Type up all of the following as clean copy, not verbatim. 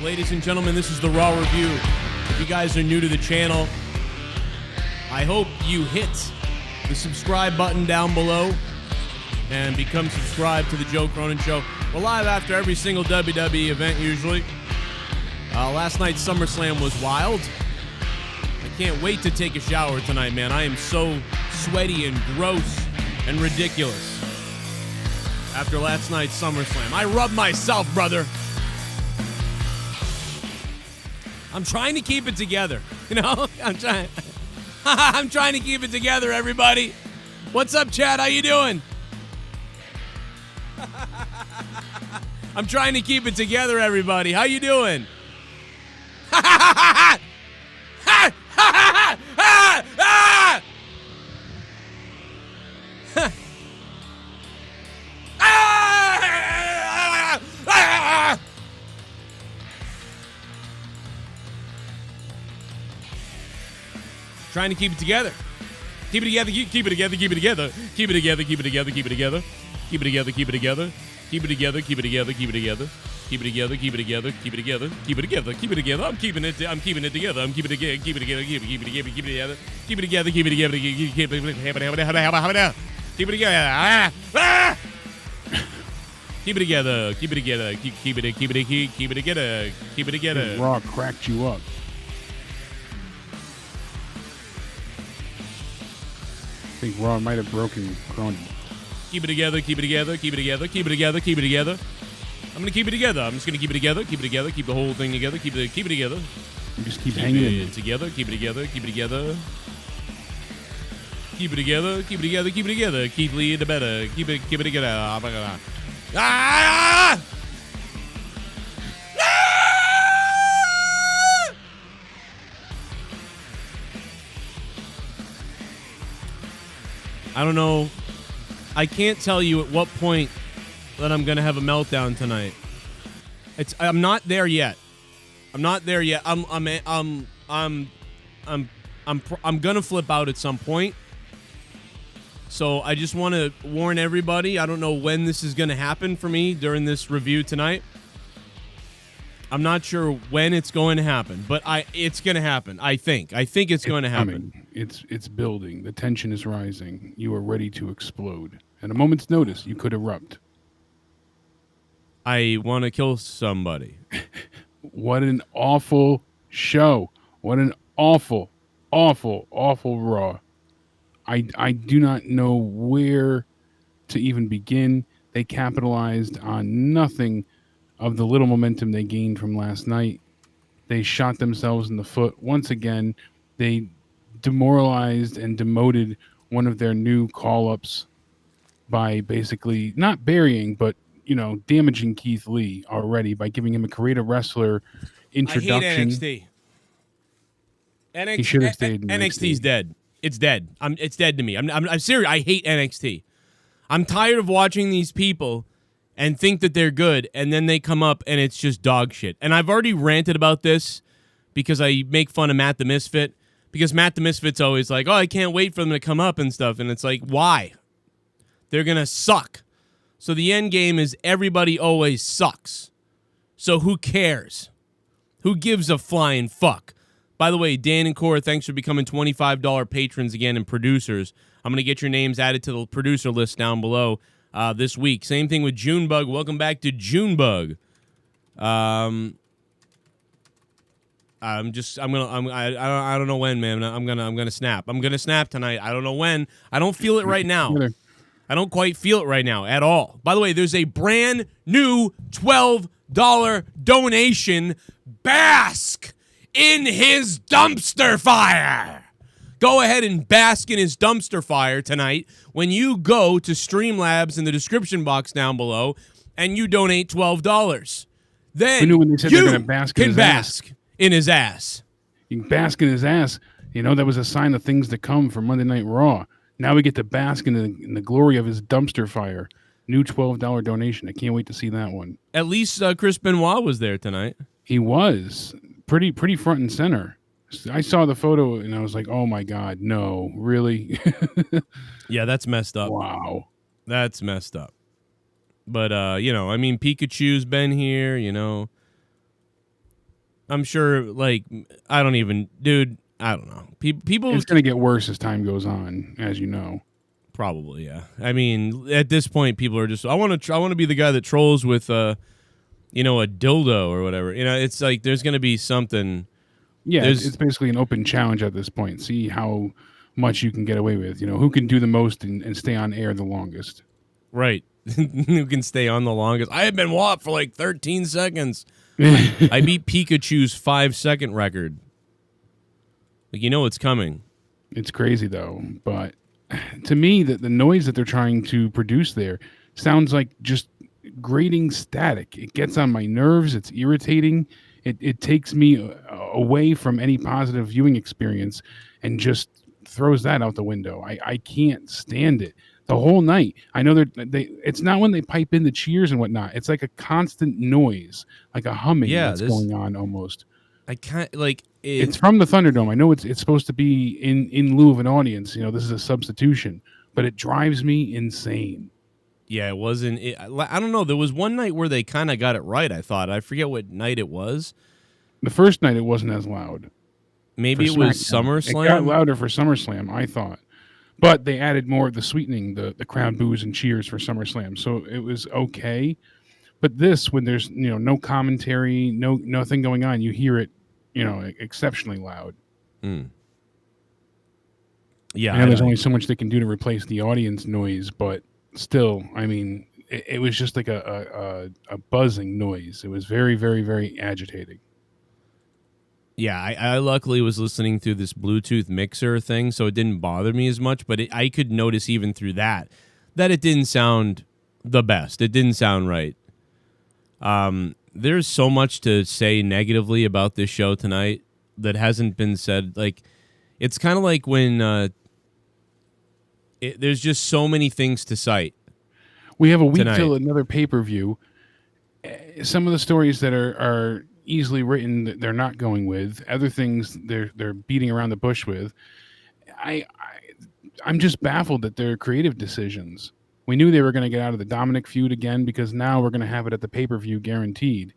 Ladies and gentlemen, this is the Raw Review. If you guys are new to the channel, I hope you hit the subscribe button down below and become subscribed to the Joe Cronin Show. We're live after every single WWE event usually. Last night's SummerSlam was wild. I can't wait to take a shower tonight, man. I am so sweaty and gross and ridiculous after last night's SummerSlam. I rubbed myself, brother. I'm trying to keep it together, you know? I'm trying to keep it together, everybody. What's up, Chad? How you doing? I'm trying to keep it together, everybody. How you doing? Trying to keep it together. Keep it together, keep it together, keep it together. Keep it together, keep it together, keep it together. Keep it together, keep it together. Keep it together, keep it together, keep it together. Keep it together, keep it together, keep it together. Keep it together, keep it together. I'm keeping it together, I'm keeping it together, keep it together, keep it together, keep it together, keep it together. Keep it together, keep it together, keep it together. Keep it together. Keep it together, keep it together, keep it together, keep it together. Raw cracked you up. I think Raw might have broken Cronin. Keep it together, keep it together, keep it together, keep it together, keep it together. I'm gonna keep it together. I'm just gonna keep it together, keep it together, keep the whole thing together, keep it together. You just keep hanging it together, keep it together, keep it together. Keep it together, keep it together, keep it together. Keep lead the better. Keep it together. Ah! I don't know. I can't tell you at what point that I'm gonna have a meltdown tonight. I'm not there yet. I'm not there yet. I'm gonna flip out at some point. So I just want to warn everybody. I don't know when this is gonna happen for me during this review tonight. I'm not sure when it's going to happen, but it's going to happen. I think it's going to happen. It's building. The tension is rising. You are ready to explode. At a moment's notice, you could erupt. I want to kill somebody. What an awful show. What an awful, awful, awful Raw. I do not know where to even begin. They capitalized on nothing of the little momentum they gained from last night. They shot themselves in the foot. Once again, they demoralized and demoted one of their new call-ups by basically not burying, but, damaging Keith Lee already by giving him a creative wrestler introduction. I hate NXT. He should have stayed in NXT's dead. It's dead. It's dead to me. I'm serious. I hate NXT. I'm tired of watching these people and think that they're good, and then they come up and it's just dog shit. And I've already ranted about this because I make fun of Matt the Misfit, because Matt the Misfit's always like, oh, I can't wait for them to come up and stuff. And it's like, why? They're going to suck. So the end game is everybody always sucks. So who cares? Who gives a flying fuck? By the way, Dan and Cora, thanks for becoming $25 patrons again and producers. I'm going to get your names added to the producer list down below this week. Same thing with Junebug. Welcome back to Junebug. I don't know when, man. I'm gonna snap. I'm gonna snap tonight. I don't know when. I don't feel it right now. I don't quite feel it right now at all. By the way, there's a brand new $12 donation. Bask in his dumpster fire. Go ahead and bask in his dumpster fire tonight when you go to Streamlabs in the description box down below and you donate $12. Then when they said they're gonna bask in his bask in his ass. You can bask in his ass. That was a sign of things to come for Monday Night Raw. Now we get to bask in the glory of his dumpster fire. New $12 donation. I can't wait to see that one. At least Chris Benoit was there tonight. He was pretty front and center. I saw the photo and I was like, oh my God, no, really? Yeah, that's messed up. Wow. That's messed up. But, Pikachu's been here, I'm sure, like, I don't even, dude, I don't know. People, It's going to get worse as time goes on, as you know. Probably, yeah. I mean, at this point, people are just, I want to be the guy that trolls with, a dildo or whatever. It's like there's going to be something. Yeah, it's basically an open challenge at this point. See how much you can get away with. Who can do the most and stay on air the longest. Right. Who can stay on the longest. I have been WAP for like 13 seconds. I beat Pikachu's 5-second record. Like, it's coming. It's crazy, though. But to me, the noise that they're trying to produce there sounds like just grating static. It gets on my nerves. It's irritating. It takes me away from any positive viewing experience and just throws that out the window. I can't stand it the whole night. I know it's not when they pipe in the cheers and whatnot. It's like a constant noise, like a humming that's going on almost. I can't, like... It's from the Thunderdome. I know it's supposed to be in lieu of an audience. This is a substitution, but it drives me insane. Yeah, it wasn't. I don't know. There was one night where they kind of got it right, I thought. I forget what night it was. The first night, it wasn't as loud. Maybe it was SummerSlam? It got louder for SummerSlam, I thought. But they added more of the sweetening, the crowd boos and cheers for SummerSlam. So it was okay. But this, when there's no commentary, nothing going on, you hear it, exceptionally loud. Yeah, I know there's only so much they can do to replace the audience noise, but still, I mean, it was just like a buzzing noise. It was very, very, very agitating. Yeah, I luckily was listening through this Bluetooth mixer thing, so it didn't bother me as much, but I could notice even through that it didn't sound the best. It didn't sound right. There's so much to say negatively about this show tonight that hasn't been said. Like, it's kind of like when there's just so many things to cite. We have a week till another pay-per-view. Some of the stories that are easily written that they're not going with. Other things they're beating around the bush with. I'm just baffled at their creative decisions. We knew they were going to get out of the Dominic feud again because now we're going to have it at the pay-per-view guaranteed.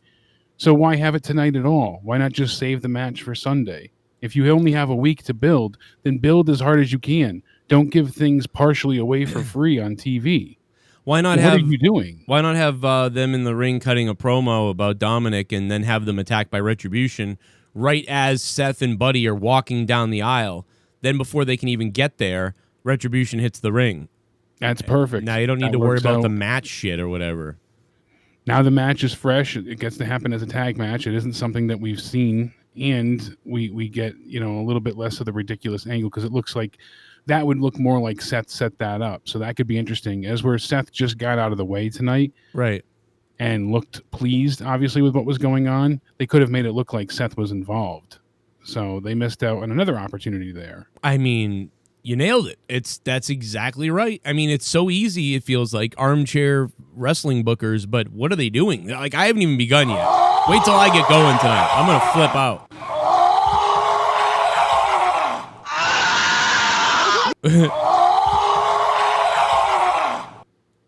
So why have it tonight at all? Why not just save the match for Sunday? If you only have a week to build, then build as hard as you can. Don't give things partially away for free on TV. Why not what are you doing? Why not have them in the ring cutting a promo about Dominic and then have them attacked by Retribution right as Seth and Buddy are walking down the aisle? Then before they can even get there, Retribution hits the ring. That's perfect. Now you don't need to worry about the match shit or whatever. Now the match is fresh. It gets to happen as a tag match. It isn't something that we've seen, and we get a little bit less of the ridiculous angle because it looks like that would look more like Seth set that up. So that could be interesting. As where Seth just got out of the way tonight, right, and looked pleased, obviously, with what was going on. They could have made it look like Seth was involved. So they missed out on another opportunity there. I mean, you nailed it. That's exactly right. I mean, it's so easy, it feels like, armchair wrestling bookers, but what are they doing? Like, I haven't even begun yet. Wait till I get going tonight. I'm going to flip out.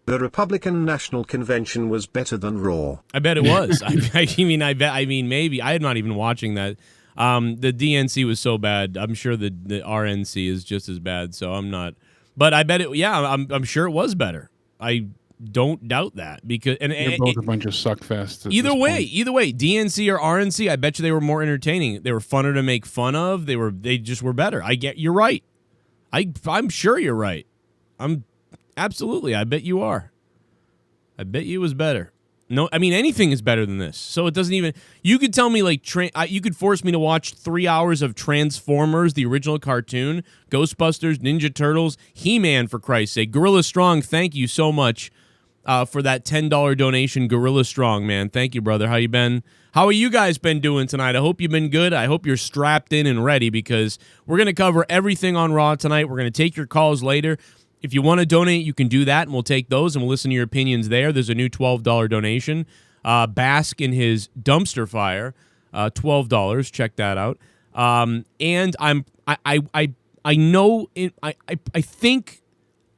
The Republican National Convention was better than Raw. I bet it was. I mean, maybe. I'm not even watching that. The DNC was so bad. I'm sure the RNC is just as bad. So I'm not. But I bet it. Yeah, I'm sure it was better. I don't doubt that because they're both a bunch of suckfests. Either way, DNC or RNC, I bet you they were more entertaining. They were funner to make fun of. They just were better. You're right. I'm sure you're right. Absolutely. I bet you are. I bet you it was better. No, I mean, anything is better than this. So it doesn't even... You could tell me, like, you could force me to watch 3 hours of Transformers, the original cartoon, Ghostbusters, Ninja Turtles, He-Man, for Christ's sake. Gorilla Strong, thank you so much for that $10 donation. Gorilla Strong, man. Thank you, brother. How you been? How are you guys been doing tonight? I hope you've been good. I hope you're strapped in and ready because we're going to cover everything on Raw tonight. We're going to take your calls later. If you want to donate, you can do that, and we'll take those, and we'll listen to your opinions there. There's a new $12 donation. Bask in his dumpster fire, $12. Check that out. And I think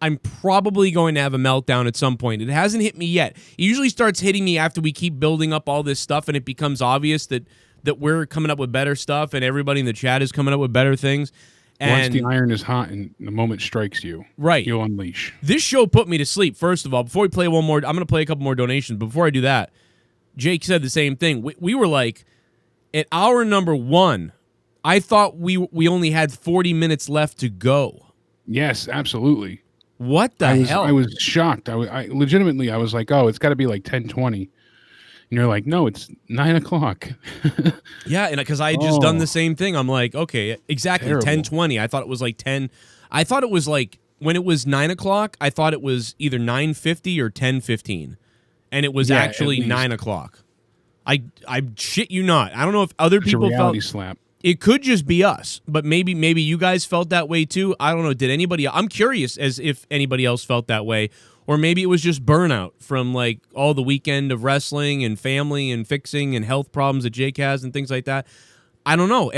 I'm probably going to have a meltdown at some point. It hasn't hit me yet. It usually starts hitting me after we keep building up all this stuff, and it becomes obvious that that we're coming up with better stuff, and everybody in the chat is coming up with better things. Once And the iron is hot and the moment strikes you, right, you'll unleash. This show put me to sleep. First of all, before we play one more, I'm going to play a couple more donations. But before I do that, Jake said the same thing. We were like, at hour number 1, I thought we only had 40 minutes left to go. Yes, absolutely. What the hell? I was shocked. I legitimately, I was like, oh, it's got to be like 10:20. And you're like, no, it's 9 o'clock. Yeah, and because I had just done the same thing. I'm like, okay, exactly, 10:20. I thought it was like 10. I thought it was like, when it was 9 o'clock, I thought it was either 9:50 or 10:15. And it was actually 9 o'clock. I shit you not. I don't know if other people felt slap. It could just be us, but maybe you guys felt that way too. I don't know. Did anybody? I'm curious as if anybody else felt that way, or maybe it was just burnout from like all the weekend of wrestling and family and fixing and health problems that Jake has and things like that. I don't know.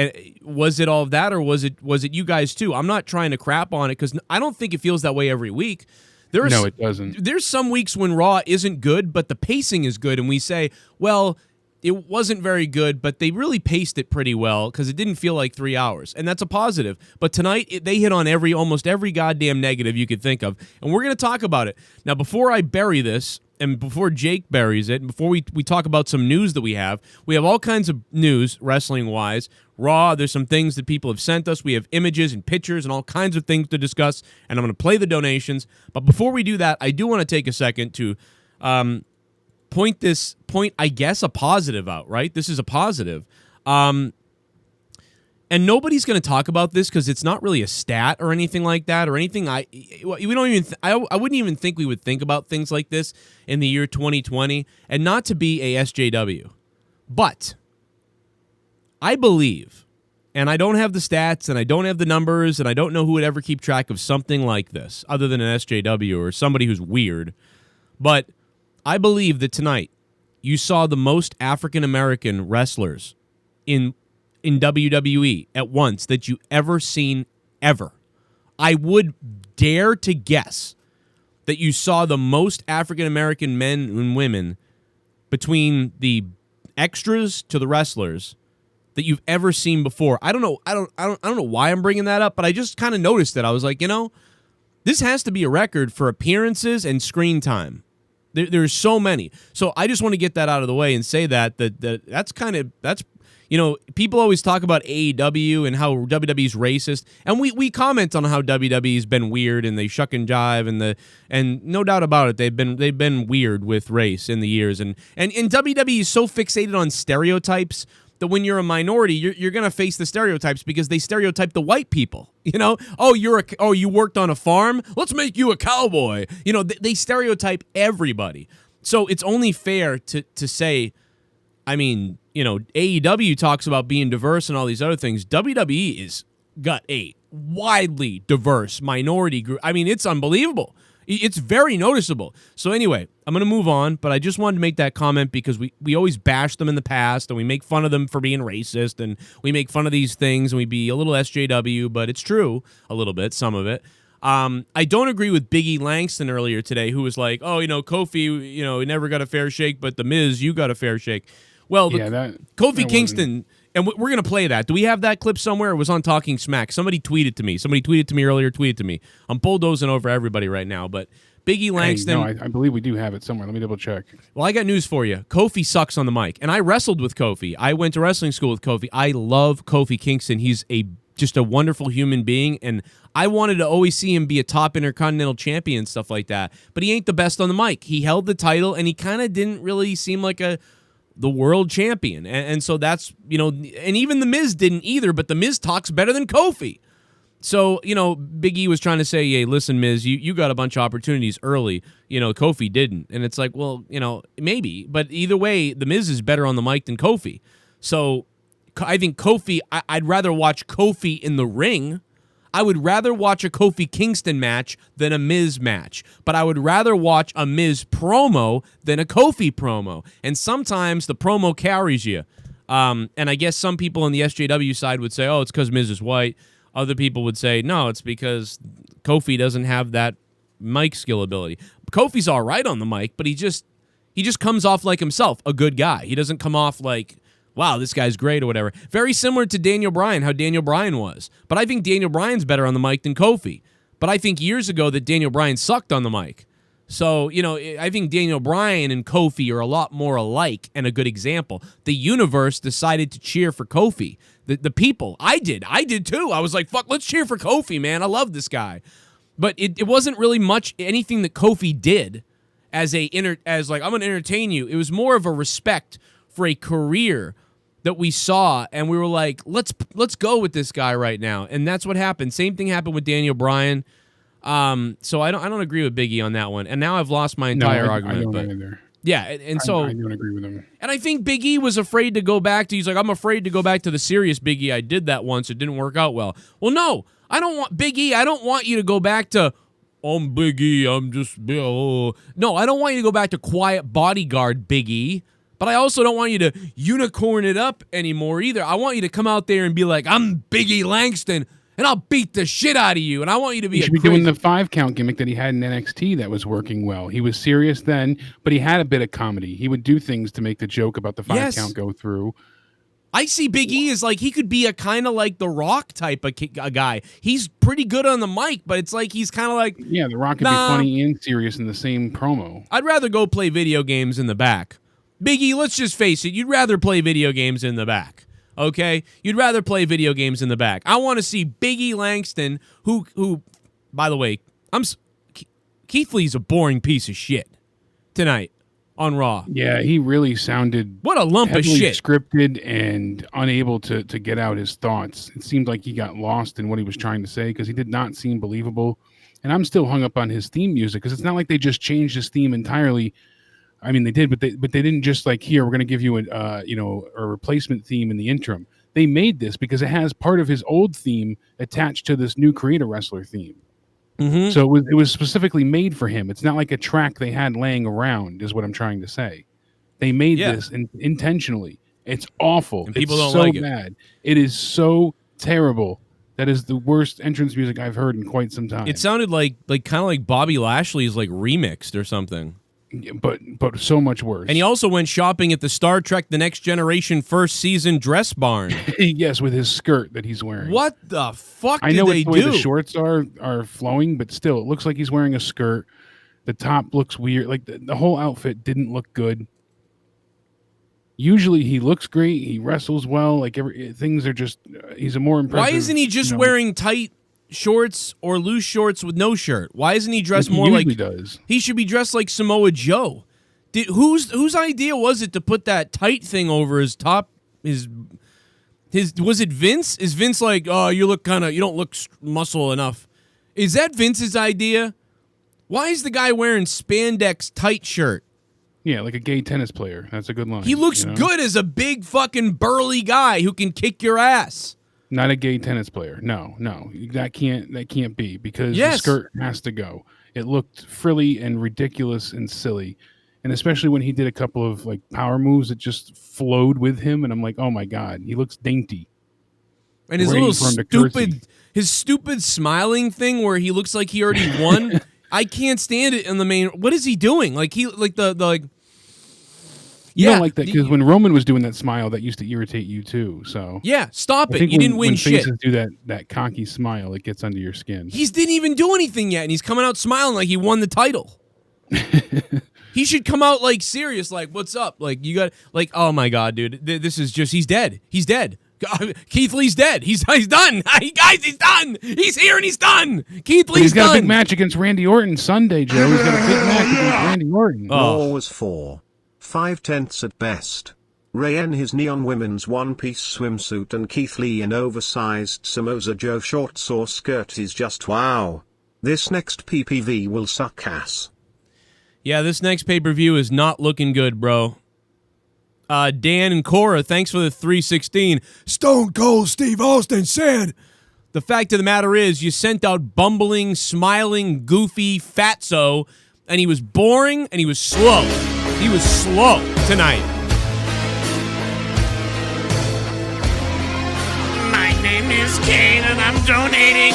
Was it all of that, or was it you guys too? I'm not trying to crap on it because I don't think it feels that way every week. No, it doesn't. There's some weeks when Raw isn't good, but the pacing is good, and we say, well, it wasn't very good, but they really paced it pretty well because it didn't feel like 3 hours, and that's a positive. But tonight, they hit on almost every goddamn negative you could think of, and we're going to talk about it. Now, before I bury this, and before Jake buries it, and before we talk about some news that we have all kinds of news, wrestling-wise. Raw, there's some things that people have sent us. We have images and pictures and all kinds of things to discuss, and I'm going to play the donations. But before we do that, I do want to take a second to point, I guess, a positive out, right? This is a positive. And nobody's going to talk about this because it's not really a stat or anything like that or anything. I wouldn't even think we would think about things like this in the year 2020, and not to be a SJW. But I believe, and I don't have the stats and I don't have the numbers and I don't know who would ever keep track of something like this other than an SJW or somebody who's weird. But I believe that tonight you saw the most African-American wrestlers in WWE at once that you ever seen ever. I would dare to guess that you saw the most African-American men and women between the extras to the wrestlers that you've ever seen before. I don't know why I'm bringing that up, but I just kind of noticed it. I was like, this has to be a record for appearances and screen time. There's so many. So I just want to get that out of the way and say that's people always talk about AEW and how WWE's racist, and we comment on how WWE's been weird and they shuck and jive and no doubt about it, they've been weird with race in the years, and WWE is so fixated on stereotypes that when you're a minority, you're gonna face the stereotypes because they stereotype the white people. You worked on a farm. Let's make you a cowboy. They stereotype everybody. So it's only fair to say, I mean, AEW talks about being diverse and all these other things. WWE is got a widely diverse minority group. I mean, it's unbelievable. It's very noticeable. So anyway, I'm going to move on, but I just wanted to make that comment because we always bash them in the past and we make fun of them for being racist and we make fun of these things and we be a little SJW, but it's true a little bit, some of it. I don't agree with Biggie Langston earlier today, who was like, Kofi, never got a fair shake, but The Miz, you got a fair shake. Well, Kofi Kingston, and we're going to play that. Do we have that clip somewhere? It was on Talking Smack. Somebody tweeted to me. Tweeted to me. I'm bulldozing over everybody right now, but Biggie Langston. Hey, no, I believe we do have it somewhere. Let me double check. Well, I got news for you. Kofi sucks on the mic, and I wrestled with Kofi. I went to wrestling school with Kofi. I love Kofi Kingston. He's just a wonderful human being, and I wanted to always see him be a top Intercontinental champion and stuff like that, but he ain't the best on the mic. He held the title, and he kind of didn't really seem like the world champion. And so that's, and even The Miz didn't either, but The Miz talks better than Kofi. So, Big E was trying to say, hey, listen, Miz, you got a bunch of opportunities early. Kofi didn't. And it's like, well, maybe. But either way, The Miz is better on the mic than Kofi. So I think Kofi, I'd rather watch Kofi in the ring. I would rather watch a Kofi Kingston match than a Miz match, but I would rather watch a Miz promo than a Kofi promo. And sometimes the promo carries you. And I guess some people on the SJW side would say, oh, it's because Miz is white. Other people would say, no, it's because Kofi doesn't have that mic skill ability. Kofi's all right on the mic, but he just comes off like himself, a good guy. He doesn't come off like wow, this guy's great or whatever. Very similar to Daniel Bryan, how Daniel Bryan was. But I think Daniel Bryan's better on the mic than Kofi. But I think years ago that Daniel Bryan sucked on the mic. So, I think Daniel Bryan and Kofi are a lot more alike and a good example. The universe decided to cheer for Kofi. The people, I did too. I was like, fuck, let's cheer for Kofi, man. I love this guy. But it wasn't really much anything that Kofi did as like, I'm going to entertain you. It was more of a respect for a career that we saw, and we were like, let's go with this guy right now. And that's what happened. Same thing happened with Daniel Bryan. So I don't agree with Big E on that one. And now I've lost my entire argument. I don't either. Yeah, and so I don't agree with him. And I think Big E was afraid to go back to. He's like, I'm afraid to go back to the serious Big E. I did that once. It didn't work out well. Well, no, I don't want Big E. I don't want you to go back to. I'm Big E. I'm just. No, I don't want you to go back to quiet bodyguard Big E. But I also don't want you to unicorn it up anymore either. I want you to come out there and be like, I'm Big E Langston. And I'll beat the shit out of you. And I want you to be. He should be doing the 5-count gimmick that he had in NXT that was working well. He was serious then, but he had a bit of comedy. He would do things to make the joke about the 5-count go through. I see Big E as like he could be a kind of like The Rock type of a guy. He's pretty good on the mic, but it's like he's kind of like. Yeah, The Rock could be funny and serious in the same promo. I'd rather go play video games in the back. Big E, let's just face it. You'd rather play video games in the back. Okay, you'd rather play video games in the back. I want to see Big E Langston, who, by the way, Keith Lee's a boring piece of shit tonight on Raw. Yeah, he really sounded what a lump of shit, scripted and unable to get out his thoughts. It seemed like he got lost in what he was trying to say because he did not seem believable. And I'm still hung up on his theme music because it's not like they just changed his theme entirely. I mean, they did, but they didn't just like, here, we're going to give you a replacement theme in the interim. They made this because it has part of his old theme attached to this new Create a Wrestler theme. Mm-hmm. So it was specifically made for him. It's not like a track they had laying around, is what I'm trying to say. They made this intentionally. It's awful. And people it's don't so like it. bad. It is so terrible. That is the worst entrance music I've heard in quite some time. It sounded like kind of like Bobby Lashley's like remixed or something. But so much worse. And he also went shopping at the Star Trek The Next Generation first season dress barn. Yes, with his skirt that he's wearing. What the fuck I know did they it's the way do? The shorts are flowing, but still, it looks like he's wearing a skirt. The top looks weird. Like the whole outfit didn't look good. Usually he looks great. He wrestles well. Like things are just. He's a more impressive. Why isn't he just wearing tight shorts or loose shorts with no shirt? Why isn't he dressed more like he does? He should be dressed like Samoa Joe. Whose idea was it to put that tight thing over his top? His was it Vince? Is Vince like, oh, you don't look muscle enough? Is that Vince's idea? Why is the guy wearing spandex tight shirt? Yeah, like a gay tennis player. That's a good line. He looks good as a big fucking burly guy who can kick your ass. Not a gay tennis player. No, that can't be because the skirt has to go. It looked frilly and ridiculous and silly, and especially when he did a couple of like power moves that just flowed with him, and I'm like, oh my god, he looks dainty. And his little stupid smiling thing where he looks like he already won. I can't stand it in the main. What is he doing? Like You don't like that because when Roman was doing that smile, that used to irritate you too. So stop it. You didn't win when shit. Faces do that cocky smile, it gets under your skin. He didn't even do anything yet, and he's coming out smiling like he won the title. He should come out like serious, like what's up? Like you got like, oh my god, dude, this is just he's dead. He's dead. Keith Lee's dead. He's done. Guys, he's done. He's here and he's done. Keith Lee's done. He's got a big match against Randy Orton Sunday, Joe. He's got a big match against Randy Orton. Raw was 4.5 at best. Ray in his neon women's one-piece swimsuit and Keith Lee in oversized Samoa Joe shorts or skirt is just wow. This next PPV will suck ass. Yeah, this next pay-per-view is not looking good, bro. Dan and Cora, thanks for the 316. Stone Cold Steve Austin said, the fact of the matter is you sent out bumbling, smiling, goofy fatso, and he was boring and he was slow. He was slow tonight. My name is Kane and I'm donating.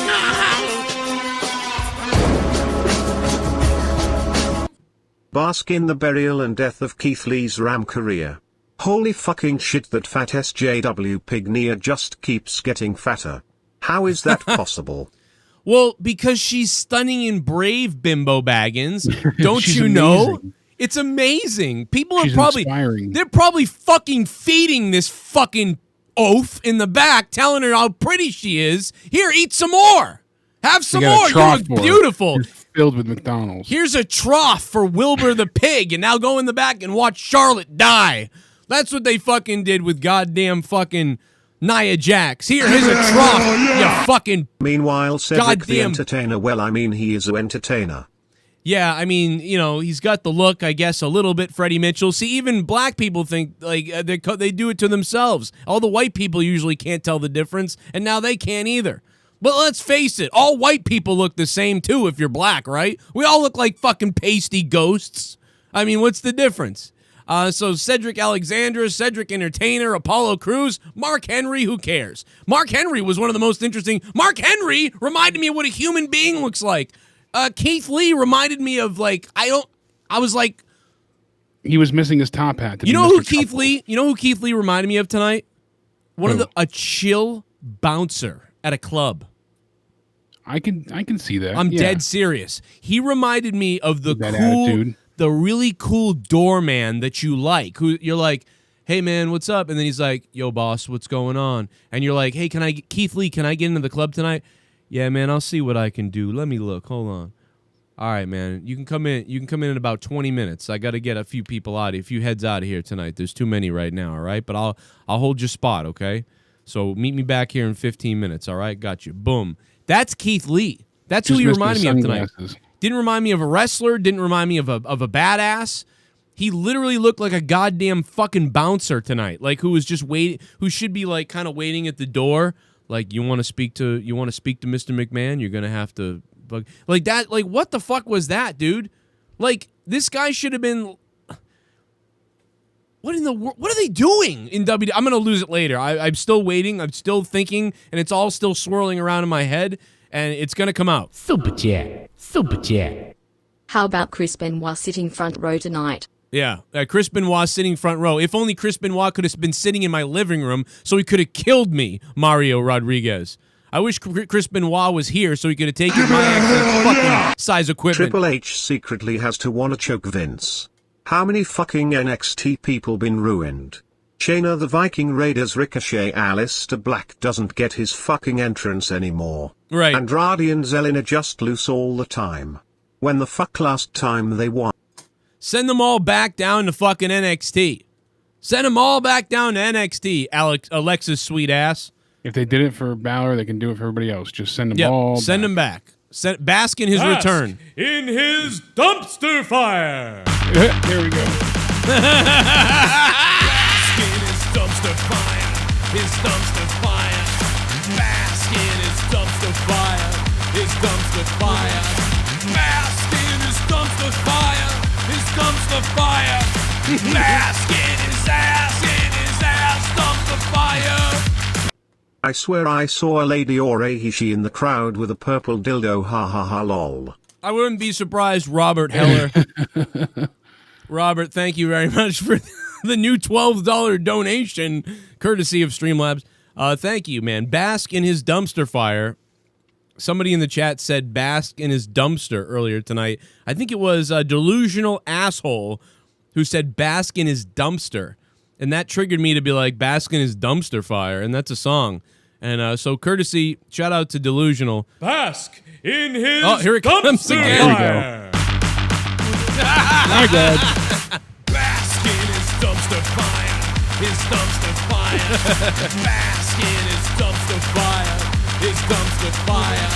Bask in the burial and death of Keith Lee's Ram career. Holy fucking shit, that fat SJW pig Nia just keeps getting fatter. How is that possible? Well, because she's stunning and brave, Bimbo Baggins. Don't She's you know? amazing. It's amazing. People are She's probably inspiring. they're probably fucking feeding this fucking oaf in the back, telling her how pretty she is. Here, eat some more. Have some They got a more. You trough look for her. beautiful. It's filled with McDonald's. Here's a trough for Wilbur the pig, and now go in the back and watch Charlotte die. That's what they fucking did with goddamn fucking Nia Jax. Here's a trough, you fucking... Meanwhile, Cedric the Goddamn. entertainer, well, I mean, he is an entertainer. Yeah, I mean, you know, he's got the look, I guess, a little bit Freddie Mitchell. See, even black people think, like, they do it to themselves. All the white people usually can't tell the difference, and now they can't either. But let's face it, all white people look the same, too, if you're black, right? We all look like fucking pasty ghosts. I mean, what's the difference? So Cedric Alexander, Cedric Entertainer, Apollo Crews, Mark Henry, who cares? Mark Henry was one of the most interesting. Mark Henry reminded me of what a human being looks like. Keith Lee reminded me of, like, I was like... He was missing his top hat. You know who Keith Lee reminded me of tonight? A chill bouncer at a club. I can see that. I'm dead serious. He reminded me of the That cool, attitude. the really cool doorman that you like. Who you're like, hey man, what's up? And then he's like, yo boss, what's going on? And you're like, hey, Keith Lee, can I get into the club tonight? Yeah, man, I'll see what I can do. Let me look. Hold on. All right, man. You can come in. You can come in about 20 minutes. I got to get a few people out, a few heads out of here tonight. There's too many right now, all right? But I'll hold your spot, okay? So meet me back here in 15 minutes, all right? Got you. Boom. That's Keith Lee. That's who he reminded me of tonight. Didn't remind me of a wrestler. Didn't remind me of a badass. He literally looked like a goddamn fucking bouncer tonight, like who was just waiting, who should be like kind of waiting at the door. Like, you want to speak to Mr. McMahon? You're gonna have to like that. Like, what the fuck was that, dude? Like, this guy should have been. What in the world? What are they doing in WWE? I'm gonna lose it later. I'm still waiting. I'm still thinking, and it's all still swirling around in my head, and it's gonna come out. Super chat. How about Chris Benoit sitting front row tonight? Yeah, Chris Benoit sitting front row. If only Chris Benoit could have been sitting in my living room so he could have killed me, Mario Rodriguez. I wish Chris Benoit was here so he could have taken my actual fucking size equipment. Triple H secretly has to wanna choke Vince. How many fucking NXT people been ruined? Shayna the Viking Raiders, Ricochet, Aleister Black doesn't get his fucking entrance anymore. Right. Andrade and Zelina just lose all the time. When the fuck last time they won? Send them all back down to fucking NXT. Send them all back down to NXT, Alexa's sweet ass. If they did it for Balor, they can do it for everybody else. Just send them all back. Send them back. Bask in his return. In his dumpster fire. There we go. Bask in his dumpster fire. His dumpster fire. Bask in his dumpster fire. His dumpster fire. Bask in his dumpster fire. His dumpster fire. Bask in his ass dumpster fire. I swear I saw a Lady Orehishi in the crowd with a purple dildo, ha ha ha lol. I wouldn't be surprised, Robert Heller. Robert, thank you very much for the new $12 donation, courtesy of Streamlabs. Thank you, man. Bask in his dumpster fire. Somebody in the chat said bask in his dumpster earlier tonight. I think it was a delusional asshole who said bask in his dumpster. And that triggered me to be like, bask in his dumpster fire. And that's a song. And so courtesy, shout out to Delusional. Bask in his Here it comes dumpster again. fire. My God. Bask in his dumpster fire. His dumpster fire. Bask in his dumpster fire. His dumpster fire.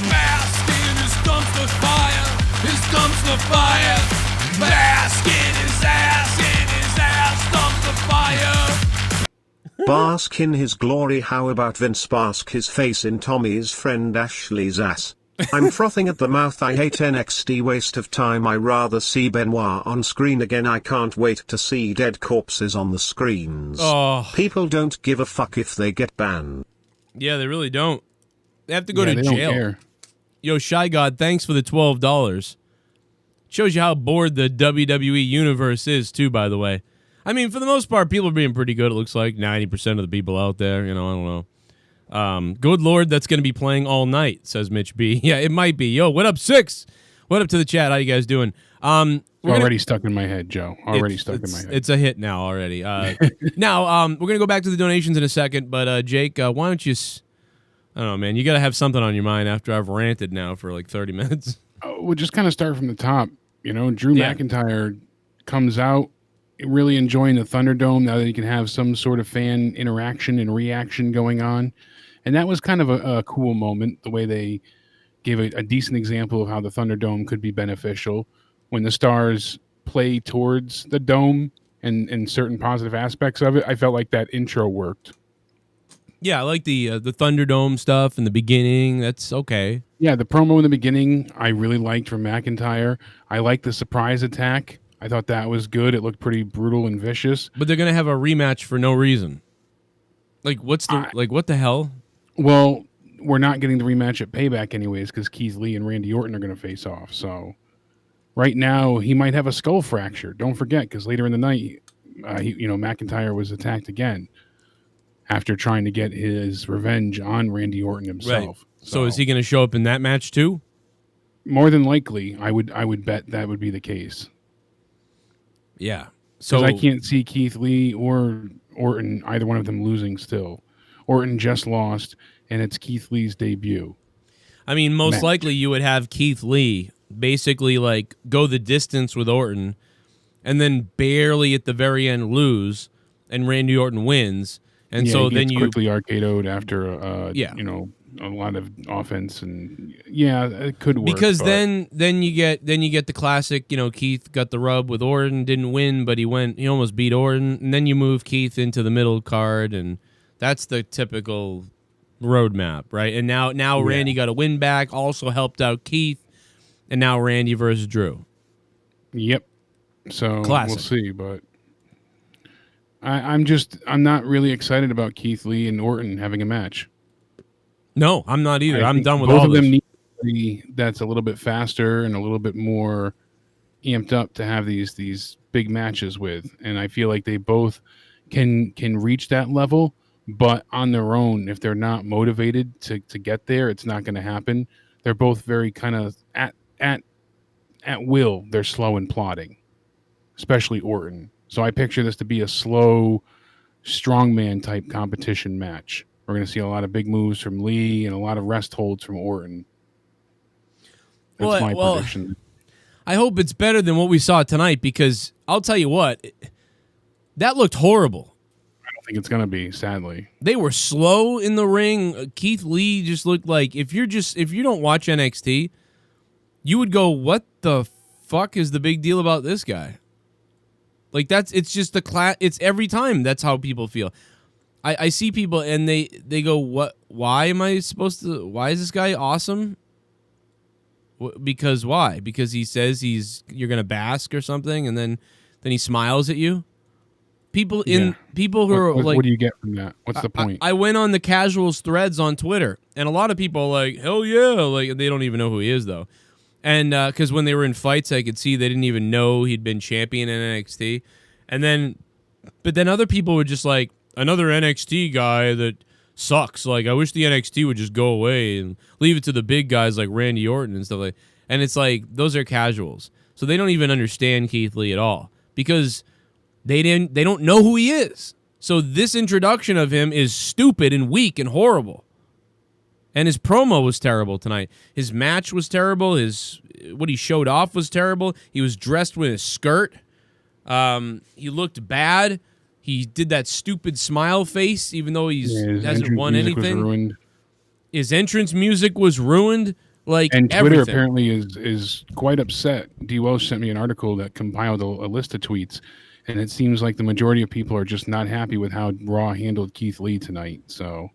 Bask in his dumpster fire. His dumpster fire. Bask in his ass dumpster fire. Bask in his glory. How about Vince bask his face in Tommy's friend Ashley's ass? I'm frothing at the mouth. I hate NXT, waste of time. I rather see Benoit on screen again. I can't wait to see dead corpses on the screens. Oh. People don't give a fuck if they get banned. Yeah, they really don't. They have to go to they jail. Don't care. Yo, Shy God, thanks for the $12. Shows you how bored the WWE universe is, too, by the way. I mean, for the most part, people are being pretty good. It looks like 90% of the people out there. I don't know. Good Lord, that's going to be playing all night, says Mitch B. Yeah, it might be. Yo, what up, Six? What up to the chat? How you guys doing? Already stuck in my head, Joe. Already stuck in my head. It's a hit now already. Now, we're going to go back to the donations in a second, but Jake, why don't you... I don't know, man. You got to have something on your mind after I've ranted now for like 30 minutes. We'll just kind of start from the top. Drew McIntyre comes out really enjoying the Thunderdome now that he can have some sort of fan interaction and reaction going on. And that was kind of a cool moment, the way they gave a decent example of how the Thunderdome could be beneficial when the stars play towards the dome and certain positive aspects of it. I felt like that intro worked. Yeah, I like the Thunderdome stuff in the beginning. That's okay. Yeah, the promo in the beginning I really liked from McIntyre. I liked the surprise attack. I thought that was good. It looked pretty brutal and vicious. But they're gonna have a rematch for no reason. Like, what the hell? Well, we're not getting the rematch at Payback anyways because Keith Lee and Randy Orton are going to face off. So right now he might have a skull fracture. Don't forget, because later in the night, McIntyre was attacked again after trying to get his revenge on Randy Orton himself. Right. So is he going to show up in that match too? More than likely, I would bet that would be the case. Yeah. So I can't see Keith Lee or Orton, either one of them, losing still. Orton just lost, and it's Keith Lee's debut. I mean, most likely you would have Keith Lee basically like go the distance with Orton and then barely at the very end lose, and Randy Orton wins. And so then you quickly RKO'd after a lot of offense, and it could work. Because then you get the classic, Keith got the rub with Orton, didn't win, but he almost beat Orton, and then you move Keith into the middle card, and that's the typical roadmap, right? And now Randy got a win back, also helped out Keith, and now Randy versus Drew. Yep. So classic. We'll see, but I'm not really excited about Keith Lee and Orton having a match. No, I'm not either. I'm done with both all of this. them. Need somebody that's a little bit faster and a little bit more amped up to have these big matches with, and I feel like they both can reach that level, but on their own, if they're not motivated to get there, it's not going to happen. They're both very kind of at will. They're slow and plodding, especially Orton. So I picture this to be a slow, strongman type competition match. We're going to see a lot of big moves from Lee and a lot of rest holds from Orton. That's my prediction. I hope it's better than what we saw tonight, because I'll tell you what, that looked horrible. I don't think it's going to be, sadly. They were slow in the ring. Keith Lee just looked like, if you don't watch NXT, you would go, what the fuck is the big deal about this guy? Like, it's just it's every time that's how people feel. I see people and they go, what? Why am I supposed to? Why is this guy awesome? Because why? Because he says you're gonna bask or something, and then he smiles at you. People who are like, what do you get from that? What's the point? I went on the casuals threads on Twitter, and a lot of people are like, hell yeah, like they don't even know who he is though, and because when they were in fights, I could see they didn't even know he'd been champion in NXT, but then other people were just like, another NXT guy that sucks. Like, I wish the NXT would just go away and leave it to the big guys like Randy Orton and stuff like that. And it's like, those are casuals. So they don't even understand Keith Lee at all, because they don't know who he is. So this introduction of him is stupid and weak and horrible. And his promo was terrible tonight. His match was terrible. What he showed off was terrible. He was dressed with a skirt. He looked bad. He did that stupid smile face, even though he hasn't won anything. His entrance music was ruined. Like, and Twitter everything. Apparently is quite upset. D. Welsh sent me an article that compiled a list of tweets, and it seems like the majority of people are just not happy with how Raw handled Keith Lee tonight. So,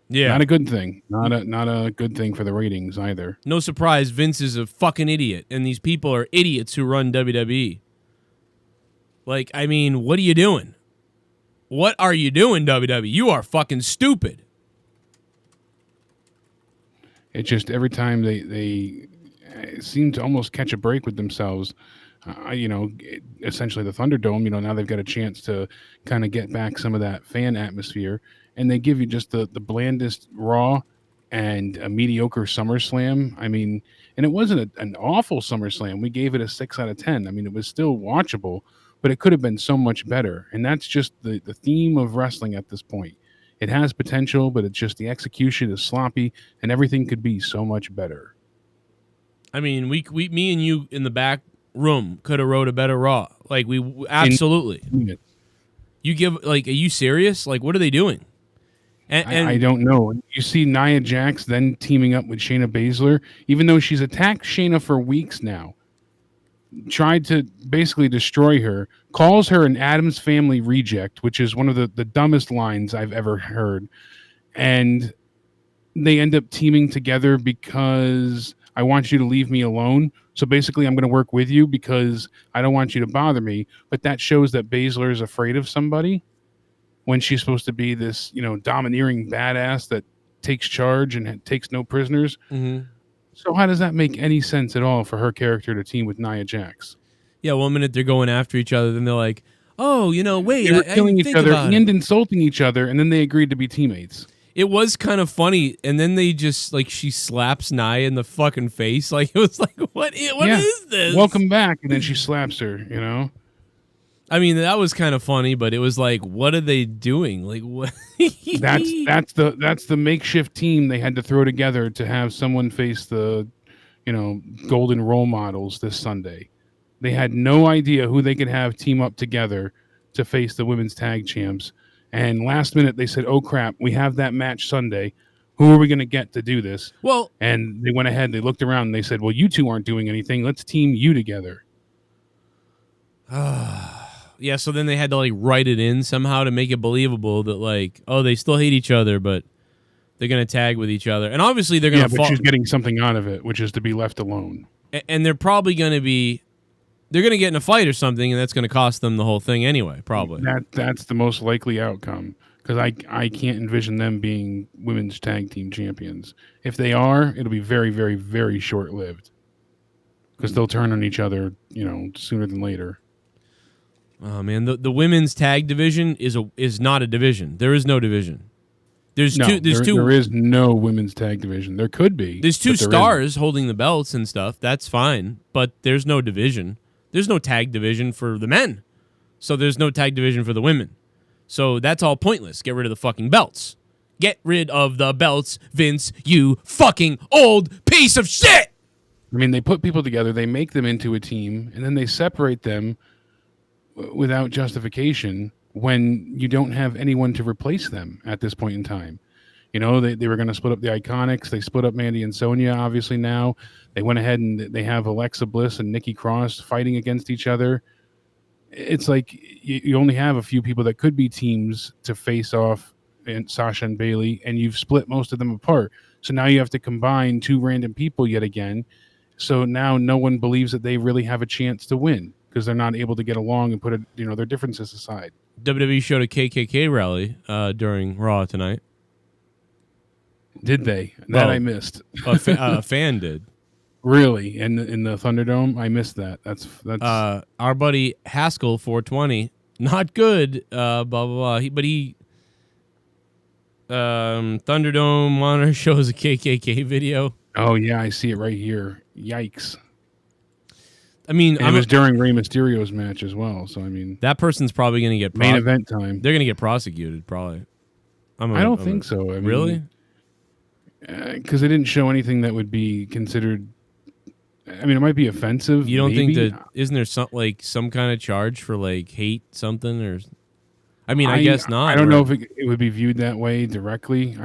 not a good thing. Not a good thing for the ratings either. No surprise, Vince is a fucking idiot, and these people are idiots who run WWE. Like, I mean, what are you doing? What are you doing, WWE? You are fucking stupid. It's just every time they seem to almost catch a break with themselves, essentially the Thunderdome. Now they've got a chance to kind of get back some of that fan atmosphere, and they give you just the blandest Raw and a mediocre SummerSlam. And it wasn't an awful SummerSlam. We gave it a 6 out of 10. It was still watchable, but it could have been so much better. And that's just the theme of wrestling at this point. It has potential, but it's just the execution is sloppy, and everything could be so much better. Me and you in the back room could have wrote a better Raw. Like, we absolutely. You give, are you serious? What are they doing? And I don't know. You see Nia Jax then teaming up with Shayna Baszler, even though she's attacked Shayna for weeks now, tried to basically destroy her, calls her an Addams Family reject, which is one of the dumbest lines I've ever heard. And they end up teaming together because I want you to leave me alone. So basically, I'm going to work with you because I don't want you to bother me. But that shows that Baszler is afraid of somebody when she's supposed to be this, domineering badass that takes charge and takes no prisoners. Mm-hmm. So how does that make any sense at all for her character to team with Nia Jax? Yeah, 1 minute they're going after each other, then they're like, oh, wait. They were killing each other and insulting each other, and then they agreed to be teammates. It was kind of funny, and then they just, she slaps Nia in the fucking face. It was like, what is this? Welcome back, and then she slaps her, that was kind of funny, but it was like, what are they doing? What? that's the makeshift team they had to throw together to have someone face the, golden role models this Sunday. They had no idea who they could have team up together to face the women's tag champs. And last minute they said, oh crap, we have that match Sunday. Who are we going to get to do this? Well, and they went ahead, they looked around and they said, well, you two aren't doing anything. Let's team you together. Yeah, so then they had to write it in somehow to make it believable that they still hate each other, but they're gonna tag with each other, and obviously they're gonna. Yeah, but she's getting something out of it, which is to be left alone. And they're probably gonna get in a fight or something, and that's gonna cost them the whole thing anyway. Probably. That's the most likely outcome because I can't envision them being women's tag team champions. If they are, it'll be very, very, very short lived because they'll turn on each other, sooner than later. Oh man, the women's tag division is not a division. There is no division. There is no women's tag division. There could be. There's two stars holding the belts and stuff. That's fine, but there's no division. There's no tag division for the men, so there's no tag division for the women. So that's all pointless. Get rid of the fucking belts. Get rid of the belts, Vince. You fucking old piece of shit. They put people together, they make them into a team, and then they separate them without justification when you don't have anyone to replace them at this point in time. They were going to split up the Iconics. They split up Mandy and Sonya, obviously now. They went ahead and they have Alexa Bliss and Nikki Cross fighting against each other. It's like you only have a few people that could be teams to face off in Sasha and Bayley, and you've split most of them apart. So now you have to combine two random people yet again. So now no one believes that they really have a chance to win, because they're not able to get along and put their differences aside. WWE showed a KKK rally during Raw tonight. Did they? That I missed. A fan did. Really? In the Thunderdome? I missed that. That's our buddy Haskell 420. Not good. Blah blah blah. Thunderdome monitor shows a KKK video. Oh yeah, I see it right here. Yikes. It was during Rey Mysterio's match as well. So that person's probably going to get main event time. They're going to get prosecuted, probably. I don't think so. Really? Because they didn't show anything that would be considered. It might be offensive. You don't think that? Isn't there some kind of charge for hate something or? I guess not. I don't know if it would be viewed that way directly.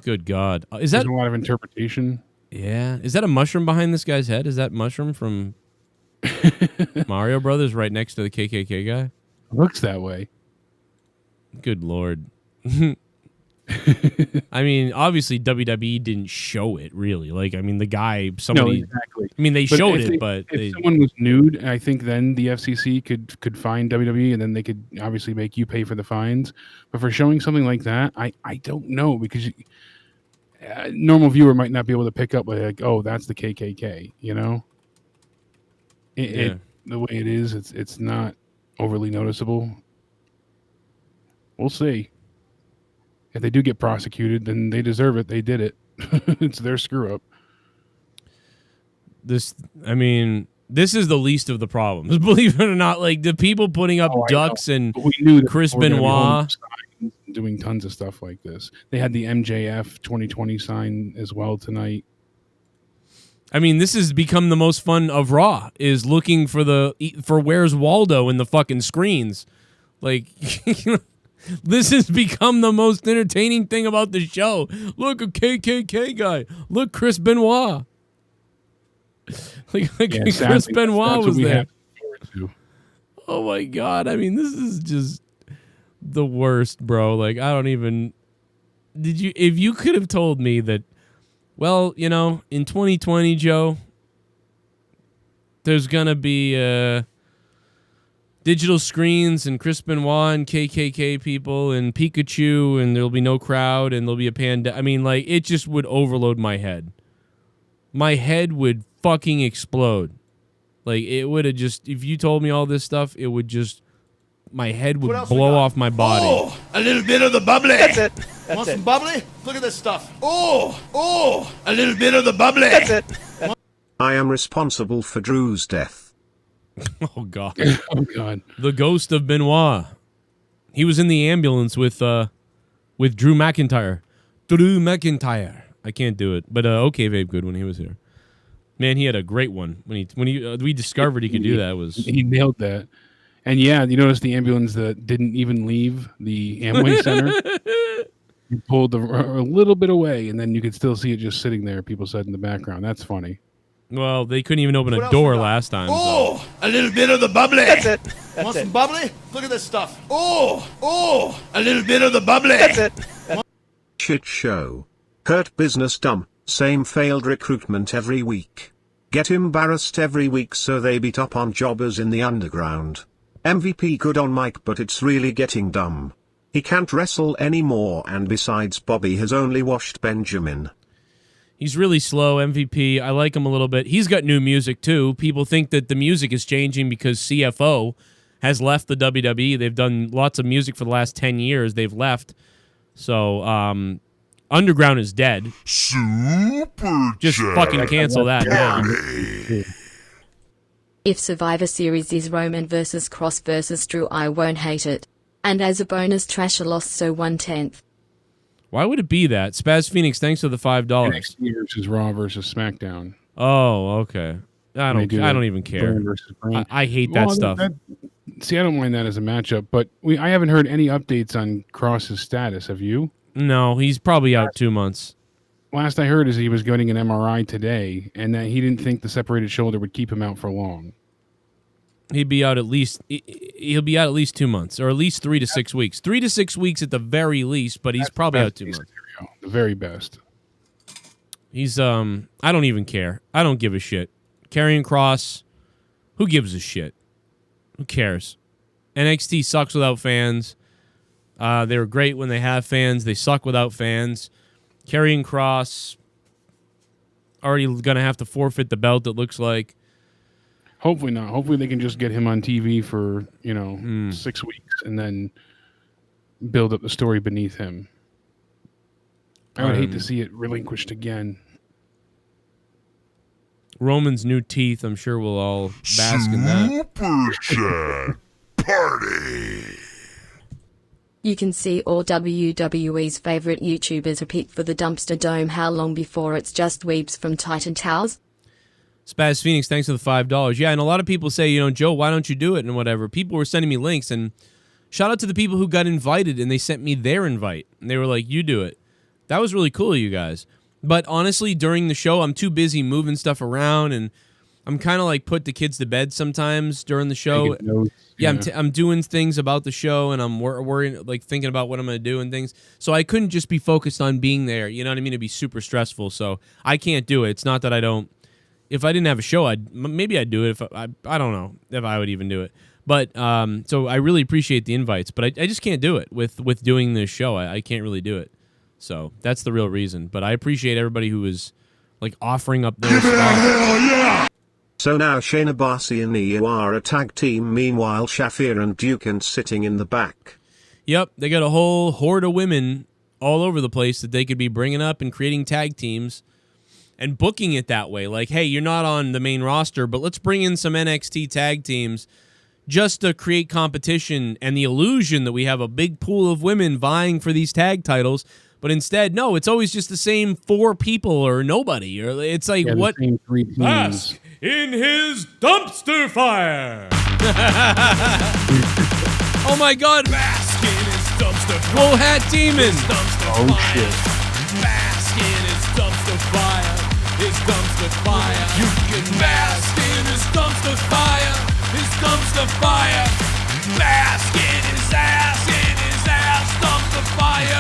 Good God, there's a lot of interpretation. Yeah, is that a mushroom behind this guy's head? Is that mushroom from Mario Brothers right next to the KKK guy? Looks that way. Good Lord. Obviously WWE didn't show it really. The guy, somebody. No, exactly. They showed it, but if someone was nude, I think then the FCC could fine WWE, and then they could obviously make you pay for the fines. But for showing something like that, I don't know, because normal viewer might not be able to pick up oh, that's the KKK. the way it is, it's not overly noticeable. We'll see. If they do get prosecuted, then they deserve it. They did it. It's their screw up. This is the least of the problems. Believe it or not, like the people putting up ducks and we knew that Chris people were gonna be Benoit. doing tons of stuff like this. They had the MJF 2020 sign as well tonight. I mean, this has become the most fun of Raw, is looking for Where's Waldo in the fucking screens. Like, this has become the most entertaining thing about the show. Look, a KKK guy. Look, Chris Benoit. Like Chris Benoit was there. Oh my God. I mean, this is just the worst, bro. Like, I don't even... if you could have told me that, well, you know, in 2020, Joe, there's going to be digital screens and Chris Benoit and KKK people and Pikachu, and there'll be no crowd and there'll be a panda. I mean, like, it just would overload my head. My head would fucking explode. Like, it would have just, if you told me all this stuff, it would just, my head would blow off my body. Oh, a little bit of the bubbly. That's it. Want some bubbly? Look at this stuff. Oh, a little bit of the bubbly. That's it. I am responsible for Drew's death. Oh, God. Oh, God. The ghost of Benoit. He was in the ambulance with Drew McIntyre. Drew McIntyre. I can't do it. But okay, Vape good when he was here. Man, he had a great one. When we discovered he could do that. He nailed that. And yeah, you notice the ambulance that didn't even leave the Amway Center? You pulled a little bit away, and then you could still see it just sitting there, people said in the background. That's funny. Well, they couldn't even open a door last time. Oh, a little bit of the bubbly. That's it. Want some bubbly? Look at this stuff. Oh, a little bit of the bubbly. That's it. Shit show. Hurt business dumb. Same failed recruitment every week. Get embarrassed every week so they beat up on jobbers in the underground. MVP good on mic, but it's really getting dumb. He can't wrestle anymore, and besides Bobby has only washed Benjamin. He's really slow, MVP. I like him a little bit. He's got new music, too. People think that the music is changing because CFO has left the WWE. They've done lots of music for the last 10 years. They've left. So, Underground is dead. Super. Just fucking cancel that now. If Survivor Series is Roman versus Cross versus Drew, I won't hate it. And as a bonus, Trasher lost, so 1/10. Why would it be that? Spaz Phoenix, thanks for the $5. NXT versus Raw versus SmackDown. Oh, okay. I don't even care. I hate that stuff. See, I don't mind that as a matchup, but I haven't heard any updates on Cross's status. Have you? No, he's probably out 2 months. Last I heard is he was getting an MRI today, and that he didn't think the separated shoulder would keep him out for long. He'll be out at least 2 months, or at least 3 to 6 weeks. 3 to 6 weeks at the very least, but he's probably out 2 months. The very best. He's I don't even care. I don't give a shit. Karrion Kross, who gives a shit? Who cares? NXT sucks without fans. They were great when they have fans. They suck without fans. Karrion Kross already going to have to forfeit the belt, it looks like. Hopefully not. Hopefully they can just get him on TV for, 6 weeks and then build up the story beneath him. I would hate to see it relinquished again. Roman's new teeth, I'm sure we'll all bask in that. Super chat party. You can see all WWE's favorite YouTubers repeat for the Dumpster Dome how long before it's just weeps from Titan Towers? Spaz Phoenix, thanks for the $5. Yeah, and a lot of people say, Joe, why don't you do it and whatever. People were sending me links, and shout out to the people who got invited, and they sent me their invite. And they were like, you do it. That was really cool of you guys. But honestly, during the show, I'm too busy moving stuff around, and I'm kind of like put the kids to bed sometimes during the show. Yeah, I'm doing things about the show, and I'm worrying, like thinking about what I'm going to do and things. So I couldn't just be focused on being there. You know what I mean? It'd be super stressful. So I can't do it. It's not that I don't. If I didn't have a show, maybe I'd do it. If I don't know if I would even do it. But so I really appreciate the invites, but I just can't do it with doing this show. I can't really do it. So that's the real reason. But I appreciate everybody who is like offering up their stuff. Hell yeah! So now Shayna Baszler and Io are a tag team, meanwhile Shafir and Dukan sitting in the back. Yep, they got a whole horde of women all over the place that they could be bringing up and creating tag teams and booking it that way. Like, hey, you're not on the main roster, but let's bring in some NXT tag teams just to create competition and the illusion that we have a big pool of women vying for these tag titles. But instead, no, it's always just the same 4 people or nobody. Or it's like, Yeah, the what? same 3 teams. Bask in his dumpster fire. Oh my God. Bask in his dumpster fire. Wool Hat Demon. Dumpster Oh, fire. shit. Bask in his dumpster fire. His dumpster fire. You can bask in his dumpster fire. His dumpster fire. Bask in his ass dumpster fire.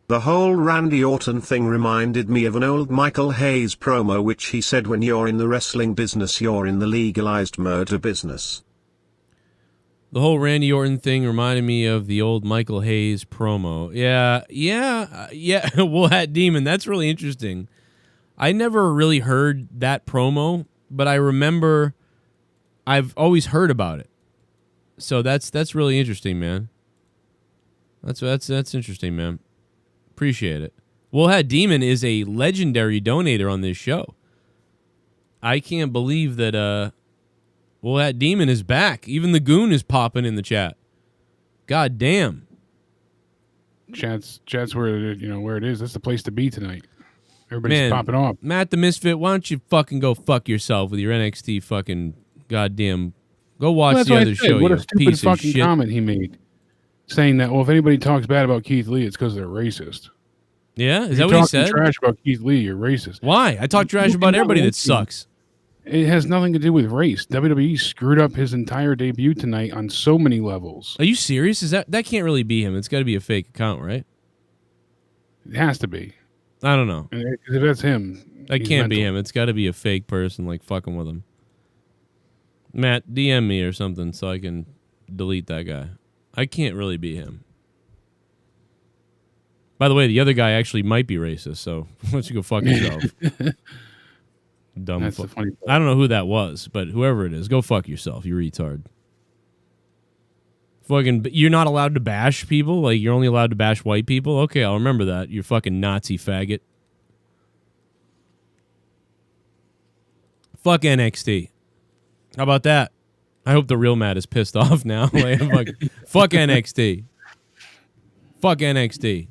The whole Randy Orton thing reminded me of an old Michael Hayes promo which he said, when you're in the wrestling business, you're in the legalized murder business. The whole Randy Orton thing reminded me of the old Michael Hayes promo. Yeah. Wool Hat Demon. That's really interesting. I never really heard that promo, but I remember I've always heard about it. So that's really interesting, man. That's interesting, man. Appreciate it. Wool Hat Demon is a legendary donator on this show. I can't believe that Wool Hat Demon is back. Even the Goon is popping in the chat. God damn. Chat's where it is. That's the place to be tonight. Everybody's popping off. Matt the Misfit, why don't you fucking go fuck yourself with your NXT fucking goddamn... Go watch the other show, What you a stupid piece of fucking shit. comment he made. Saying that, well, if anybody talks bad about Keith Lee, it's because they're racist. Yeah? Is If that you're what he talking said? trash about Keith Lee, you're racist. Why? I talk trash about everybody that sucks. It has nothing to do with race. WWE screwed up his entire debut tonight on so many levels. Are you serious? Is that can't really be him. It's got to be a fake account, right? It has to be. I don't know. And if that's him, That he's can't be mental. him. It's got to be a fake person like fucking with him. Matt, DM me or something so I can delete that guy. I can't really be him. By the way, the other guy actually might be racist, so why don't you go fuck yourself? Dumb That's the funny part. I don't know who that was, but whoever it is, go fuck yourself, you retard. Fucking, you're not allowed to bash people? Like, you're only allowed to bash white people? Okay, I'll remember that, you fucking Nazi faggot. Fuck NXT. How about that? I hope the real Matt is pissed off now. Like, fuck NXT. Fuck NXT.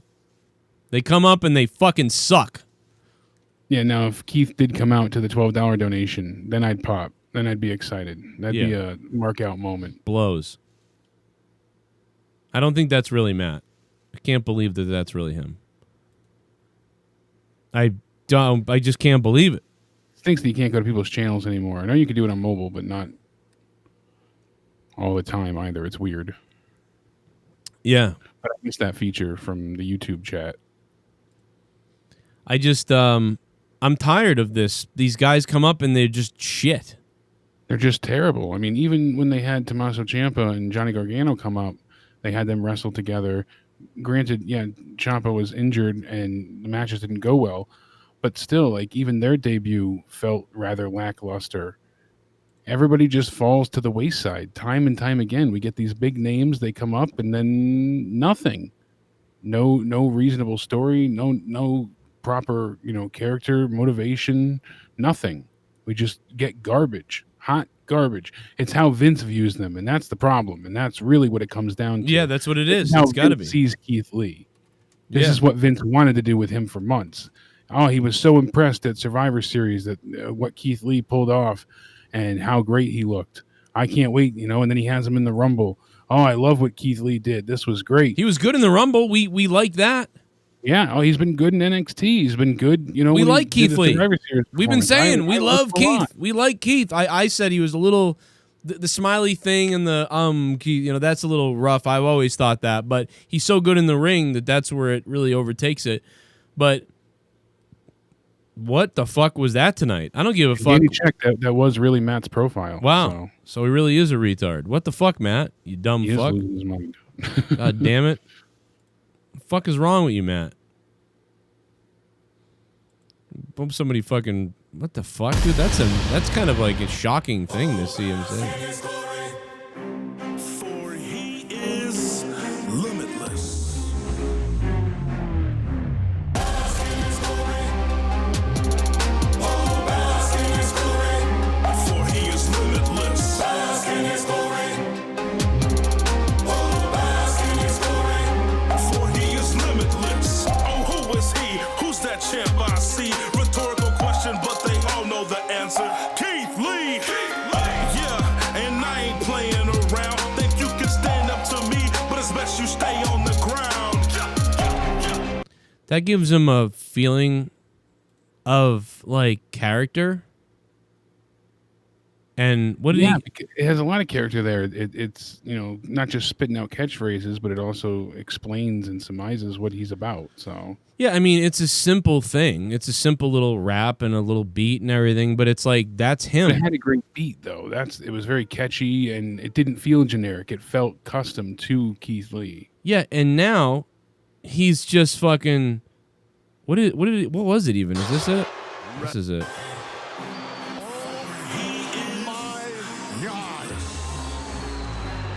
They come up and they fucking suck. Yeah, now if Keith did come out to the $12 donation, then I'd pop. Then I'd be excited. That'd be a mark out moment. Blows. I don't think that's really Matt. I can't believe that that's really him. I just can't believe it. Thinks that you can't go to people's channels anymore. I know you can do it on mobile, but not all the time either. It's weird. Yeah. But I missed that feature from the YouTube chat. I just, I'm tired of this. These guys come up and they're just shit. They're just terrible. I mean, even when they had Tommaso Ciampa and Johnny Gargano come up, they had them wrestle together. Granted, yeah, Ciampa was injured and the matches didn't go well, but still, like, even their debut felt rather lackluster. Everybody just falls to the wayside time and time again. We get these big names, they come up, and then nothing. No reasonable story, no proper, character, motivation, nothing. We just get garbage, hot garbage. It's how Vince views them, and that's the problem, and that's really what it comes down to. Yeah, that's what it is. How It's got to Vince be. sees Keith Lee. This is what Vince wanted to do with him for months. Oh, he was so impressed at Survivor Series that what Keith Lee pulled off and how great he looked. I can't wait, and then he has him in the Rumble. Oh, I love what Keith Lee did. This was great. He was good in the Rumble. We like that. Yeah. Oh, he's been good in NXT. He's been good. We like Keith Lee. We've been saying I we love like him a Keith. lot. We like Keith. I said he was a little the smiley thing and the Keith, that's a little rough. I've always thought that, but he's so good in the ring that's where it really overtakes it. But what the fuck was that tonight? I don't give a fuck. Danny checked that was really Matt's profile. Wow. So he really is a retard. What the fuck, Matt? You dumb He is fuck. losing his mind. God damn it. The fuck is wrong with you, Matt? hope somebody fucking. What the fuck, dude? That's kind of like a shocking thing to see him say. For he is limitless. For he is limitless. For he is limitless. Oh, who is he? Who's that champ I see? Rhetorical question, but they all know the answer. Keith Lee. Yeah, and I ain't playing around. Think you can stand up to me, but it's best you stay on the ground. That gives him a feeling of like character. And what did he? It has a lot of character there. It's not just spitting out catchphrases, but it also explains and surmises what he's about. So Yeah, I mean, it's a simple thing. It's a simple little rap and a little beat and everything, but it's like that's him. But it had a great beat though. It was very catchy and it didn't feel generic. It felt custom to Keith Lee. Yeah, and now he's just fucking. What was it even? Is this it? This is it.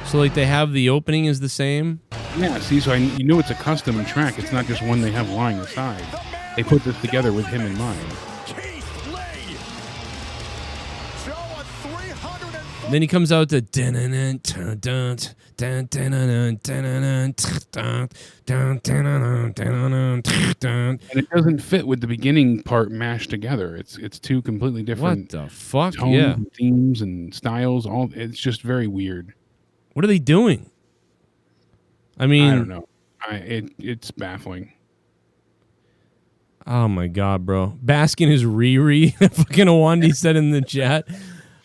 So like they have the opening is the same. Yeah, see, so you know it's a custom track. It's not just one they have lying aside. They put this together with him in mind. Then he comes out to and it doesn't fit with the beginning part mashed together. It's two completely different. What the fuck? Tones, Yeah, and themes and styles. It's just very weird. what are they doing? I mean, I don't know. It's baffling. Oh my god, bro! Baskin is Riri. Fucking Awandi said in the chat.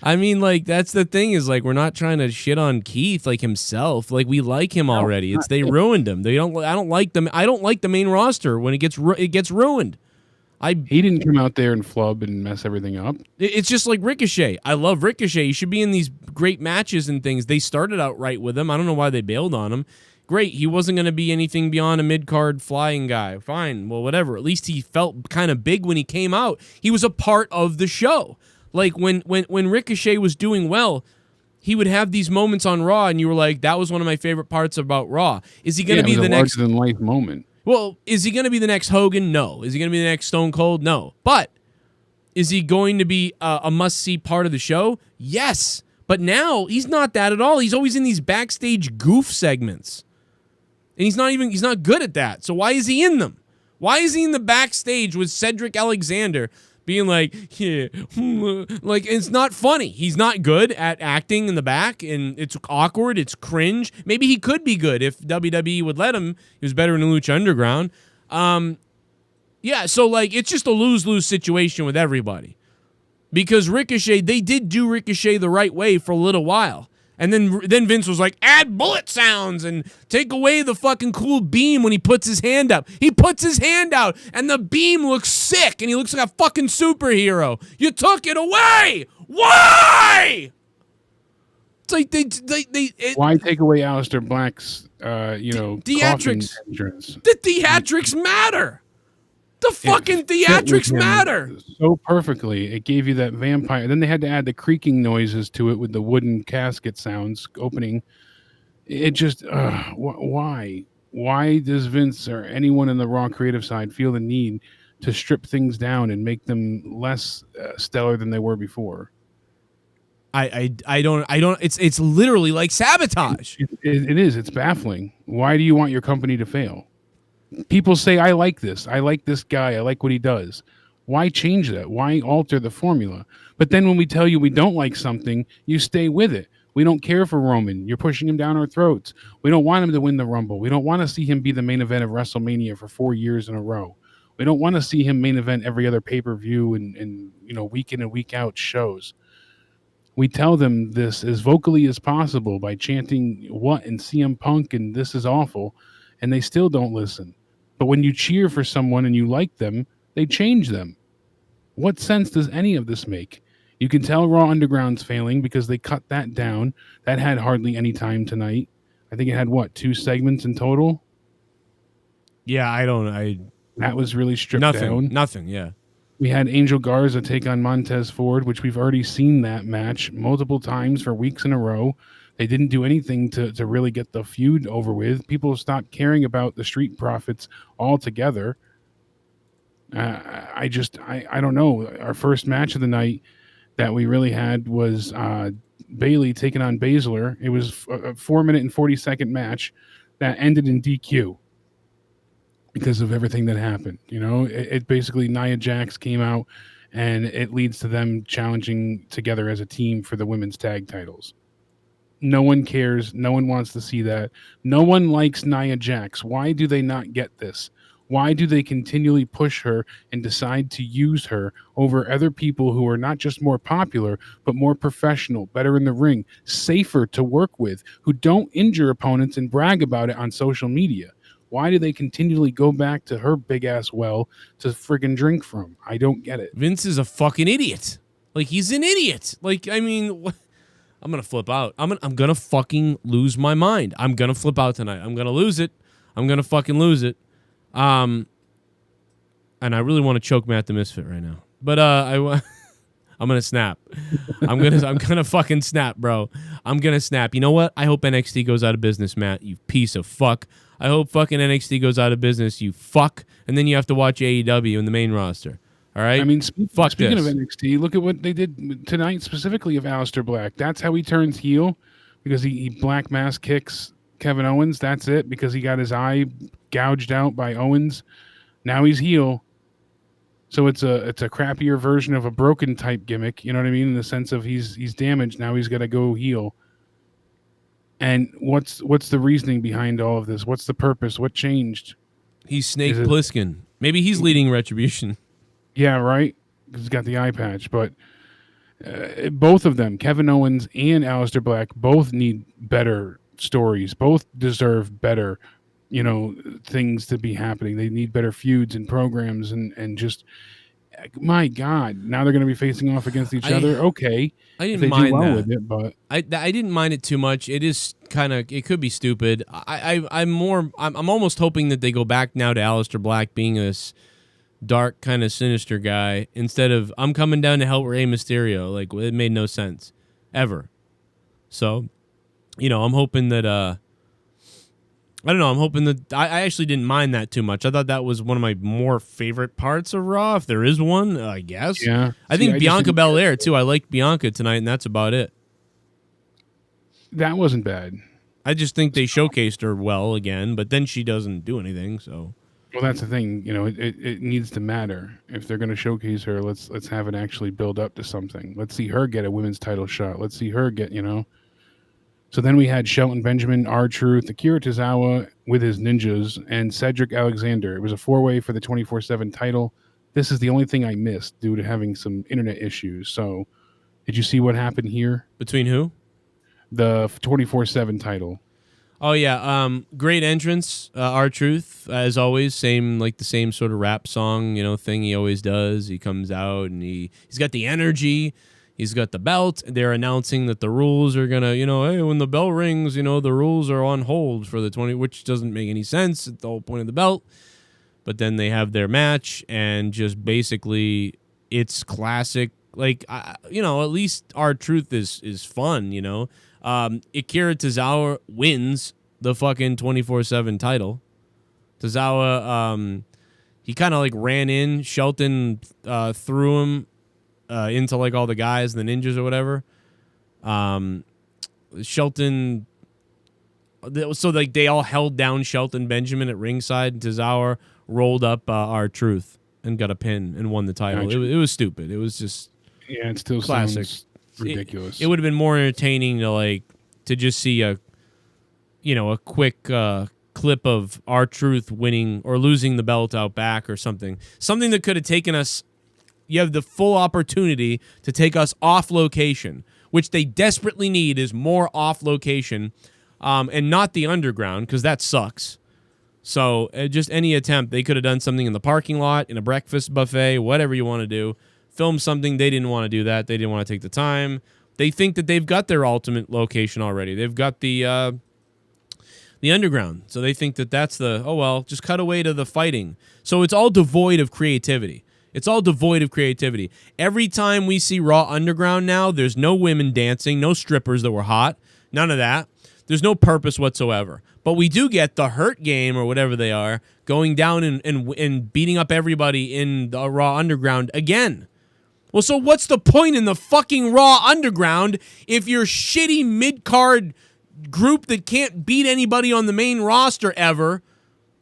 I mean, like that's the thing is like we're not trying to shit on Keith like himself. Like we like him already. They ruined him. They don't. I don't like them. I don't like the main roster when it gets ruined. He didn't come out there and flub and mess everything up. It's just like Ricochet. I love Ricochet. He should be in these great matches and things. They started out right with him. I don't know why they bailed on him. Great, he wasn't going to be anything beyond a mid-card flying guy. Fine, well, whatever. At least he felt kind of big when he came out. He was a part of the show. Like, when Ricochet was doing well, he would have these moments on Raw, and you were like, that was one of my favorite parts about Raw. Is he going to be the next... larger-than-life moment. Well, is he going to be the next Hogan? No. Is he going to be the next Stone Cold? No. But is he going to be a must-see part of the show? Yes. But now, he's not that at all. He's always in these backstage goof segments. And he's not good at that. So why is he in them? Why is he in the backstage with Cedric Alexander being like, yeah, like it's not funny. He's not good at acting in the back, and it's awkward. It's cringe. Maybe he could be good if WWE would let him. He was better in the Lucha Underground. Yeah, so like it's just a lose-lose situation with everybody. Because Ricochet, they did do Ricochet the right way for a little while. And then Vince was like, add bullet sounds and take away the fucking cool beam when he puts his hand up. He puts his hand out, and the beam looks sick, and he looks like a fucking superhero. You took it away! Why? It's like why take away Aleister Black's, theatrics. Entrance? The theatrics matter. The fucking theatrics matter. So perfectly. It gave you that vampire. Then they had to add the creaking noises to it with the wooden casket sounds opening. It just, why? Why does Vince or anyone in the Raw creative side feel the need to strip things down and make them less stellar than they were before? I don't. It's literally like sabotage. It is. It's baffling. Why do you want your company to fail? People say, I like this. I like this guy. I like what he does. Why change that? Why alter the formula? But then when we tell you we don't like something, you stay with it. We don't care for Roman. You're pushing him down our throats. We don't want him to win the Rumble. We don't want to see him be the main event of WrestleMania for 4 years in a row. We don't want to see him main event every other pay-per-view and week in and week out shows. We tell them this as vocally as possible by chanting what and CM Punk and this is awful, and they still don't listen. But when you cheer for someone and you like them, they change them. What sense does any of this make? You can tell Raw Underground's failing because they cut that down. That had hardly any time tonight. I think it had, 2 segments in total? Yeah, That was really stripped down. Nothing, yeah. We had Angel Garza take on Montez Ford, which we've already seen that match multiple times for weeks in a row. They didn't do anything to really get the feud over with. People stopped caring about the Street Profits altogether. I don't know. Our first match of the night that we really had was Bailey taking on Baszler. It was a 4-minute and 40-second match that ended in DQ because of everything that happened. You know, it basically Nia Jax came out, and it leads to them challenging together as a team for the women's tag titles. No one cares. No one wants to see that. No one likes Nia Jax. Why do they not get this? Why do they continually push her and decide to use her over other people who are not just more popular, but more professional, better in the ring, safer to work with, who don't injure opponents and brag about it on social media? Why do they continually go back to her big ass well to friggin' drink from? I don't get it. Vince is a fucking idiot. Like, he's an idiot. Like, I mean, I'm gonna flip out. I'm gonna fucking lose my mind. I'm gonna flip out tonight. I'm gonna lose it. I'm gonna fucking lose it. And I really want to choke Matt the Misfit right now, but I'm gonna snap. I'm gonna fucking snap, bro. I'm gonna snap. You know what? I hope NXT goes out of business, Matt. You piece of fuck. I hope fucking NXT goes out of business. You fuck, and then you have to watch AEW in the main roster. All right. I mean, speaking this. of NXT, look at what they did tonight, specifically of Aleister Black. That's how he turns heel, because he black mass kicks Kevin Owens. That's it, because he got his eye gouged out by Owens. Now he's heel. So it's a crappier version of a broken type gimmick. You know what I mean? In the sense of he's damaged. Now he's got to go heel. And what's the reasoning behind all of this? What's the purpose? What changed? He's Snake Plissken. Maybe he's leading Retribution. Yeah, right. Because he's got the eye patch. But both of them, Kevin Owens and Aleister Black, both need better stories. Both deserve better, things to be happening. They need better feuds and programs and just, my God, now they're going to be facing off against each other. Okay. I didn't mind that. With it, but I didn't mind it too much. It is it could be stupid. I'm almost hoping that they go back now to Aleister Black being this dark kind of sinister guy instead of I'm coming down to help Rey Mysterio. Like, it made no sense ever. So, I'm hoping that I don't know. I'm hoping that I actually didn't mind that too much. I thought that was one of my more favorite parts of Raw, if there is one, I guess. Yeah. I think Bianca Belair too. I liked Bianca tonight, and that's about it. That wasn't bad. I just think they showcased her well again, but then she doesn't do anything. So, well, that's the thing. It needs to matter. If they're going to showcase her, let's have it actually build up to something. Let's see her get a women's title shot. Let's see her get, So then we had Shelton Benjamin, R-Truth, Akira Tozawa with his ninjas, and Cedric Alexander. It was a 4-way for the 24/7 title. This is the only thing I missed due to having some internet issues. So, did you see what happened here? Between who? The 24/7 title. Oh yeah, great entrance. R-Truth, as always, the same sort of rap song, thing he always does. He comes out and he's got the energy. He's got the belt. They're announcing that the rules are gonna, hey, when the bell rings, the rules are on hold for the 20, which doesn't make any sense. It's the whole point of the belt. But then they have their match, and just basically, it's classic. Like, at least R-Truth is fun. Akira Tozawa wins the fucking 24/7 title. Tozawa, he kind of ran in. Shelton threw him into all the guys, the ninjas or whatever. Shelton, so they all held down Shelton Benjamin at ringside, and Tozawa rolled up R-Truth and got a pin and won the title. Gotcha. It was stupid. It was just it still classic. Sounds ridiculous. It would have been more entertaining to just see a quick clip of R-Truth winning or losing the belt out back or something that could have taken us. You have the full opportunity to take us off location, which they desperately need is more off location, and not the underground, because that sucks. So just any attempt, they could have done something in the parking lot, in a breakfast buffet, whatever you want to do. Film something. They didn't want to do that. They didn't want to take the time. They think that they've got their ultimate location already. They've got the underground. So they think that that's just cut away to the fighting. So it's all devoid of creativity. It's all devoid of creativity. Every time we see Raw Underground now, there's no women dancing, no strippers that were hot, none of that. There's no purpose whatsoever. But we do get the Hurt Game or whatever they are going down and beating up everybody in the Raw Underground again. Well, so what's the point in the fucking Raw Underground if your shitty mid-card group that can't beat anybody on the main roster ever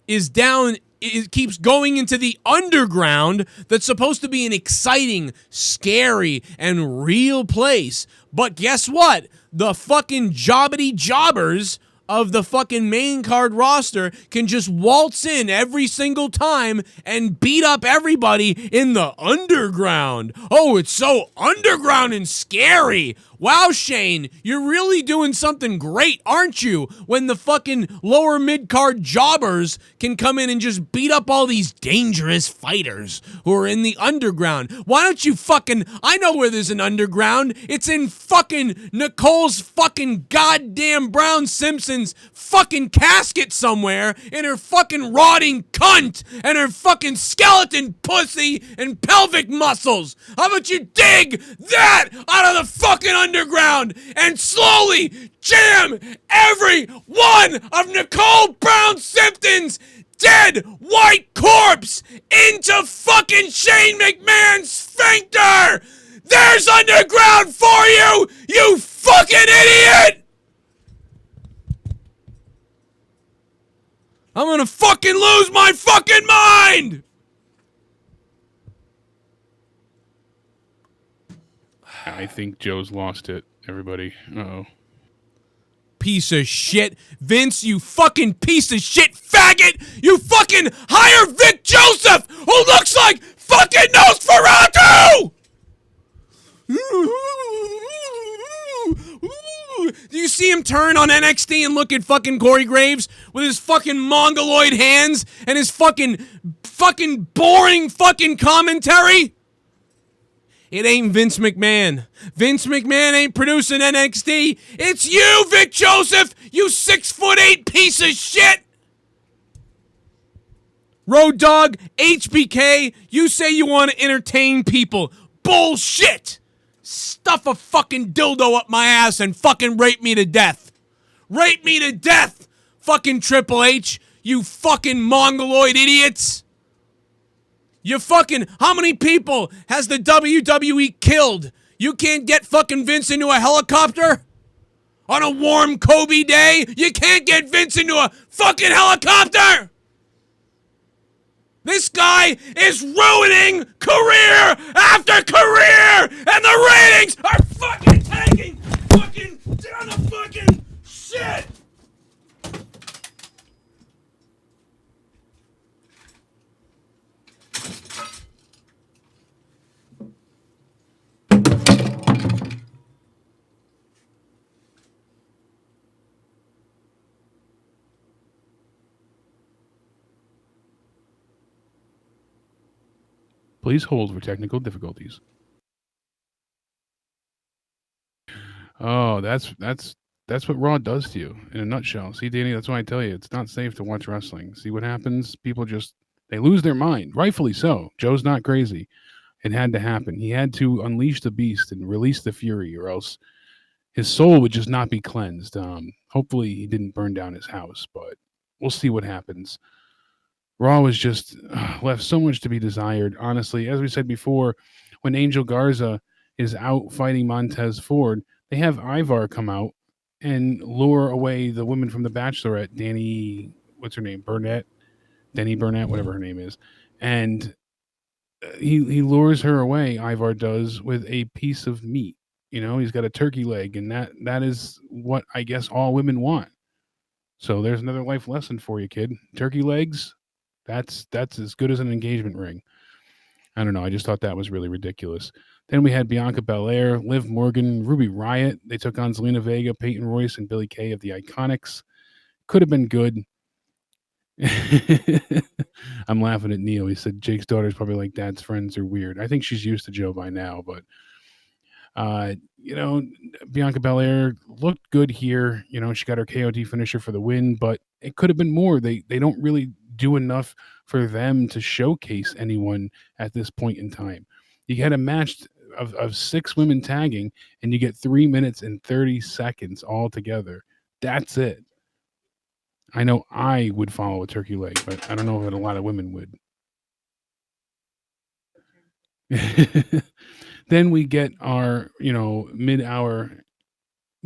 is down, it keeps going into the underground that's supposed to be an exciting, scary, and real place. But guess what? The fucking jobbity jobbers of the fucking main card roster can just waltz in every single time and beat up everybody in the underground. Oh, it's so underground and scary. Wow, Shane, you're really doing something great, aren't you? When the fucking lower mid-card jobbers can come in and just beat up all these dangerous fighters who are in the underground. Why don't you fucking... I know where there's an underground. It's in fucking Nicole's fucking goddamn Brown Simpson's fucking casket somewhere in her fucking rotting cunt and her fucking skeleton pussy and pelvic muscles. How about you dig that out of the fucking underground and slowly jam every one of Nicole Brown Simpson's dead white corpse into fucking Shane McMahon's sphincter! There's underground for you, you fucking idiot! I'm gonna fucking lose my fucking mind! I think Joe's lost it, everybody. Uh-oh. Piece of shit. Vince, you fucking piece of shit faggot! You fucking hire Vic Joseph, who looks like fucking Nosferatu! Do you see him turn on NXT and look at fucking Corey Graves with his fucking mongoloid hands and his fucking boring fucking commentary? It ain't Vince McMahon. Vince McMahon ain't producing NXT. It's you, Vic Joseph, you 6'8" piece of shit. Road Dogg, HBK, you say you want to entertain people. Bullshit. Stuff a fucking dildo up my ass and fucking rape me to death. Rape me to death, fucking Triple H, you fucking mongoloid idiots. You fucking, how many people has the WWE killed? You can't get fucking Vince into a helicopter? On a warm Kobe day? You can't get Vince into a fucking helicopter! This guy is ruining career after career, and the ratings are fucking tanking fucking down the fucking shit! Please hold for technical difficulties. Oh, that's what Raw does to you in a nutshell. See, Danny, that's why I tell you it's not safe to watch wrestling. See what happens? People just they lose their mind, rightfully so. Joe's not crazy. It had to happen. He had to unleash the beast and release the fury, or else his soul would just not be cleansed. Hopefully, he didn't burn down his house, but we'll see what happens. Raw was just left so much to be desired. Honestly, as we said before, when Angel Garza is out fighting Montez Ford, they have Ivar come out and lure away the women from The Bachelorette, Danny, what's her name, Burnett, Denny Burnett, whatever her name is, and he lures her away. Ivar does, with a piece of meat. You know, he's got a turkey leg, and that is what I guess all women want. So there's another life lesson for you, kid. Turkey legs. That's as good as an engagement ring. I don't know. I just thought that was really ridiculous. Then we had Bianca Belair, Liv Morgan, Ruby Riott. They took on Zelina Vega, Peyton Royce, and Billie Kay of the Iconics. Could have been good. I'm laughing at Neil. He said Jake's daughter's probably like dad's friends are weird. I think she's used to Joe by now, but Bianca Belair looked good here. You know, she got her KOD finisher for the win, but it could have been more. They don't really do enough for them to showcase anyone at this point in time. You had a match of 6 women tagging, and you get 3 minutes and 30 seconds all together. That's it. I know I would follow a turkey leg, but I don't know that a lot of women would. Then we get our, mid-hour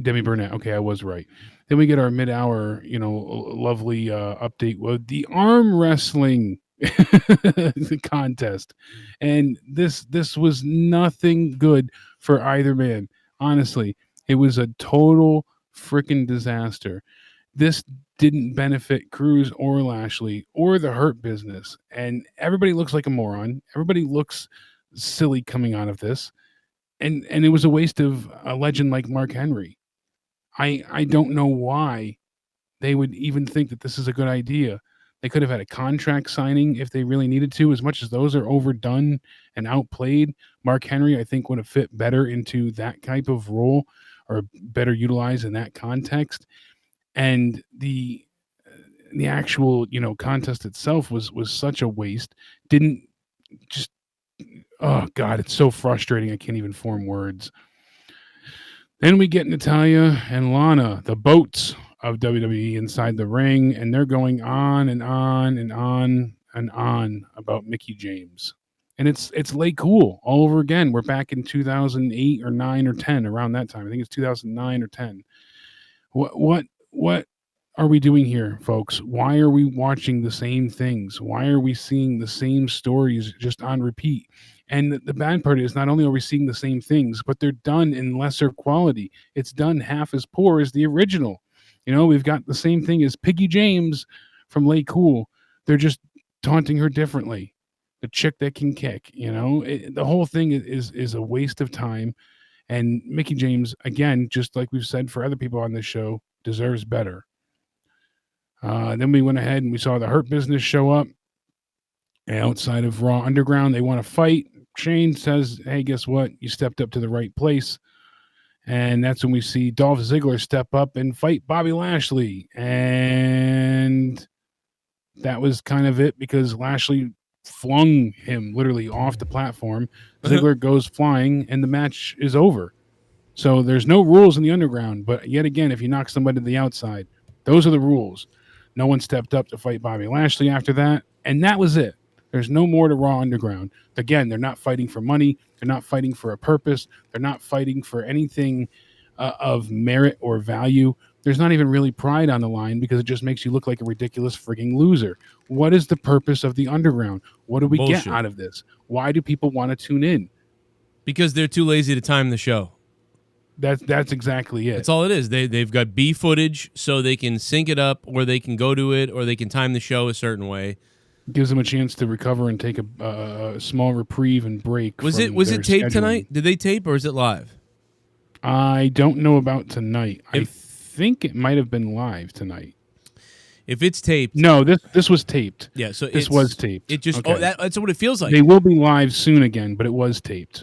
Demi Burnett. Okay, I was right. Then we get our mid-hour, lovely update with the arm wrestling contest. And this was nothing good for either man. Honestly, it was a total freaking disaster. This didn't benefit Cruz or Lashley or the Hurt Business. And everybody looks like a moron. Everybody looks silly coming out of this. And it was a waste of a legend like Mark Henry. I don't know why they would even think that this is a good idea. They could have had a contract signing if they really needed to. As much as those are overdone and outplayed, Mark Henry, I think, would have fit better into that type of role or better utilized in that context. And the actual, contest itself was such a waste. Oh God, it's so frustrating. I can't even form words. Then we get Natalya and Lana, the boats of WWE, inside the ring, and they're going on and on and on and on about Mickie James. And it's Lay Cool all over again. We're back in 2008 or 9 or 10, around that time. I think it's 2009 or 10. What are we doing here, folks? Why are we watching the same things? Why are we seeing the same stories just on repeat? And the bad part is not only are we seeing the same things, but they're done in lesser quality. It's done half as poor as the original. We've got the same thing as Piggy James from Lay Cool. They're just taunting her differently. The chick that can kick, the whole thing is a waste of time. And Mickie James, again, just like we've said for other people on this show, deserves better. Then we went ahead and we saw the Hurt Business show up. And outside of Raw Underground, they want to fight. Shane says, hey, guess what? You stepped up to the right place. And that's when we see Dolph Ziggler step up and fight Bobby Lashley. And that was kind of it, because Lashley flung him literally off the platform. Ziggler goes flying, and the match is over. So there's no rules in the Underground. But yet again, if you knock somebody to the outside, those are the rules. No one stepped up to fight Bobby Lashley after that. And that was it. There's no more to Raw Underground. Again, they're not fighting for money. They're not fighting for a purpose. They're not fighting for anything of merit or value. There's not even really pride on the line, because it just makes you look like a ridiculous frigging loser. What is the purpose of the Underground? What do we get out of this? Why do people want to tune in? Because they're too lazy to time the show. That's exactly it. That's all it is. They've got B footage, so they can sync it up, or they can go to it, or they can time the show a certain way. Gives them a chance to recover and take a small reprieve and break. Was it taped tonight? Did they tape, or is it live? I don't know about tonight. I think it might have been live tonight. If it's taped, no, this was taped. Yeah, so this was taped. It just that's what it feels like. They will be live soon again, but it was taped.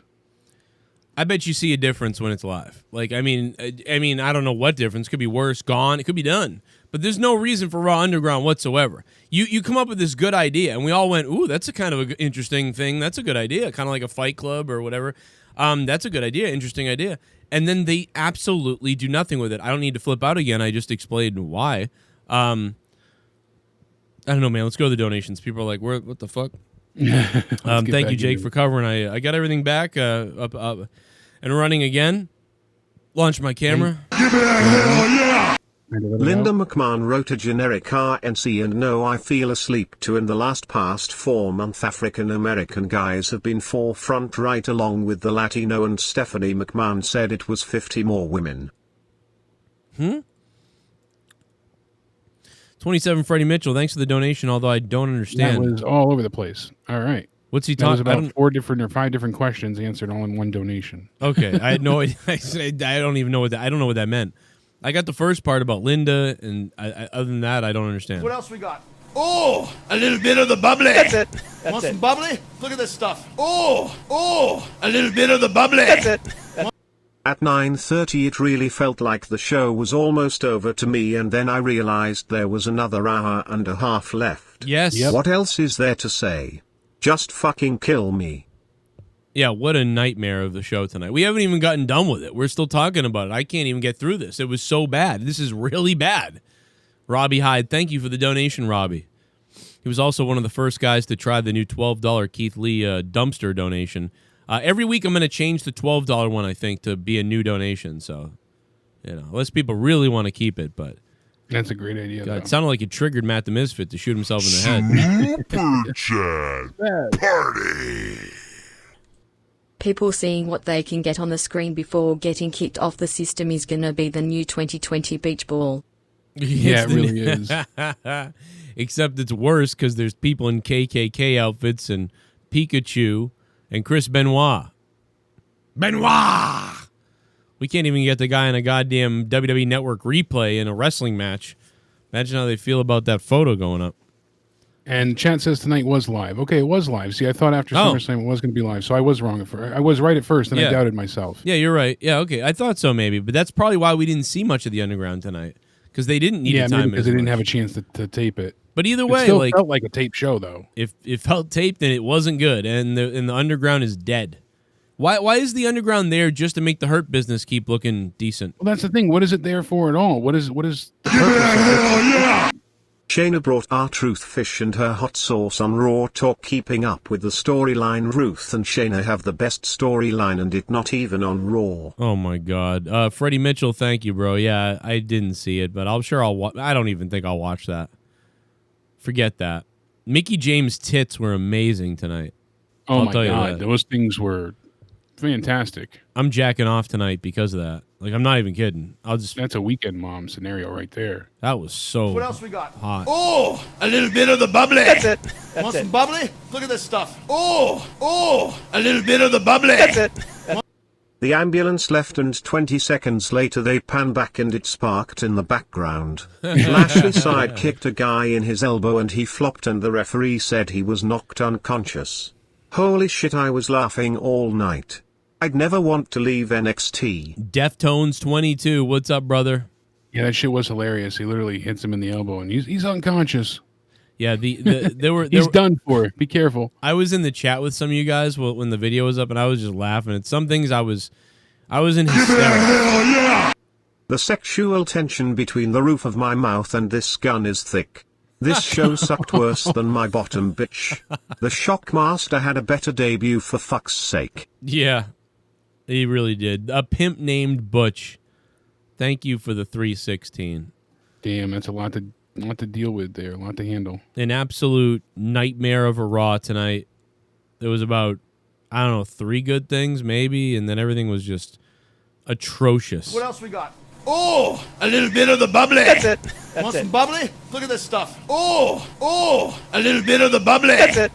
I bet you see a difference when it's live. Like, I mean, I don't know what difference. It could be worse, gone. It could be done. But there's no reason for Raw Underground whatsoever. You come up with this good idea, and we all went, ooh, that's a kind of an interesting thing. That's a good idea, kind of like a Fight Club or whatever. That's a good idea, interesting idea. And then they absolutely do nothing with it. I don't need to flip out again. I just explained why. I don't know, man. Let's go to the donations. People are like, what the fuck? Thank you, Jake, for covering. I got everything back up and running again. Launch my camera. Give it a hell yeah! Linda McMahon wrote a generic RNC and no I feel asleep too. In the past 4 months African American guys have been forefront right along with the Latino, and Stephanie McMahon said it was 50 more women. 27 Freddie Mitchell, thanks for the donation, although I don't understand. That was all over the place. All right. What's he talking about? 4 different or 5 different questions answered all in one donation. Okay. I had no idea. I don't even know what I don't know what that meant. I got the first part about Linda, and other than that, I don't understand. What else we got? Oh, a little bit of the bubbly. That's it. Want some bubbly? Look at this stuff. Oh, a little bit of the bubbly. That's it. At 9:30 it really felt like the show was almost over to me, and then I realized there was another hour and a half left. Yes. Yep. What else is there to say? Just fucking kill me. Yeah, what a nightmare of the show tonight. We haven't even gotten done with it. We're still talking about it. I can't even get through this. It was so bad. This is really bad. Robbie Hyde, thank you for the donation, Robbie. He was also one of the first guys to try the new $12 Keith Lee dumpster donation. Every week I'm going to change the $12 one, I think, to be a new donation. So, unless people really want to keep it. But That's a great idea. God, it sounded like it triggered Matt the Misfit to shoot himself in the head. Super chat party. People seeing what they can get on the screen before getting kicked off the system is gonna be the new 2020 beach ball. Yeah, it really is. Except it's worse because there's people in KKK outfits and Pikachu and Chris Benoit. Benoit! We can't even get the guy in a goddamn WWE Network replay in a wrestling match. Imagine how they feel about that photo going up. And chat says tonight was live. Okay, it was live. See, I thought after SummerSlam it was going to be live, so I was wrong at first. I was right at first, and I doubted myself. Yeah, you're right. Yeah, okay. I thought so maybe, but that's probably why we didn't see much of the Underground tonight, because they didn't need time. Because they didn't have a chance to tape it. But either way, it still felt like a tape show, though. If it felt taped, then it wasn't good, and the Underground is dead. Why is the Underground there just to make the Hurt Business keep looking decent? Well, that's the thing. What is it there for at all? What is the purpose of it? Shayna brought R-Truth Fish and her hot sauce on Raw Talk, keeping up with the storyline. Ruth and Shayna have the best storyline, and it not even on Raw. Oh my God, Freddie Mitchell, thank you, bro. Yeah, I didn't see it, but I don't even think I'll watch that. Forget that. Mickey James' tits were amazing tonight. Oh I'll my tell you God, that. those things were fantastic. I'm jacking off tonight because of that. Like, I'm not even kidding. That's a weekend mom scenario right there. That was so What else we got? hot. Oh, a little bit of the bubbly. That's it. That's Want it. some bubbly? Look at this stuff. Oh, a little bit of the bubbly. That's it. The ambulance left, and 20 seconds later they pan back and it sparked in the background. Lashley side kicked a guy in his elbow and he flopped, and the referee said he was knocked unconscious. Holy shit, I was laughing all night. I'd never want to leave NXT. Deftones 22, what's up, brother? Yeah, that shit was hilarious. He literally hits him in the elbow, and he's unconscious. Yeah, He's done for. Be careful. I was in the chat with some of you guys when the video was up, and I was just laughing at some things. I was in hysterics. The sexual tension between the roof of my mouth and this gun is thick. This show sucked worse than my bottom, bitch. The Shockmaster had a better debut, for fuck's sake. Yeah, he really did. A pimp named Butch. Thank you for the 316. Damn, that's a lot to deal with there, a lot to handle. An absolute nightmare of a Raw tonight. There was about, 3 good things maybe, and then everything was just atrocious. What else we got? Oh, a little bit of the bubbly. That's it. That's Want it. some bubbly? Look at this stuff. Oh, a little bit of the bubbly. That's it.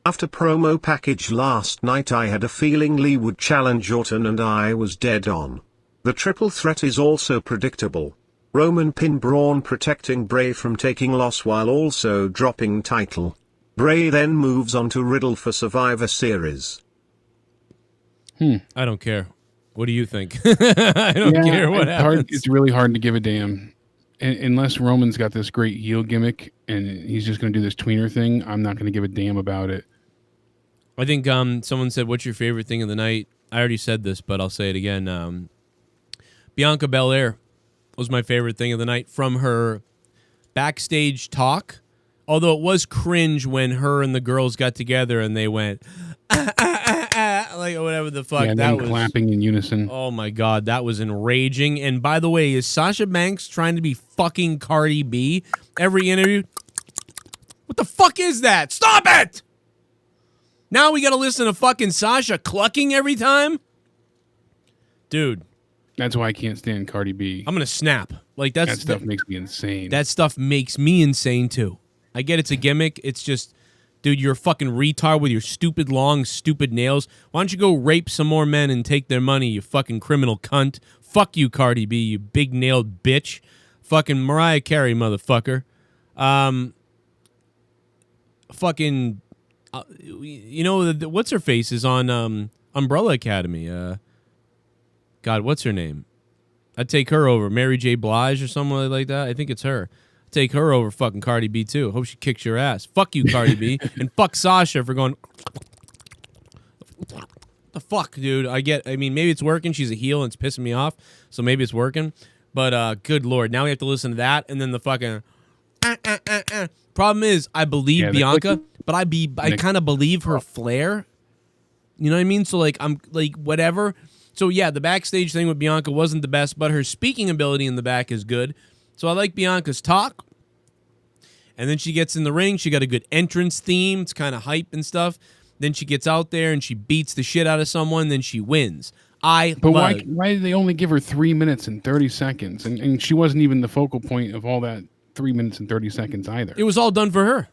After promo package last night, I had a feeling Lee would challenge Orton, and I was dead on. The triple threat is also predictable. Roman pin Braun, protecting Bray from taking loss while also dropping title. Bray then moves on to Riddle for Survivor Series. I don't care. What do you think? I don't care what happens. It's really hard to give a damn. Unless Roman's got this great heel gimmick and he's just going to do this tweener thing, I'm not going to give a damn about it. I think someone said, what's your favorite thing of the night? I already said this, but I'll say it again. Bianca Belair was my favorite thing of the night from her backstage talk. Although it was cringe when her and the girls got together and they went, like whatever the fuck. Yeah, and that then was clapping in unison. Oh my God, that was enraging. And by the way, is Sasha Banks trying to be fucking Cardi B? Every interview. What the fuck is that? Stop it! Now we gotta listen to fucking Sasha clucking every time? Dude. That's why I can't stand Cardi B. I'm gonna snap. Like that stuff makes me insane. That stuff makes me insane too. I get it's a gimmick. It's just, dude, you're a fucking retard with your stupid long, stupid nails. Why don't you go rape some more men and take their money, you fucking criminal cunt? Fuck you, Cardi B, you big nailed bitch. Fucking Mariah Carey, motherfucker. Fucking, what's her face is on Umbrella Academy. God, what's her name? I'd take her over Mary J. Blige or someone like that. I think it's her. I'd take her over fucking Cardi B too. Hope she kicks your ass. Fuck you, Cardi B, and fuck Sasha for going. The fuck, dude. I mean, maybe it's working. She's a heel and it's pissing me off, so maybe it's working. But good lord, now we have to listen to that and then the fucking. Problem is, I believe Bianca, but I kind of believe her flair. You know what I mean? So like, I'm like whatever. So yeah, the backstage thing with Bianca wasn't the best, but her speaking ability in the back is good. So I like Bianca's talk. And then she gets in the ring. She got a good entrance theme. It's kind of hype and stuff. Then she gets out there and she beats the shit out of someone. Then she wins. But why did they only give her 3 minutes and 30 seconds? And she wasn't even the focal point of all that 3 minutes and 30 seconds either. It was all done for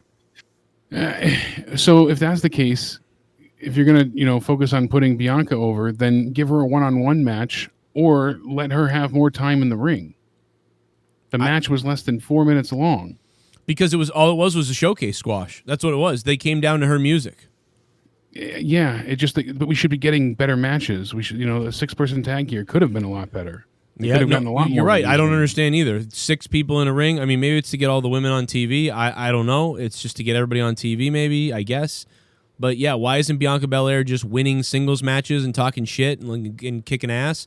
her. So if that's the case, if you're going to, focus on putting Bianca over, then give her a one-on-one match or let her have more time in the ring. The match was less than 4 minutes long. Because it was a showcase squash. That's what it was. They came down to her music. Yeah, but we should be getting better matches. We should, a 6-person tag here could have been a lot better. You're right. I don't understand either. 6 people in a ring. I mean, maybe it's to get all the women on TV. I don't know. It's just to get everybody on TV, maybe, I guess. But yeah, why isn't Bianca Belair just winning singles matches and talking shit and kicking ass?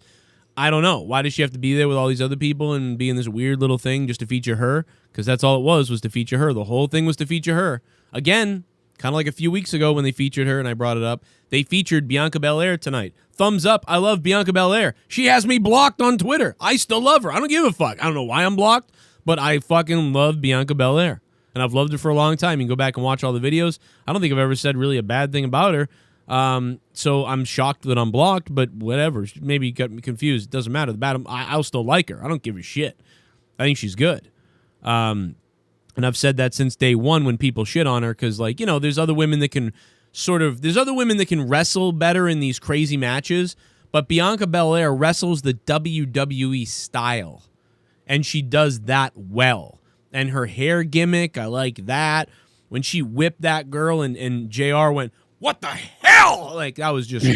I don't know. Why does she have to be there with all these other people and be in this weird little thing just to feature her? Because that's all it was to feature her. The whole thing was to feature her. Again, kind of like a few weeks ago when they featured her and I brought it up. They featured Bianca Belair tonight. Thumbs up. I love Bianca Belair. She has me blocked on Twitter. I still love her. I don't give a fuck. I don't know why I'm blocked, but I fucking love Bianca Belair. And I've loved her for a long time. You can go back and watch all the videos. I don't think I've ever said really a bad thing about her. So I'm shocked that I'm blocked, but whatever. Maybe you got me confused. It doesn't matter. I'll still like her. I don't give a shit. I think she's good. And I've said that since day one when people shit on her because, there's other women that can wrestle better in these crazy matches, but Bianca Belair wrestles the WWE style, and she does that well. And her hair gimmick, I like that. When she whipped that girl and JR went, what the hell? Like, that was just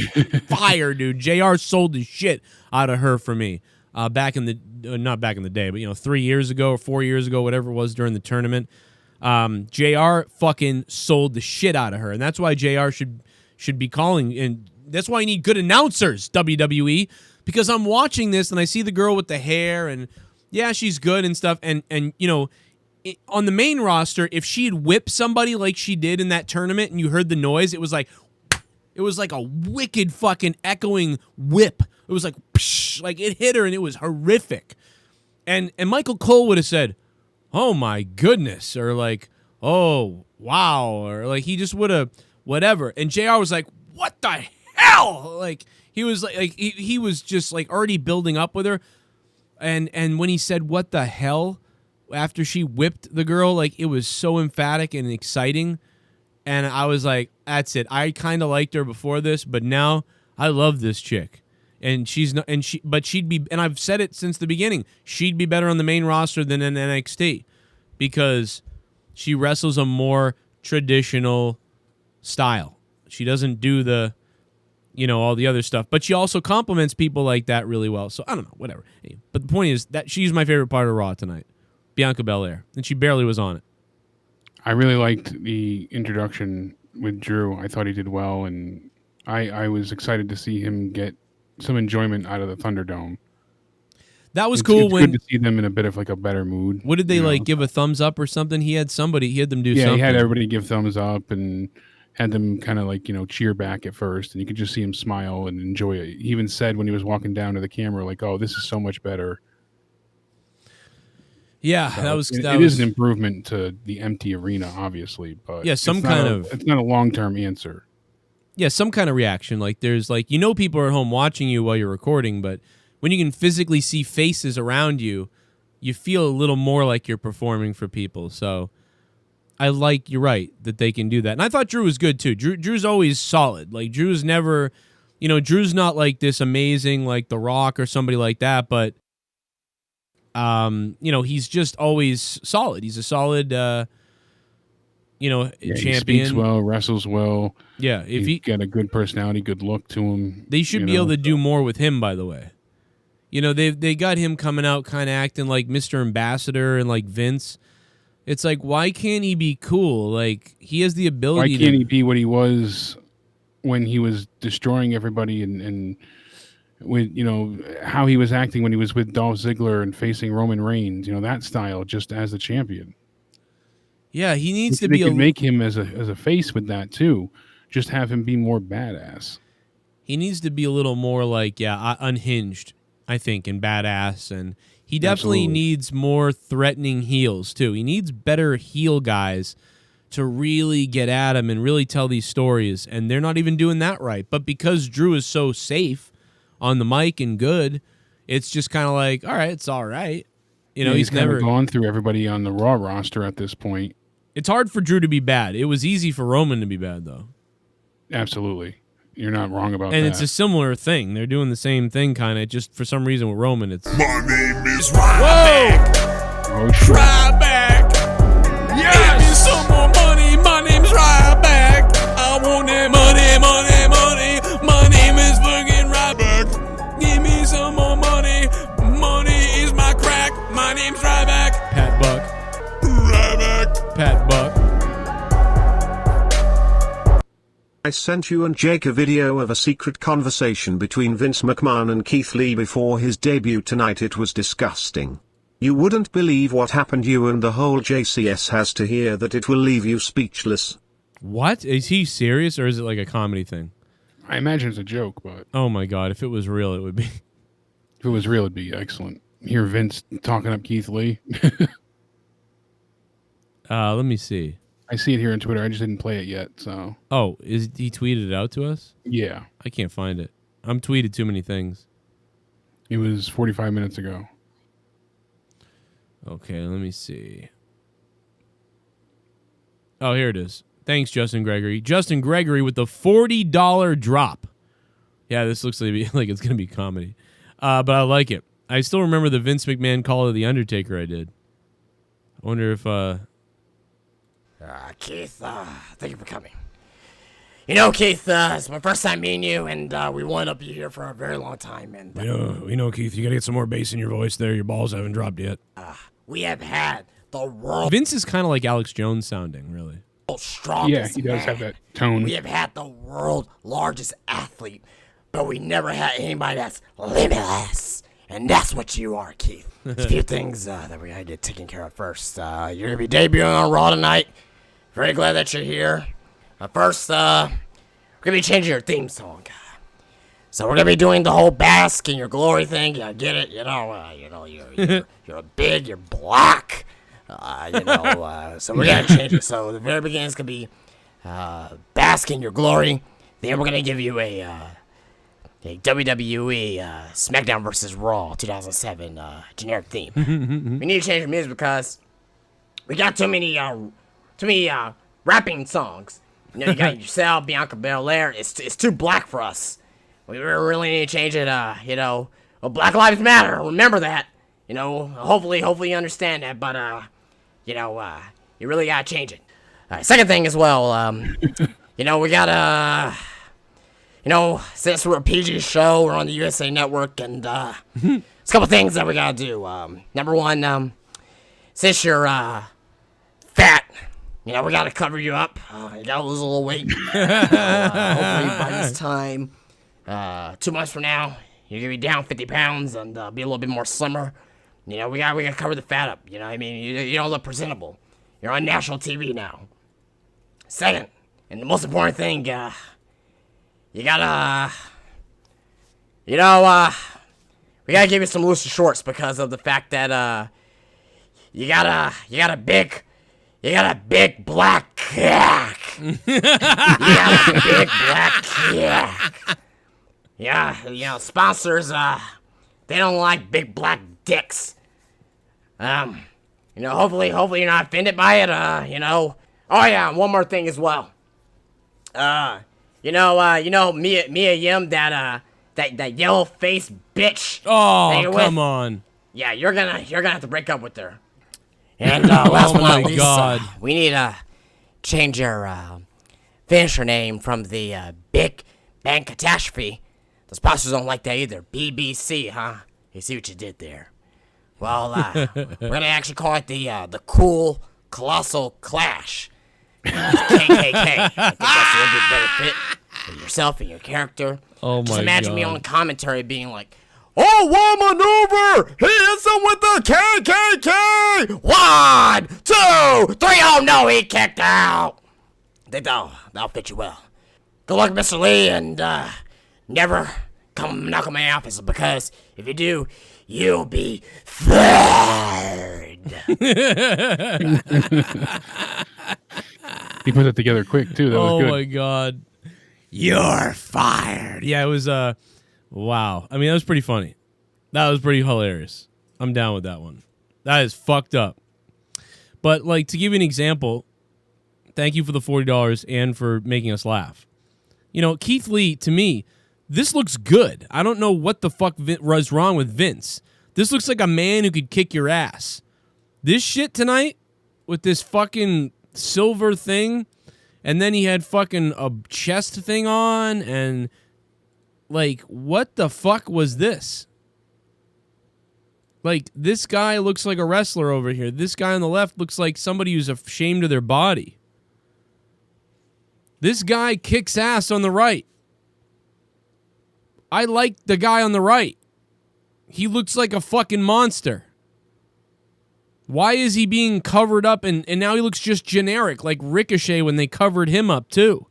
fire, dude. JR sold the shit out of her for me. Not back in the day, but 3 years ago or 4 years ago, whatever it was during the tournament. JR fucking sold the shit out of her. And that's why JR should be calling. And that's why I need good announcers, WWE. Because I'm watching this and I see the girl with the hair and yeah, she's good and stuff. And on the main roster, if she had whipped somebody like she did in that tournament and you heard the noise, it was like a wicked fucking echoing whip. It was like, psh, like it hit her and it was horrific. And Michael Cole would have said, oh my goodness, or like, oh wow, or like he just would have whatever. And JR was like, what the hell? Like he was like he was just like already building up with her. And when he said what the hell after she whipped the girl, like it was so emphatic and exciting. And I was like, that's it. I kind of liked her before this, but now I love this chick. And she'd be, and I've said it since the beginning, she'd be better on the main roster than in NXT because she wrestles a more traditional style. She doesn't do the, all the other stuff, but she also compliments people like that really well. So I don't know, whatever. But the point is that she's my favorite part of Raw tonight, Bianca Belair, and she barely was on it. I really liked the introduction with Drew. I thought he did well, and I was excited to see him get some enjoyment out of the Thunderdome. That was cool. It's good to see them in a bit of like a better mood. What did they give a thumbs up or something? He had them do something. Yeah, he had everybody give thumbs up and had them kind of like, cheer back at first, and you could just see him smile and enjoy it. He even said when he was walking down to the camera, like, oh, this is so much better. Yeah, so it is an improvement to the empty arena, obviously, but yeah, it's not a long-term answer. Yeah, some kind of reaction. Like there's people are at home watching you while you're recording, but when you can physically see faces around you, you feel a little more like you're performing for people. So you're right that they can do that. And I thought Drew was good too. Drew's always solid. Like Drew's never, Drew's not like this amazing like The Rock or somebody like that, but he's just always solid. He's a solid champion. He speaks well, wrestles well. Yeah, if he's got a good personality, good look to him. They should be able to do more with him, by the way. You know, they got him coming out kind of acting like Mr. Ambassador and like Vince. It's like, why can't he be cool? Like, he has the ability. Why can't he be what he was when he was destroying everybody and with, you know, how he was acting when he was with Dolph Ziggler and facing Roman Reigns, you know, that style, just as the champion. Yeah, he needs to they be. Could make him as a face with that too. Just have him be more badass. He needs to be a little more like, unhinged, I think, and badass. And he definitely needs more threatening heels too. He needs better heel guys to really get at him and really tell these stories. And they're not even doing that right. But because Drew is so safe on the mic and good, it's just kind of like, all right, it's all right. You know, he's never gone through everybody on the Raw roster at this point. It's hard for Drew to be bad. It was easy for Roman to be bad, though. Absolutely. You're not wrong about that. And it's a similar thing. They're doing the same thing, kind of, just for some reason with Roman. It's My name is Ryback. Oh, shit. Ryback. Yes. Give me some more money. My name's Ryback. I want that money, money, money. My name is fucking Ryback. Give me some more money. Money is my crack. My name's Ryback. Pat Buck. Ryback. Pat Buck. I sent you and Jake a video of a secret conversation between Vince McMahon and Keith Lee before his debut tonight. It was disgusting. You wouldn't believe what happened. You and the whole JCS has to hear that. It will leave you speechless. What? Is he serious, or is it like a comedy thing? I imagine it's a joke, but... Oh, my God. If it was real, it would be... If it was real, it'd be excellent. Hear Vince talking up Keith Lee. Let me see. I see it here on Twitter. I just didn't play it yet, so... Oh, is he tweeted it out to us? Yeah. I can't find it. I'm tweeted too many things. It was 45 minutes ago. Okay, let me see. Oh, here it is. Thanks, Justin Gregory. Justin Gregory with the $40 drop. Yeah, this looks like it's going to be comedy. But I like it. I still remember the Vince McMahon call of The Undertaker I did. I wonder if... Keith, thank you for coming. You know, Keith, it's my first time meeting you, and we wanted to be here for a very long time. And You know, Keith, you got to get some more bass in your voice there. Your balls haven't dropped yet. we have had the world's Vince is kind of like Alex Jones sounding, really. strongest Yeah, he does man. have that tone. We have had the world's largest athlete, but we never had anybody that's limitless. And that's what you are, Keith. There's a few things that we gotta get taken care of first. You're gonna be debuting on Raw tonight. Very glad that you're here. First, we're gonna be changing your theme song. So we're gonna be doing the whole bask in your glory thing. You get it? You're big, you're black. So we're gonna change it. So the very beginning is gonna be bask in your glory. Then we're gonna give you a WWE SmackDown vs. Raw 2007 generic theme. We need to change the music because we got too many rapping songs. You know, you got yourself, Bianca Belair. It's too black for us. We really need to change it. Well, Black Lives Matter. Remember that. You know, hopefully you understand that. But you really gotta change it. All right, second thing as well. We gotta. Since we're a PG show, we're on the USA Network, and there's a couple things that we gotta do. Number one, since you're fat, we gotta cover you up. You gotta lose a little weight. Hopefully by this time, 2 months from now, you're gonna be down 50 pounds and be a little bit more slimmer. We gotta cover the fat up. You know what I mean? You don't look presentable. You're on national TV now. Second, and the most important thing, we gotta give you some looser shorts because of the fact that you got a big black cock. You got a big black cock. Yeah, sponsors they don't like big black dicks. Hopefully you're not offended by it. Oh yeah, one more thing as well. Mia Yim, that yellow faced bitch. Oh, come on. Yeah, you're gonna have to break up with her. And last but not least, we need to change your finisher name from the Big Bang Catastrophe. The sponsors don't like that either. BBC, huh? You see what you did there? Well, we're gonna actually call it the Cool Colossal Clash. KKK. I think that's a little bit better fit for yourself and your character. Oh my Just imagine me God. on commentary being like, "Oh, one maneuver! He hits him with the KKK! 1, 2, 3, oh no, he kicked out!" I think that'll fit you well. Good luck, Mr. Lee, and never come knock on my office, because if you do, you'll be fired. He put it together quick too. That was Oh good. my God. You're fired. Yeah, it was wow. I mean, that was pretty funny. That was pretty hilarious. I'm down with that one. That is fucked up. But like, to give you an example, thank you for the $40 and for making us laugh. You know, Keith Lee, to me, this looks good. I don't know what the fuck was wrong with Vince. This looks like a man who could kick your ass. This shit tonight with this fucking silver thing, and then he had fucking a chest thing on, and like, what the fuck was this? Like, this guy looks like a wrestler over here. This guy on the left looks like somebody who's ashamed of their body. This guy kicks ass on the right. I like the guy on the right. He looks like a fucking monster. Why is he being covered up and now he looks just generic, like Ricochet when they covered him up too?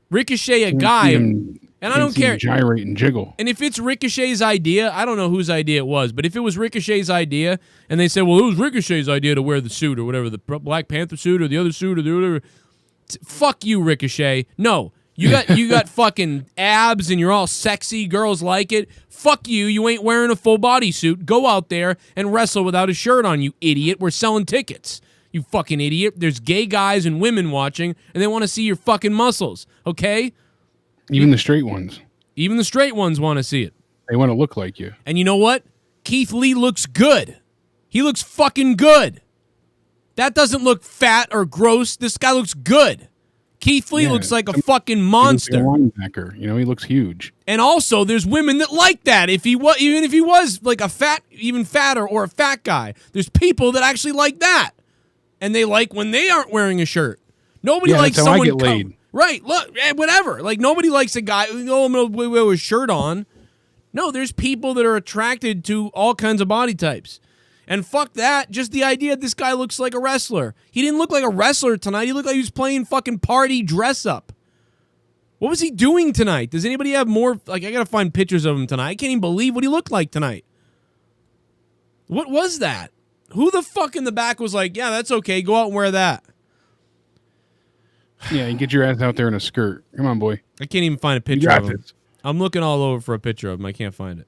Ricochet, a guy, and I don't care. Gyrate and jiggle. And if it's Ricochet's idea, I don't know whose idea it was, but if it was Ricochet's idea, and they said, well, it was Ricochet's idea to wear the suit or whatever, the Black Panther suit or the other suit or the whatever, fuck you, Ricochet. No. You got fucking abs and you're all sexy. Girls like it. Fuck you. You ain't wearing a full body suit. Go out there and wrestle without a shirt on, you idiot. We're selling tickets. You fucking idiot. There's gay guys and women watching, and they want to see your fucking muscles, okay? Even the straight ones. Even the straight ones want to see it. They want to look like you. And you know what? Keith Lee looks good. He looks fucking good. That doesn't look fat or gross. This guy looks good. Keith Lee looks like a fucking monster. He looks like a linebacker. You know, he looks huge. And also, there's women that like that. Even if he was like a fat, even fatter, or a fat guy, there's people that actually like that, and they like when they aren't wearing a shirt. Nobody likes that's how someone I get laid. Right? Look, whatever. Like nobody likes a guy. Oh, I'm gonna wear a shirt on. No, there's people that are attracted to all kinds of body types. And fuck that. Just the idea this guy looks like a wrestler. He didn't look like a wrestler tonight. He looked like he was playing fucking party dress up. What was he doing tonight? Does anybody have more? Like, I gotta find pictures of him tonight. I can't even believe what he looked like tonight. What was that? Who the fuck in the back was like, yeah, that's okay. Go out and wear that. Yeah, you get your ass out there in a skirt. Come on, boy. I can't even find a picture of him. I'm looking all over for a picture of him. I can't find it.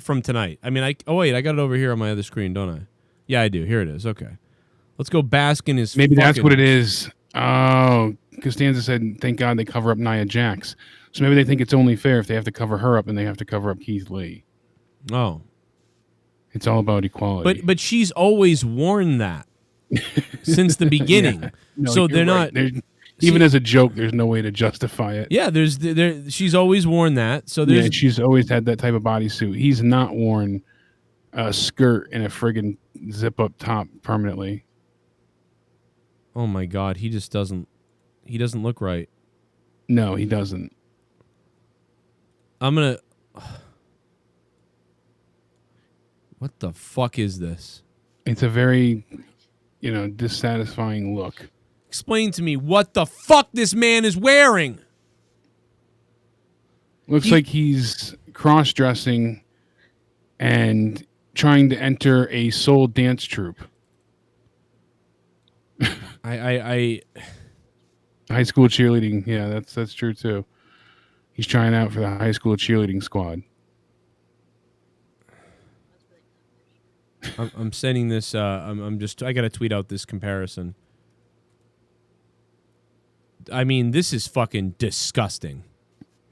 From tonight. I mean, I got it over here on my other screen, don't I? Yeah, I do. Here it is. Okay. Let's go bask in his Maybe that's what it is. Oh, Costanza said, thank God they cover up Nia Jax. So maybe they think it's only fair if they have to cover her up and they have to cover up Keith Lee. Oh. It's all about equality. But she's always worn that since the beginning. Yeah. No, so you're they're right. not... Even as a joke, there's no way to justify it. Yeah, she's always worn that. So there's she's always had that type of bodysuit. He's not worn a skirt and a friggin' zip-up top permanently. Oh my God, he just doesn't. He doesn't look right. No, he doesn't. I'm gonna. What the fuck is this? It's a very, dissatisfying look. Explain to me what the fuck this man is wearing. Looks like he's cross-dressing and trying to enter a soul dance troupe. I High school cheerleading. Yeah, that's true too. He's trying out for the high school cheerleading squad. I'm sending this. I gotta tweet out this comparison. I mean, this is fucking disgusting.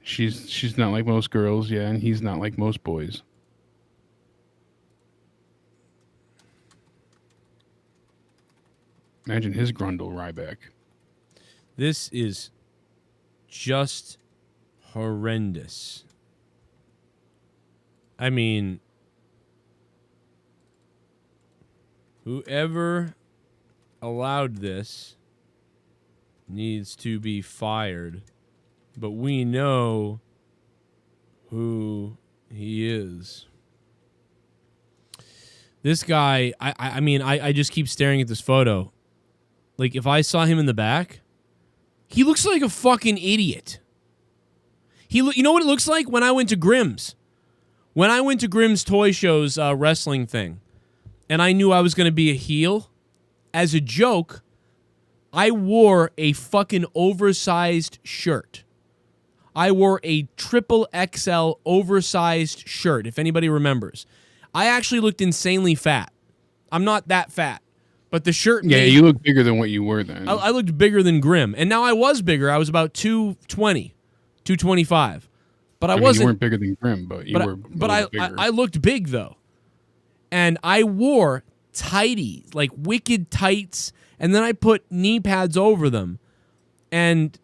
She's not like most girls, yeah, and he's not like most boys. Imagine his Grundle Ryback. This is just horrendous. I mean, whoever allowed this needs to be fired. But we know who he is. This guy, I mean, I just keep staring at this photo. Like, if I saw him in the back, he looks like a fucking idiot. You know what it looks like? When I went to Grimm's. When I went to Grimm's Toy Show's wrestling thing, and I knew I was going to be a heel, as a joke, I wore a fucking oversized shirt. I wore a triple XL oversized shirt, if anybody remembers. I actually looked insanely fat. I'm not that fat. But the shirt... Yeah, you look bigger than what you were then. I looked bigger than Grimm. And now I was bigger. I was about 220, 225. But I mean, wasn't... You weren't bigger than Grimm, but you were bigger. I looked big, though. And I wore tighties, like wicked tights, and then I put knee pads over them. And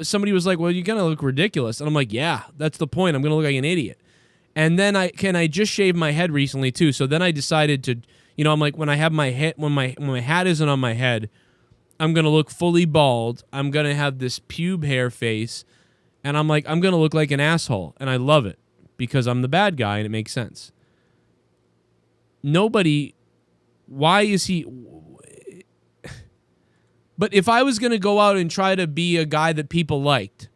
somebody was like, well, you're going to look ridiculous. And I'm like, yeah, that's the point. I'm going to look like an idiot. And then I just shaved my head recently, too. So then I decided to... You know, I'm like, when I have my head, when my hat isn't on my head, I'm gonna look fully bald. I'm gonna have this pube hair face, and I'm like, I'm gonna look like an asshole, and I love it because I'm the bad guy, and it makes sense. Why is he? But if I was gonna go out and try to be a guy that people liked,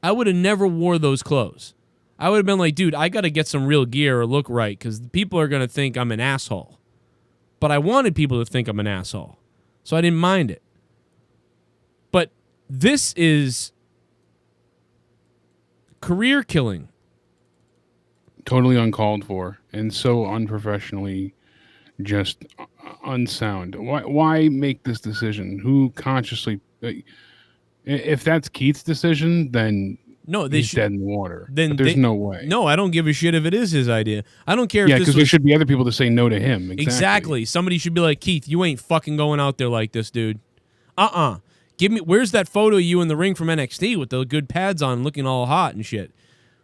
I would have never wore those clothes. I would have been like, dude, I gotta get some real gear or look right because people are gonna think I'm an asshole. But I wanted people to think I'm an asshole. So I didn't mind it. But this is career killing. Totally uncalled for and so unprofessionally just unsound. Why make this decision? Who consciously... If that's Keith's decision, then... No, he's dead in the water. Then there's no way. No, I don't give a shit if it is his idea. I don't care. Yeah, because there should be other people to say no to him. Exactly. Somebody should be like, Keith, you ain't fucking going out there like this, dude. Give me. Where's that photo of you in the ring from NXT with the good pads on, looking all hot and shit?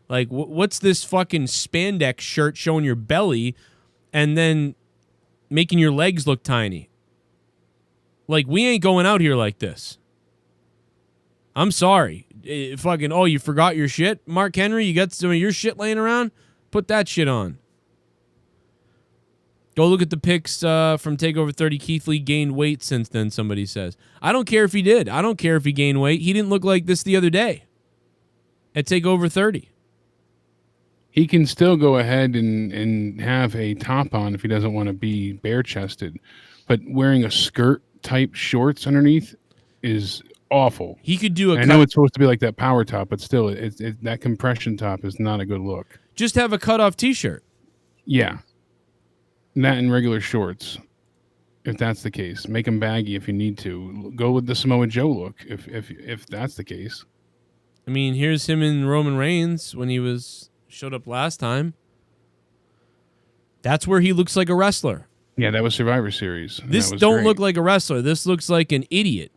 Like, what's this fucking spandex shirt showing your belly, and then making your legs look tiny? Like, we ain't going out here like this. I'm sorry. Fucking, you forgot your shit? Mark Henry, you got some of your shit laying around? Put that shit on. Go look at the pics from TakeOver 30. Keith Lee gained weight since then, somebody says. I don't care if he did. I don't care if he gained weight. He didn't look like this the other day at TakeOver 30. He can still go ahead and have a top on if he doesn't want to be bare-chested. But wearing a skirt-type shorts underneath is... awful. He could do I know it's supposed to be like that power top, but still, that compression top is not a good look. Just have a cutoff T-shirt. Yeah, that and regular shorts, if that's the case. Make them baggy if you need to. Go with the Samoa Joe look if that's the case. I mean, here's him in Roman Reigns when he showed up last time. That's where he looks like a wrestler. Yeah, that was Survivor Series. This don't look like a wrestler. This looks like an idiot.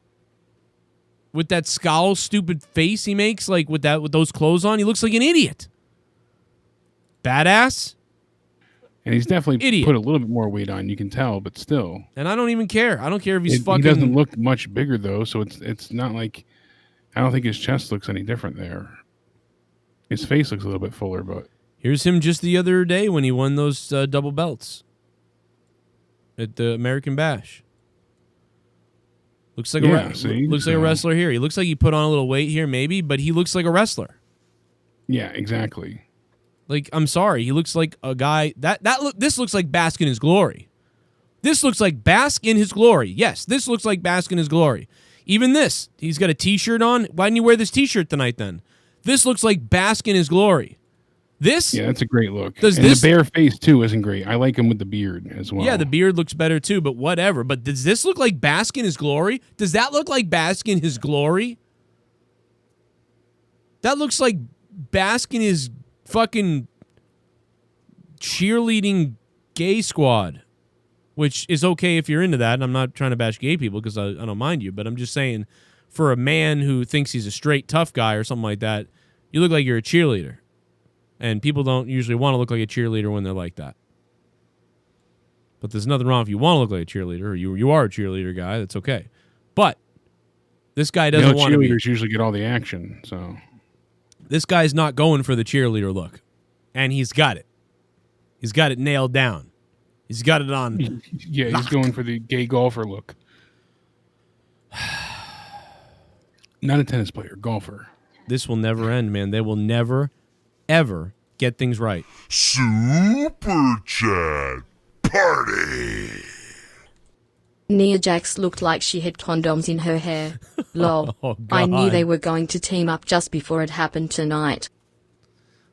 With that scowl, stupid face he makes, like with those clothes on, he looks like an idiot. Badass. And he's definitely put a little bit more weight on, you can tell, but still. And I don't even care. I don't care if he's fucking... He doesn't look much bigger, though, so it's not like... I don't think his chest looks any different there. His face looks a little bit fuller, but... Here's him just the other day when he won those double belts at the American Bash. Looks like a wrestler here. He looks like he put on a little weight here, maybe, but he looks like a wrestler. Yeah, exactly. Like, I'm sorry, he looks like a guy this looks like Bask in his glory. This looks like Bask in his glory. Yes, this looks like Bask in his glory. Even this, he's got a T-shirt on. Why didn't you wear this T-shirt tonight then? This looks like Bask in his glory. This? Yeah, that's a great look. The bare face, too, isn't great. I like him with the beard as well. Yeah, the beard looks better, too, but whatever. But does this look like Bask in his glory? Does that look like Bask in his glory? That looks like Bask in his fucking cheerleading gay squad, which is okay if you're into that. And I'm not trying to bash gay people because I don't mind you, but I'm just saying for a man who thinks he's a straight tough guy or something like that, you look like you're a cheerleader. And people don't usually want to look like a cheerleader when they're like that. But there's nothing wrong if you want to look like a cheerleader, or you are a cheerleader guy. That's okay. But this guy doesn't want to be. Cheerleaders usually get all the action, so This guy's not going for the cheerleader look, and he's got it. He's got it nailed down. He's got it on. Yeah, he's going for the gay golfer look. Not a tennis player, golfer. This will never end, man. They will never, ever get things right. Super Chat Party. Nia Jax looked like she had condoms in her hair. Lol. Oh, I knew God. they were going to team up just before it happened tonight.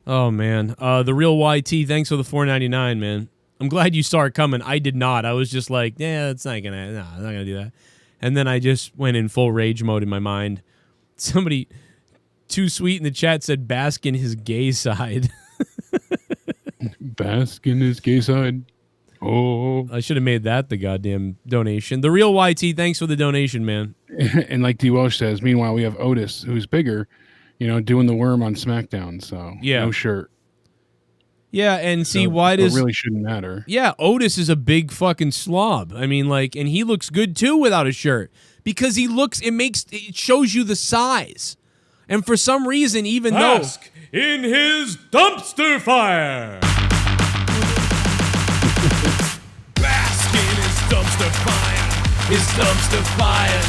Oh, man. The real YT, thanks for the $4.99, man. I'm glad you saw it coming. I did not. I was just like, yeah, it's not gonna, no, I'm not gonna do that. And then I just went in full rage mode in my mind. Somebody too sweet in the chat said bask in his gay side. Bask in his gay side. Oh. I should have made that the goddamn donation. The real YT, thanks for the donation, man. And like D. Welsh says, meanwhile, we have Otis, who's bigger, doing the worm on SmackDown. So, Yeah. no shirt. Yeah, and see, So why does... it really shouldn't matter. Yeah, Otis is a big fucking slob. I mean, like, and he looks good too without a shirt. Because it shows you the size. And for some reason, even Bask in his dumpster fire. Bask in his dumpster fire. His dumpster fire.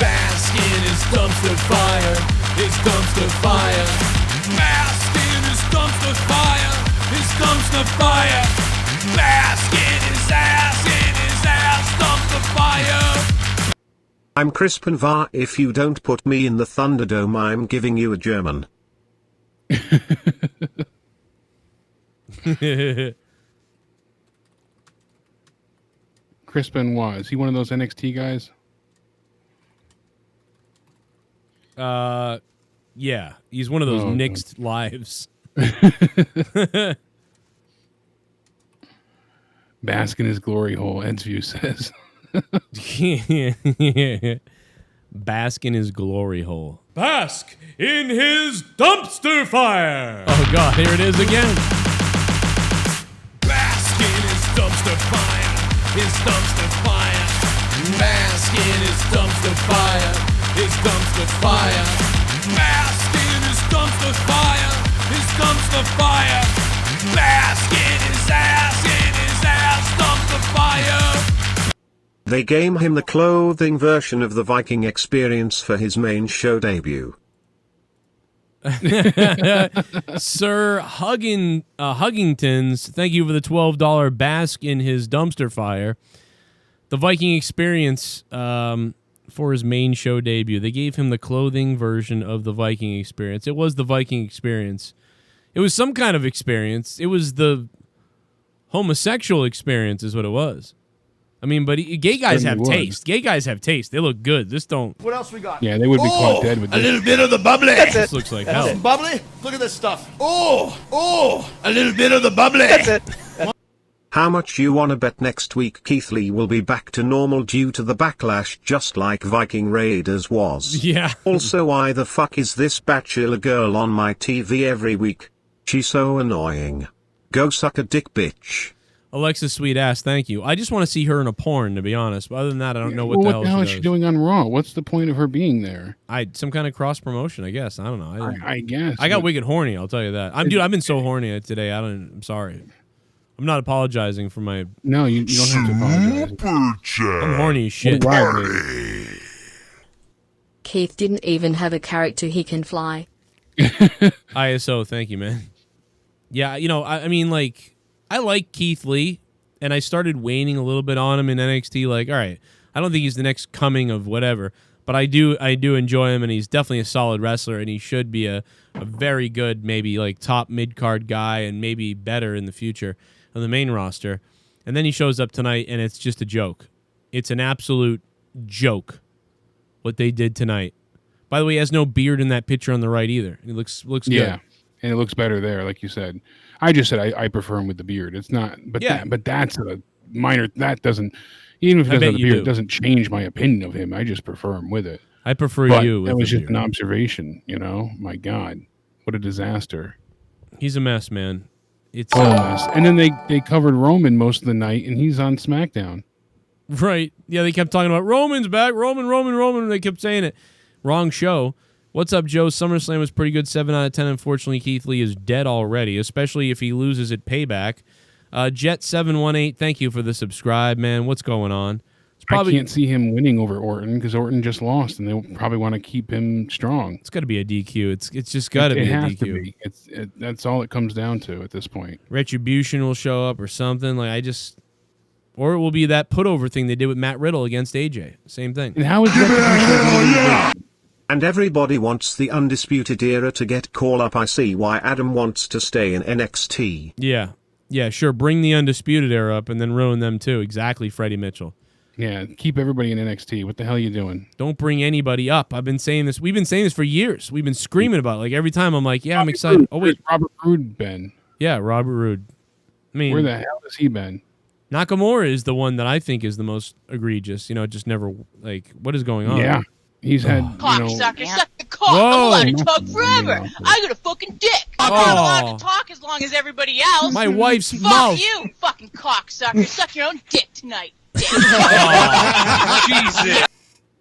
Bask in his dumpster fire. His dumpster fire. Bask in his dumpster fire. His dumpster fire. Bask in his ass dumpster fire. I'm Crispin Var. If you don't put me in the Thunderdome, I'm giving you a German. Crispin was. Is he one of those NXT guys? Yeah, he's one of those okay. nixed lives. Bask in his glory hole, Ed's View says. Bask in his glory hole. Bask in his dumpster fire. Oh, God, here it is again. Bask in his dumpster fire. His dumpster fire. Bask in his dumpster fire. His dumpster fire. Bask in his dumpster fire. His dumpster fire. Bask in his ass dumpster fire. They gave him the clothing version of the Viking Experience for his main show debut. Sir Huggingtons, thank you for the $12 bask in his dumpster fire. The Viking Experience for his main show debut. They gave him the clothing version of the Viking Experience. It was the Viking Experience. It was some kind of experience. It was the homosexual experience is what it was. I mean, but gay guys have taste. Gay guys have taste. They look good. This don't. What else we got? Yeah, they would be caught dead with A this. little bit of the bubbly. That's it. This looks like hell. That's bubbly. Look at this stuff. Oh, A little bit of the bubbly. that's it. How much you wanna bet next week Keith Lee will be back to normal due to the backlash just like Viking Raiders was? Yeah. Also, why the fuck is this bachelor girl on my TV every week? She's so annoying. Go suck a dick, bitch. Alexa's sweet ass, thank you. I just want to see her in a porn, to be honest. But other than that, I don't know what Well, the hell is she she does. doing on Raw? What's the point of her being there? Some kind of cross promotion, I guess. I don't know. I guess. I got but- wicked horny. I'll tell you that. I've been so horny today. I'm sorry. I'm not apologizing for my. No, you don't have to apologize. Super Chat I'm horny as shit. What a ride, baby. Keith didn't even have a character he can fly. ISO, thank you, man. Yeah, I mean, like, I like Keith Lee, and I started waning a little bit on him in NXT. Like, all right, I don't think he's the next coming of whatever, but I do enjoy him, and he's definitely a solid wrestler, and he should be a very good, maybe like top mid card guy, and maybe better in the future on the main roster. And then he shows up tonight, and it's just a joke. It's an absolute joke what they did tonight. By the way, he has no beard in that picture on the right either. He looks good. Yeah, and it looks better there, like you said. I just said I prefer him with the beard. It's not, but Yeah. but that's a minor. That doesn't, even if he I doesn't bet have the you beard, do. it doesn't change my opinion of him. I just prefer him with it. I prefer But you. that with was the just an beard. observation. My God, what a disaster! He's a mess, man. It's Oh, mess. And then they covered Roman most of the night, and he's on SmackDown. right. Yeah, they kept talking about Roman's back, Roman. And they kept saying it. Wrong show. What's up, Joe? SummerSlam was pretty good, 7 out of 10. Unfortunately, Keith Lee is dead already, especially if he loses at Payback. Jet718, thank you for the subscribe, man. What's going on? I can't see him winning over Orton because Orton just lost, and they probably want to keep him strong. It's got to be a DQ. It's just got to be a DQ. It has to be. That's all it comes down to at this point. Retribution will show up or something. Or it will be that put-over thing they did with Matt Riddle against AJ. Same thing. And how is that? And everybody wants the Undisputed Era to get call up. I see why Adam wants to stay in NXT. Yeah, sure. Bring the Undisputed Era up and then ruin them too. Exactly, Freddie Mitchell. Yeah, keep everybody in NXT. What the hell are you doing? Don't bring anybody up. I've been saying this. We've been saying this for years. We've been screaming about it. Like every time I'm like, yeah, I'm excited. Oh, wait. Where's Robert Roode been? Yeah, Robert Roode. I mean, where the hell has he been? Nakamura is the one that I think is the most egregious. Just never, what is going on? Yeah. He's had, Cocksucker, suck the cock. I'm allowed to talk forever. I got a fucking dick. I'm not allowed to talk as long as everybody else. My wife's Fuck mouth. you, fucking cocksucker. Suck your own dick tonight. Jesus.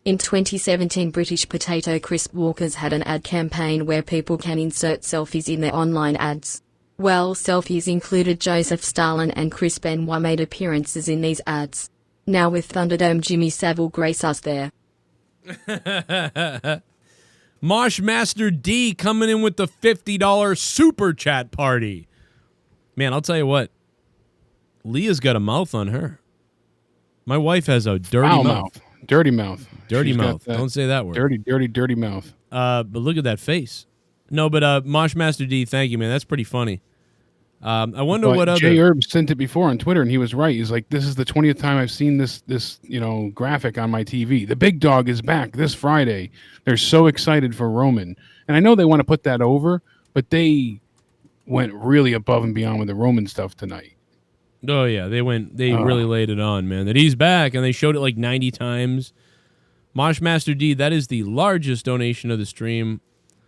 In 2017, British Potato Crisp Walkers had an ad campaign where people can insert selfies in their online ads. Well, selfies included Joseph Stalin and Chris Benoit made appearances in these ads. Now with Thunderdome, Jimmy Savile grace us there. Moshmaster D coming in with the $50 super chat party. Man, I'll tell you what. Leah's got a mouth on her. My wife has a dirty mouth. Dirty mouth. Dirty She's mouth. got that Don't say that word. Dirty mouth. But look at that face. No, but Moshmaster D, thank you, man. That's pretty funny. I wonder what other... Jay Herb sent it before on Twitter, and he was right. He's like, this is the 20th time I've seen this graphic on my TV. The big dog is back this Friday. They're so excited for Roman. And I know they want to put that over, but they went really above and beyond with the Roman stuff tonight. Oh, yeah. They really laid it on, man. That he's back, and they showed it like 90 times. Moshmaster D, that is the largest donation of the stream.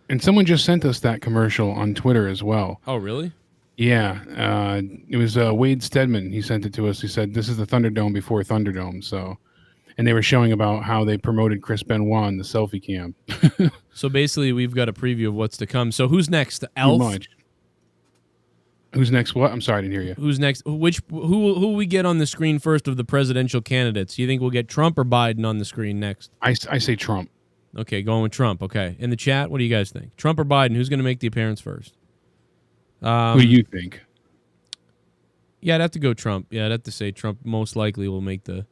And someone just sent us that commercial on Twitter as well. Oh, really? Yeah, it was Wade Stedman. He sent it to us. He said, this is the Thunderdome before Thunderdome. So, and they were showing about how they promoted Chris Benoit on the selfie cam. So basically, we've got a preview of what's to come. So who's next? Elf? Who's next? What? I'm sorry, I didn't hear you. Who's next? Who will we get on the screen first of the presidential candidates? Do you think we'll get Trump or Biden on the screen next? I say Trump. Okay, going with Trump. Okay. In the chat, what do you guys think? Trump or Biden? Who's going to make the appearance first? Who do you think? Yeah, I'd have to go Trump. Yeah, I'd have to say Trump most likely will make the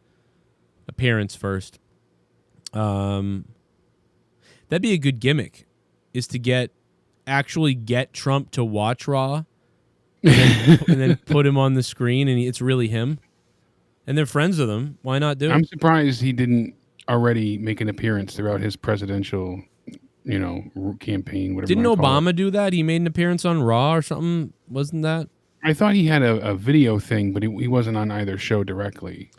appearance first. That'd be a good gimmick, is to actually get Trump to watch Raw and then put him on the screen, and it's really him. And they're friends with him. Why not do it? I'm surprised he didn't already make an appearance throughout his presidential campaign, whatever. Didn't Obama do that? He made an appearance on Raw or something, wasn't that? I thought he had a video thing, but he wasn't on either show directly.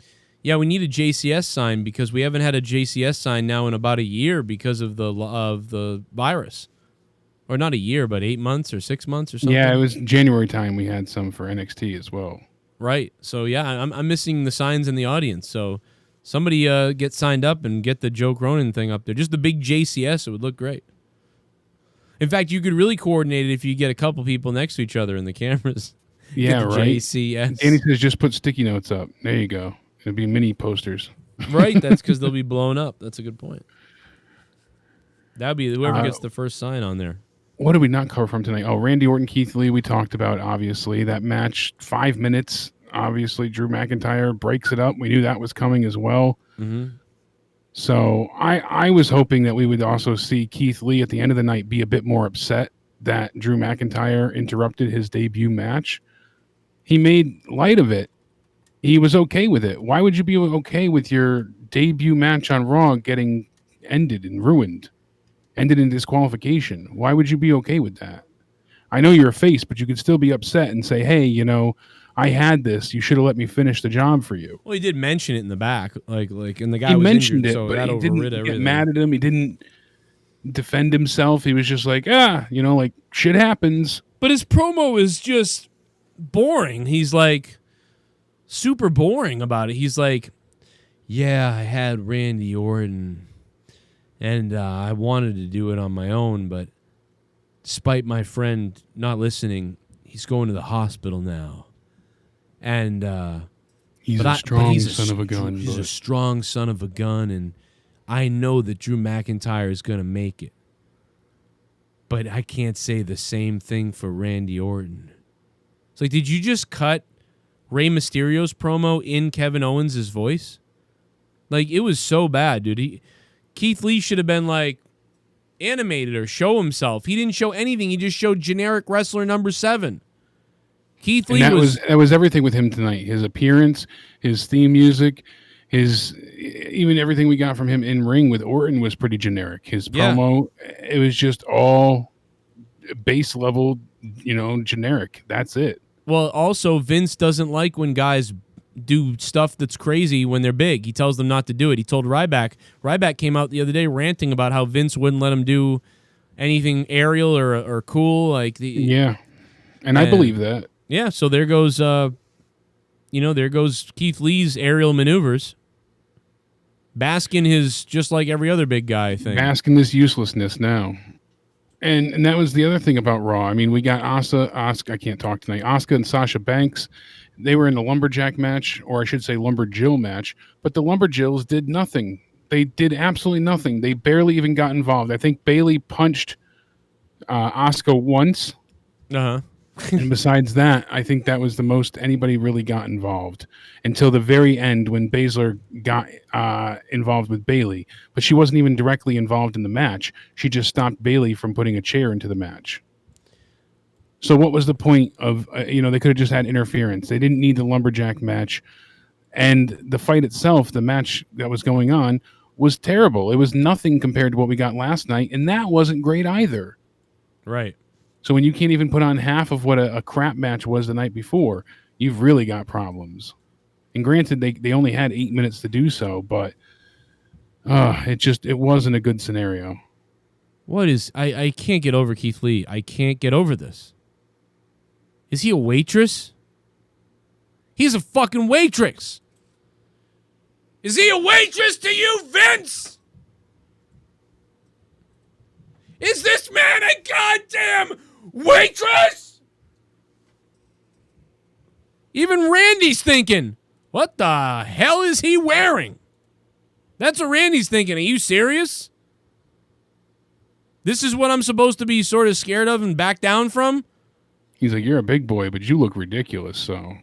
Yeah, we need a JCS sign because we haven't had a JCS sign now in about a year because of the virus. Or not a year, but 8 months or 6 months or something. Yeah, it was January time we had some for NXT as well. Right. So, yeah, I'm missing the signs in the audience. So somebody get signed up and get the Joe Cronin thing up there. Just the big JCS, it would look great. In fact, you could really coordinate it if you get a couple people next to each other in the cameras. Yeah, right. JCS. Danny says just put sticky notes up. There you go. It'll be mini posters. Right, that's because they'll be blown up. That's a good point. That'll be whoever gets the first sign on there. What did we not cover from tonight? Oh, Randy Orton, Keith Lee, we talked about, obviously. That match, 5 minutes. Obviously, Drew McIntyre breaks it up. We knew that was coming as well. Mm-hmm. So I was hoping that we would also see Keith Lee at the end of the night be a bit more upset that Drew McIntyre interrupted his debut match. He made light of it. He was okay with it. Why would you be okay with your debut match on Raw getting ended and ruined? Ended in disqualification. Why would you be okay with that? I know you're a face, but you could still be upset and say, hey, I had this. You should have let me finish the job for you. Well, he did mention it in the back, and the guy he was mentioned injured, it, so but that he didn't everything. get mad at him. He didn't defend himself. He was just like, shit happens. But his promo is just boring. He's like super boring about it. He's like, yeah, I had Randy Orton, and I wanted to do it on my own, but despite my friend not listening, he's going to the hospital now. And he's a strong son of a gun. He's a strong son of a gun, and I know that Drew McIntyre is going to make it. But I can't say the same thing for Randy Orton. It's like, did you just cut Rey Mysterio's promo in Kevin Owens' voice? Like, it was so bad, dude. Keith Lee should have been like animated or show himself. He didn't show anything. He just showed generic wrestler number 7. Keith Lee that was everything with him tonight. His appearance, his theme music, even everything we got from him in ring with Orton was pretty generic. His promo, it was just all base level, generic. That's it. Well, also Vince doesn't like when guys do stuff that's crazy when they're big. He tells them not to do it. He told Ryback. Ryback came out the other day ranting about how Vince wouldn't let him do anything aerial or cool. And I believe that. Yeah, so there goes there goes Keith Lee's aerial maneuvers. Bask in his just like every other big guy thing. Bask in this uselessness now. And that was the other thing about Raw. I mean, we got Asuka, I can't talk tonight. Asuka and Sasha Banks. They were in the Lumberjack match, or I should say Lumberjill match, but the Lumberjills did nothing. They did absolutely nothing. They barely even got involved. I think Bayley punched Asuka once. Uh-huh. And besides that, I think that was the most anybody really got involved until the very end when Baszler got involved with Bayley. But she wasn't even directly involved in the match. She just stopped Bayley from putting a chair into the match. So what was the point of, they could have just had interference. They didn't need the Lumberjack match. And the fight itself, the match that was going on, was terrible. It was nothing compared to what we got last night. And that wasn't great either. Right. So when you can't even put on half of what a crap match was the night before, you've really got problems. And granted, they only had 8 minutes to do so, but it wasn't a good scenario. I can't get over Keith Lee. I can't get over this. Is he a waitress? He's a fucking waitress. Is he a waitress to you, Vince? Is this man a goddamn waitress? Even Randy's thinking, what the hell is he wearing? That's what Randy's thinking. Are you serious? This is what I'm supposed to be sort of scared of and back down from? He's like, you're a big boy, but you look ridiculous, so.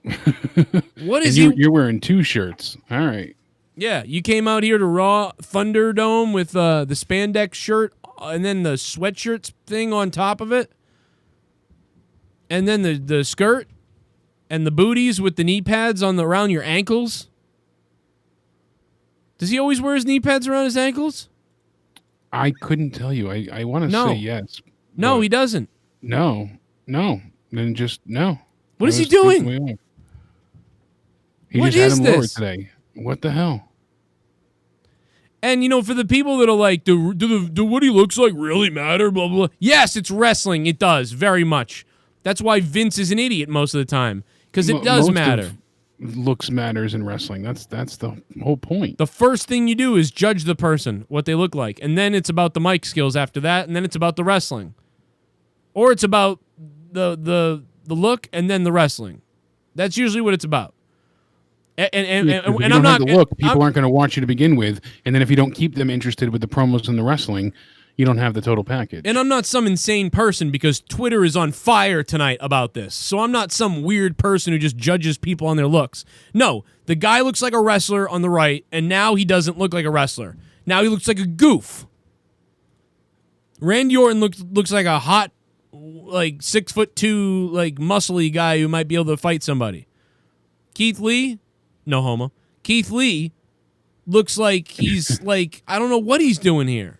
What is You're wearing 2 shirts. All right. Yeah, you came out here to Raw Thunderdome with the spandex shirt and then the sweatshirt thing on top of it. And then the skirt and the booties with the knee pads around your ankles. Does he always wear his knee pads around his ankles? I couldn't tell you. I want to say yes. No, he doesn't. No. Then just no. What is he doing? He just had him lower today. What the hell? And, for the people that are like, do what he looks like really matter, blah, blah, blah. Yes, it's wrestling. It does, very much. That's why Vince is an idiot most of the time, because it does matter. Looks matters in wrestling. That's the whole point. The first thing you do is judge the person, what they look like, and then it's about the mic skills after that, and then it's about the wrestling. Or it's about the look and then the wrestling. That's usually what it's about. And I'm not the look. People aren't going to watch you to begin with, and then if you don't keep them interested with the promos and the wrestling, you don't have the total package. And I'm not some insane person because Twitter is on fire tonight about this. So I'm not some weird person who just judges people on their looks. No, the guy looks like a wrestler on the right, and now he doesn't look like a wrestler. Now he looks like a goof. Randy Orton looks like a hot, 6'2", muscly guy who might be able to fight somebody. Keith Lee, no homo. Keith Lee looks like he's I don't know what he's doing here.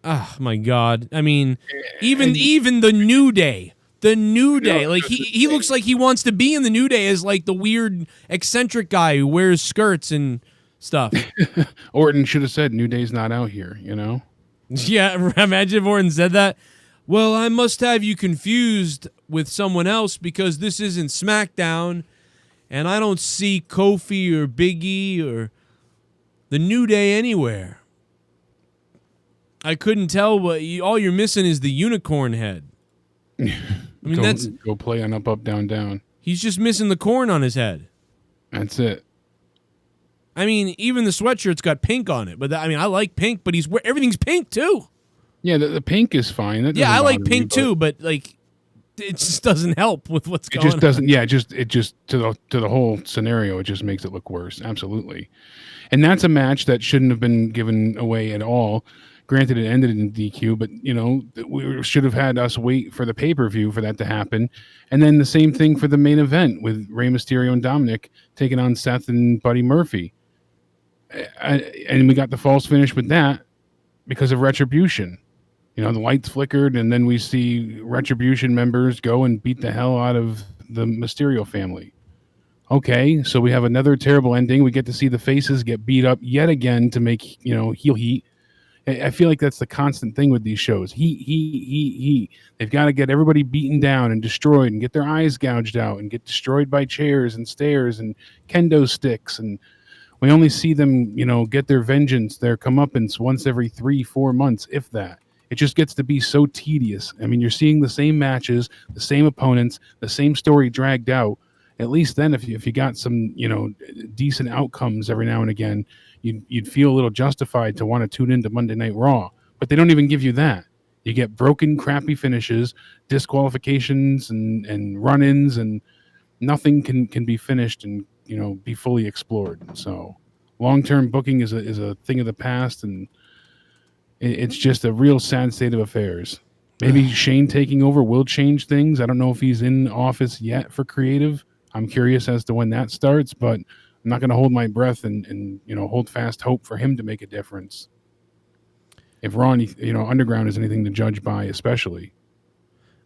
Oh my God! I mean, even the New Day, he looks like he wants to be in the New Day as the weird eccentric guy who wears skirts and stuff. Orton should have said, "New Day's not out here," Yeah, imagine if Orton said that. well, I must have you confused with someone else because this isn't SmackDown, and I don't see Kofi or Big E or the New Day anywhere. I couldn't tell, but all you're missing is the unicorn head. I mean, go play on Up, Down, Down. He's just missing the corn on his head. That's it. I mean, even the sweatshirt's got pink on it. But I like pink, but everything's pink too. Yeah, the pink is fine. Yeah, I like pink too, but like, it just doesn't help with what's going on. It just doesn't. Yeah, it just to the whole scenario, it just makes it look worse. Absolutely. And that's a match that shouldn't have been given away at all. Granted, it ended in DQ, but, we should have had us wait for the pay-per-view for that to happen. And then the same thing for the main event with Rey Mysterio and Dominic taking on Seth and Buddy Murphy. And we got the false finish with that because of Retribution. The lights flickered, and then we see Retribution members go and beat the hell out of the Mysterio family. Okay, so we have another terrible ending. We get to see the faces get beat up yet again to make, heel heat. I feel like that's the constant thing with these shows. Heat. They've got to get everybody beaten down and destroyed and get their eyes gouged out and get destroyed by chairs and stairs and kendo sticks. And we only see them, get their vengeance, their comeuppance once every 3-4 months, if that. It just gets to be so tedious. I mean, you're seeing the same matches, the same opponents, the same story dragged out. At least then, if you got some, decent outcomes every now and again, you'd feel a little justified to want to tune into Monday Night Raw. But they don't even give you that. You get broken, crappy finishes, disqualifications, and run-ins, and nothing can be finished and be fully explored. So, long-term booking is a thing of the past, and it's just a real sad state of affairs. Maybe Shane taking over will change things. I don't know if he's in office yet for creative. I'm curious as to when that starts, but I'm not going to hold my breath and hold fast hope for him to make a difference. If Ron, Underground is anything to judge by, especially.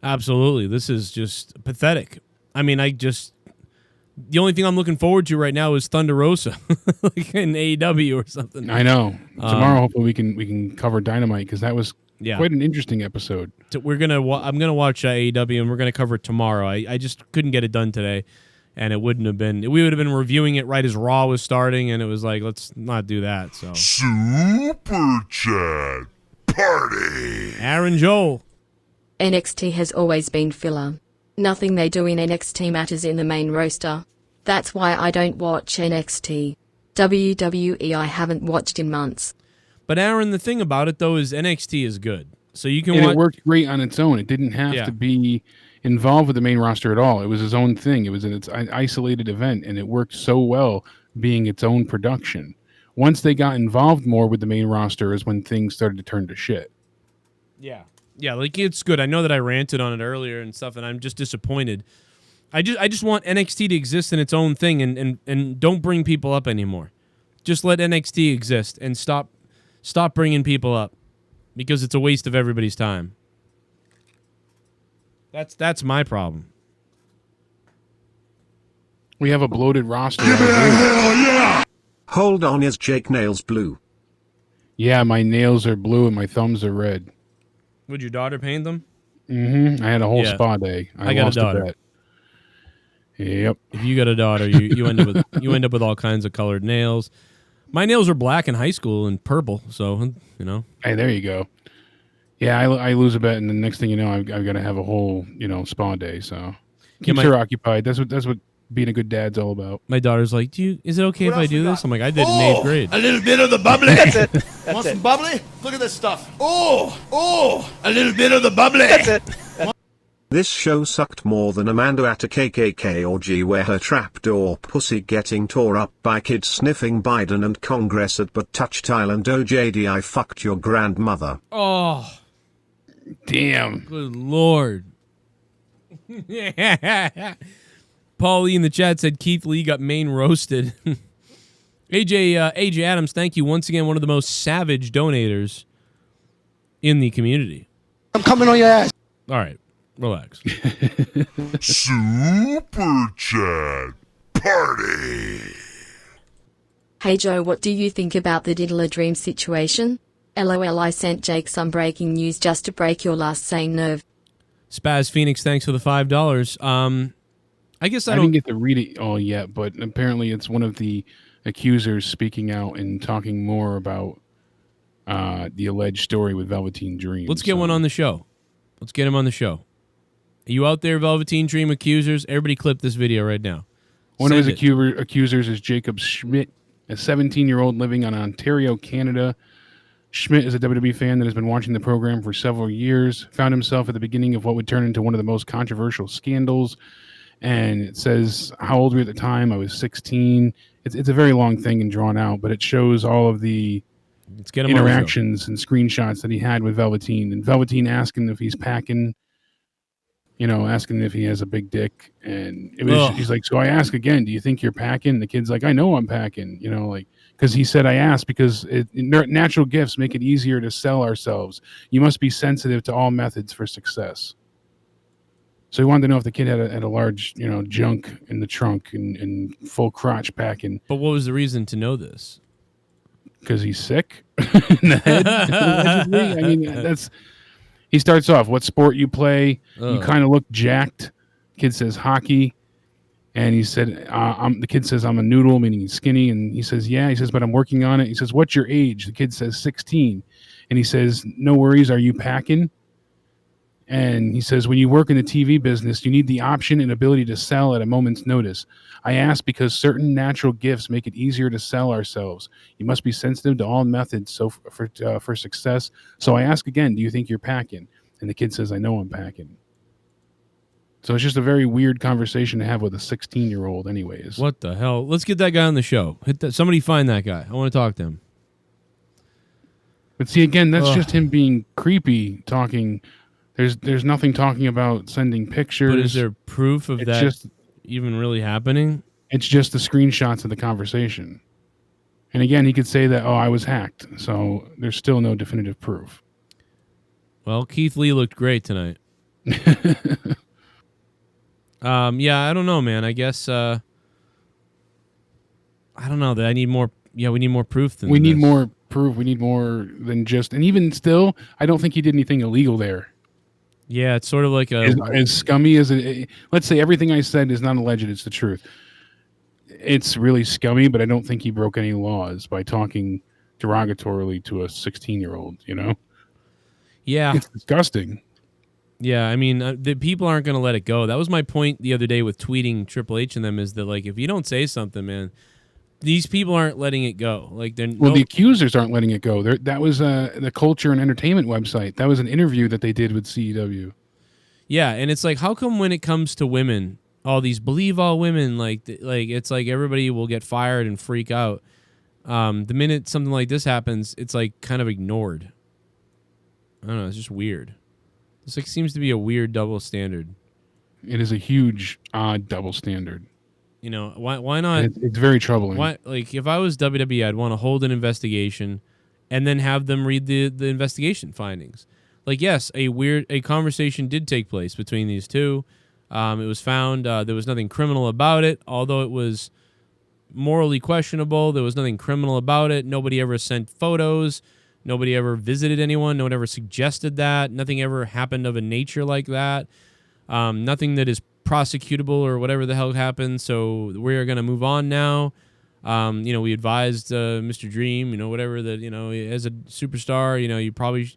Absolutely. This is just pathetic. I mean, the only thing I'm looking forward to right now is Thunder Rosa, like in AEW or something. I know. Tomorrow, hopefully, we can cover Dynamite because that was quite an interesting episode. I'm gonna watch AEW and we're gonna cover it tomorrow. I just couldn't get it done today, and it wouldn't have been. We would have been reviewing it right as Raw was starting, and it was like, let's not do that. So Super Chat Party. Aaron Joel. NXT has always been filler. Nothing they do in NXT matters in the main roster. That's why I don't watch NXT. WWE I haven't watched in months. But Aaron, the thing about it though is NXT is good. So you can it worked great on its own. It didn't have to be involved with the main roster at all. It was his own thing. It was its isolated event, and it worked so well being its own production. Once they got involved more with the main roster is when things started to turn to shit. Yeah, like it's good. I know that I ranted on it earlier and stuff, and I'm just disappointed. I just want NXT to exist in its own thing and don't bring people up anymore. Just let NXT exist and stop bringing people up because it's a waste of everybody's time. That's my problem. We have a bloated roster. Hell yeah! Hold on, is Jake nails blue? Yeah, my nails are blue and my thumbs are red. Would your daughter paint them? Mm-hmm. I had a whole spa day. I got a daughter. Yep. If you got a daughter, you end up with all kinds of colored nails. My nails were black in high school and purple, so Hey, there you go. Yeah, I lose a bet, and the next thing you know, I've got to have a whole spa day. So keeps her occupied. That's what being a good dad's all about. My daughter's like, is it okay if I do this? I'm like, I did in 8th grade. A little bit of the bubbly. That's it. Want some bubbly? Look at this stuff. Oh, a little bit of the bubbly. That's it. This show sucked more than Amanda at a KKK orgy where her trapdoor pussy getting tore up by kids sniffing Biden and Congress at But Touched Island. Oh JD, I fucked your grandmother. Oh, damn. Good Lord. Paulie in the chat said Keith Lee got main roasted. AJ Adams, thank you once again. One of the most savage donators in the community. I'm coming on your ass. All right, relax. Super Chat Party. Hey Joe, what do you think about the Diddler Dream situation? LOL, I sent Jake some breaking news just to break your last sane nerve. Spaz Phoenix, thanks for the $5. I guess I didn't don't get to read it all yet, but apparently it's one of the accusers speaking out and talking more about the alleged story with Velveteen Dream. Let's get one on the show. Let's get him on the show. Are you out there, Velveteen Dream accusers? Everybody clip this video right now. One of his accusers is Jacob Schmidt, a 17-year-old living in Ontario, Canada. Schmidt is a WWE fan that has been watching the program for several years, found himself at the beginning of what would turn into one of the most controversial scandals. And it says, how old were you at the time? I was 16. It's a very long thing and drawn out, but it shows all of the interactions and screenshots that he had with Velveteen. And Velveteen asking if he's packing, asking if he has a big dick. And he's like, so I ask again, do you think you're packing? The kid's like, I know I'm packing, because he said, I asked because natural gifts make it easier to sell ourselves. You must be sensitive to all methods for success. So he wanted to know if the kid had a large, junk in the trunk and full crotch packing. But what was the reason to know this? Because he's sick in the head. I mean, he starts off, what sport you play? You kind of look jacked. Kid says hockey. And he said, the kid says, I'm a noodle, meaning he's skinny. And he says, yeah. He says, but I'm working on it. He says, what's your age? The kid says 16. And he says, no worries. Are you packing? And he says, when you work in the TV business, you need the option and ability to sell at a moment's notice. I ask because certain natural gifts make it easier to sell ourselves. You must be sensitive to all methods for success. So I ask again, do you think you're packing? And the kid says, I know I'm packing. So it's just a very weird conversation to have with a 16-year-old anyways. What the hell? Let's get that guy on the show. Somebody find that guy. I want to talk to him. But see, again, that's just him being creepy talking. There's nothing talking about sending pictures. But is there proof of that even really happening? It's just the screenshots of the conversation. And again, he could say that, I was hacked. So there's still no definitive proof. Well, Keith Lee looked great tonight. Yeah, I don't know, man. I guess I don't know that I need more. Yeah, we need more proof than we need more proof. We need more than just. And even still, I don't think he did anything illegal there. Yeah, it's sort of like as scummy as it. Let's say everything I said is not alleged; it's the truth. It's really scummy, but I don't think he broke any laws by talking derogatorily to a 16-year-old. Yeah, it's disgusting. Yeah, I mean, the people aren't going to let it go. That was my point the other day with tweeting Triple H and them, is that, like, if you don't say something, man, these people aren't letting it go. Like, the accusers aren't letting it go. That was the Culture and Entertainment website. That was an interview that they did with CEW. Yeah, and it's like, how come when it comes to women, all these believe all women, like it's like everybody will get fired and freak out. The minute something like this happens, it's like kind of ignored. I don't know. It's just weird. This like seems to be a weird double standard. It is a huge odd double standard. Why not? It's very troubling. Why, like, if I was WWE, I'd want to hold an investigation and then have them read the investigation findings. Like, yes, a conversation did take place between these two. It was found there was nothing criminal about it, although it was morally questionable. There was nothing criminal about it. Nobody ever sent photos. Nobody ever visited anyone. No one ever suggested that. Nothing ever happened of a nature like that. Nothing that is prosecutable or whatever the hell happened. So we're going to move on now. We advised Mr. Dream, whatever that, as a superstar, you probably,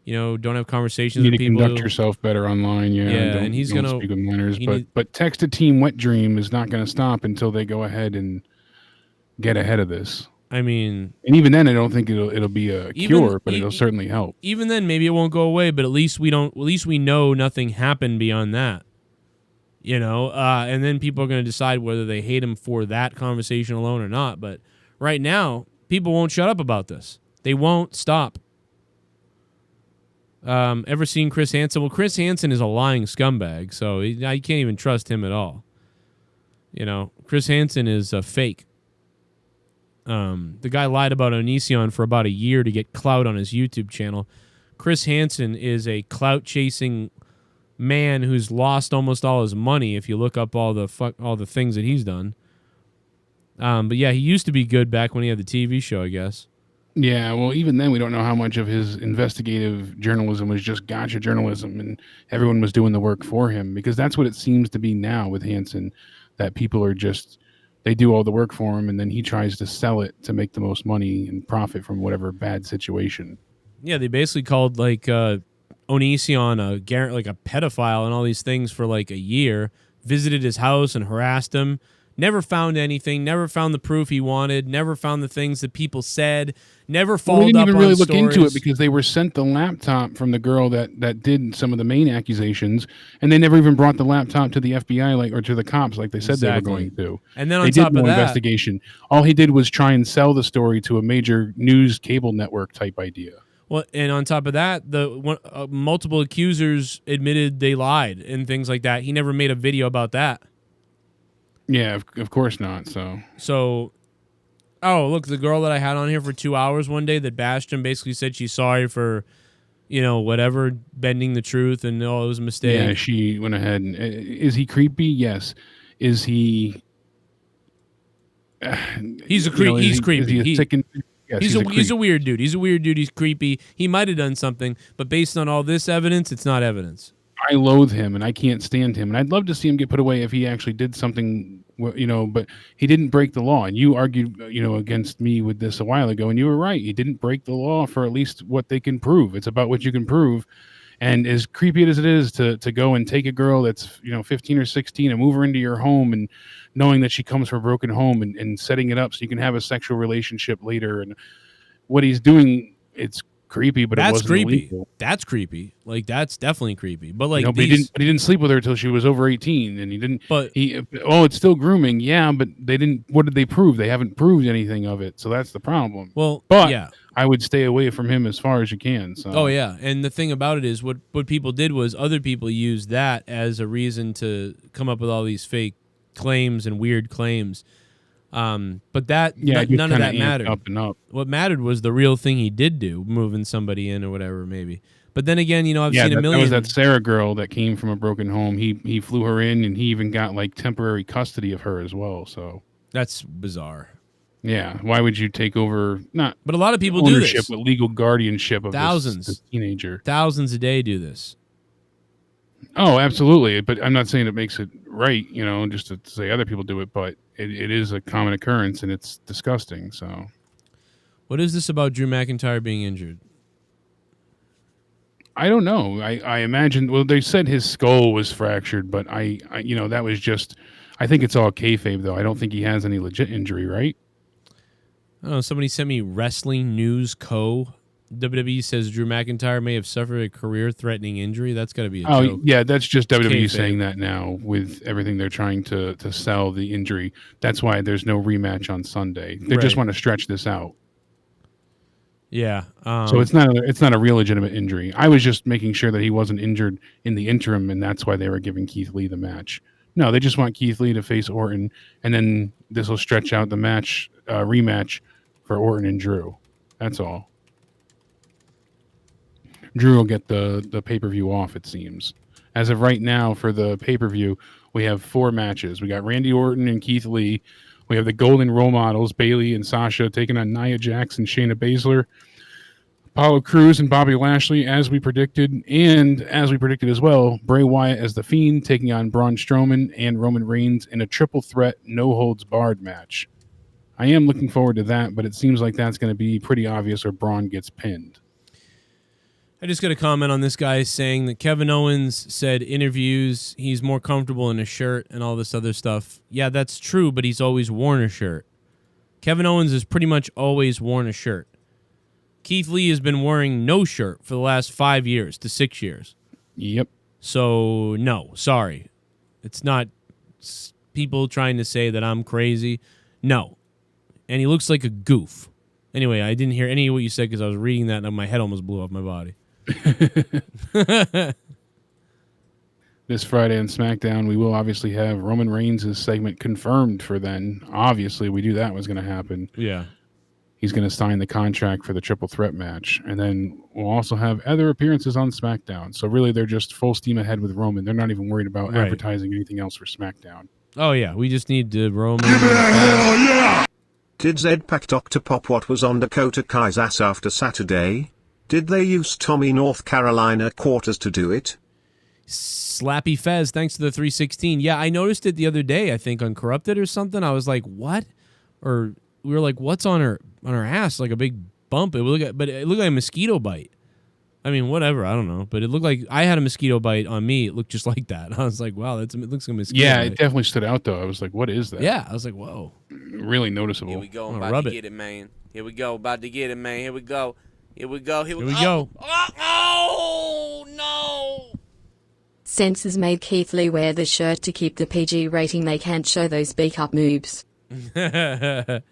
don't have conversations with people. You need to conduct yourself better online. Yeah. And he's going to speak with minors. But text a team Wet Dream is not going to stop until they go ahead and get ahead of this. I mean, and even then, I don't think it'll be a cure, but it'll certainly help. Even then, maybe it won't go away, but at least we know nothing happened beyond that. And then people are going to decide whether they hate him for that conversation alone or not. But right now, people won't shut up about this. They won't stop. Ever seen Chris Hansen? Well, Chris Hansen is a lying scumbag, so I can't even trust him at all. Chris Hansen is a fake. The guy lied about Onision for about a year to get clout on his YouTube channel. Chris Hansen is a clout-chasing man who's lost almost all his money if you look up all the things that he's done. But yeah, he used to be good back when he had the TV show, I guess. Yeah, well, even then, we don't know how much of his investigative journalism was just gotcha journalism, and everyone was doing the work for him, because that's what it seems to be now with Hansen, that people are just, they do all the work for him, and then he tries to sell it to make the most money and profit from whatever bad situation. Yeah, they basically called like Onision like a pedophile and all these things for like a year, visited his house and harassed him. Never found anything, never found the proof he wanted, never found the things that people said, never followed up on stories. We didn't even really look into it because they were sent the laptop from the girl that did some of the main accusations, and they never even brought the laptop to the FBI or to the cops like they said they were going to. And then on they top did of no that, investigation. All he did was try and sell the story to a major news cable network type idea. Well, and on top of that, multiple accusers admitted they lied and things like that. He never made a video about that. Yeah, of course not. So, oh, look, the girl that I had on here for 2 hours one day that bashed him basically said she's sorry for, whatever, bending the truth, and it was a mistake. Yeah, she went ahead and, is he creepy? Yes. Is he... he's a creep. He's creepy. Yes, he's a weird dude. He's a weird dude. He's creepy. He might have done something, but based on all this evidence, it's not evidence. I loathe him, and I can't stand him, and I'd love to see him get put away if he actually did something, but he didn't break the law. And you argued, against me with this a while ago, and you were right. He didn't break the law for at least what they can prove. It's about what you can prove. And as creepy as it is to go and take a girl that's 15 or 16 and move her into your home, and knowing that she comes from a broken home, and setting it up so you can have a sexual relationship later, and what he's doing, it's creepy, but that's it wasn't creepy. illegal. That's creepy. Like, that's definitely creepy. But like, but he didn't sleep with her until she was over 18, and he didn't. But it's still grooming. Yeah, but they didn't. What did they prove? They haven't proved anything of it. So that's the problem. Well, but yeah, I would stay away from him as far as you can. So. Oh yeah, and the thing about it is, what people did was other people used that as a reason to come up with all these fake claims and weird claims. But that none of that mattered. Up and up. What mattered was the real thing he did do, moving somebody in or whatever, maybe. But then again, I've seen a million. That was that Sarah girl that came from a broken home. He flew her in, and he even got like temporary custody of her as well. So that's bizarre. Yeah, why would you take over? Not, but a lot of people do this. But legal guardianship of this teenager. Thousands a day do this. Oh, absolutely. But I'm not saying it makes it right, just to say other people do it, but it is a common occurrence, and it's disgusting. So, what is this about Drew McIntyre being injured? I don't know. I imagine. Well, they said his skull was fractured, but I that was just. I think it's all kayfabe, though. I don't think he has any legit injury, right? I don't know. Somebody sent me Wrestling News Co. WWE says Drew McIntyre may have suffered a career-threatening injury. That's got to be a joke. Oh, yeah, that's just WWE kayfabe. Saying that now with everything they're trying to sell the injury. That's why there's no rematch on Sunday. They just want to stretch this out. Yeah. So it's not a real legitimate injury. I was just making sure that he wasn't injured in the interim, and that's why they were giving Keith Lee the match. No, they just want Keith Lee to face Orton, and then this will stretch out the match rematch for Orton and Drew. That's all. Drew will get the pay-per-view off, it seems. As of right now, for the pay-per-view, we have 4 matches. We got Randy Orton and Keith Lee. We have the Golden Role Models, Bayley and Sasha, taking on Nia Jax and Shayna Baszler. Apollo Crews and Bobby Lashley, as we predicted. And as we predicted as well, Bray Wyatt as The Fiend, taking on Braun Strowman and Roman Reigns in a triple threat, no-holds-barred match. I am looking forward to that, but it seems like that's going to be pretty obvious where Braun gets pinned. I just got a comment on this guy saying that Kevin Owens said interviews, he's more comfortable in a shirt and all this other stuff. Yeah, that's true, but he's always worn a shirt. Kevin Owens has pretty much always worn a shirt. Keith Lee has been wearing no shirt for the last 5 years to 6 years. Yep. So, no, sorry. It's not people trying to say that I'm crazy. No. And he looks like a goof. Anyway, I didn't hear any of what you said because I was reading that and my head almost blew off my body. This Friday on SmackDown, we will obviously have Roman Reigns' segment confirmed for then. Obviously, we knew that was going to happen. Yeah. He's going to sign the contract for the triple threat match. And then we'll also have other appearances on SmackDown. So really, they're just full steam ahead with Roman. They're not even worried about advertising anything else for SmackDown. Oh, yeah. We just need Roman. Hell yeah! Did Z-Pack Dr. Pop what was on Dakota Kai's ass after Saturday? Did they use Tommy North Carolina quarters to do it? Slappy Fez, thanks to the 316. Yeah, I noticed it the other day, I think, on Corrupted or something. I was like, what? Or we were like, what's on her ass? Like a big bump. But it looked like a mosquito bite. I mean, whatever, I don't know. But it looked like I had a mosquito bite on me. It looked just like that. I was like, wow, it looks like a mosquito bite. It definitely stood out, though. I was like, what is that? Yeah, I was like, whoa. Really noticeable. Here we go. I'm I'll about to rub get it, man. Here we go. About to get it, man. Here we go. Here we go. Here we go. Oh, no. Censors made Keith Lee wear the shirt to keep the PG rating. They can't show those beak-up moves. Thank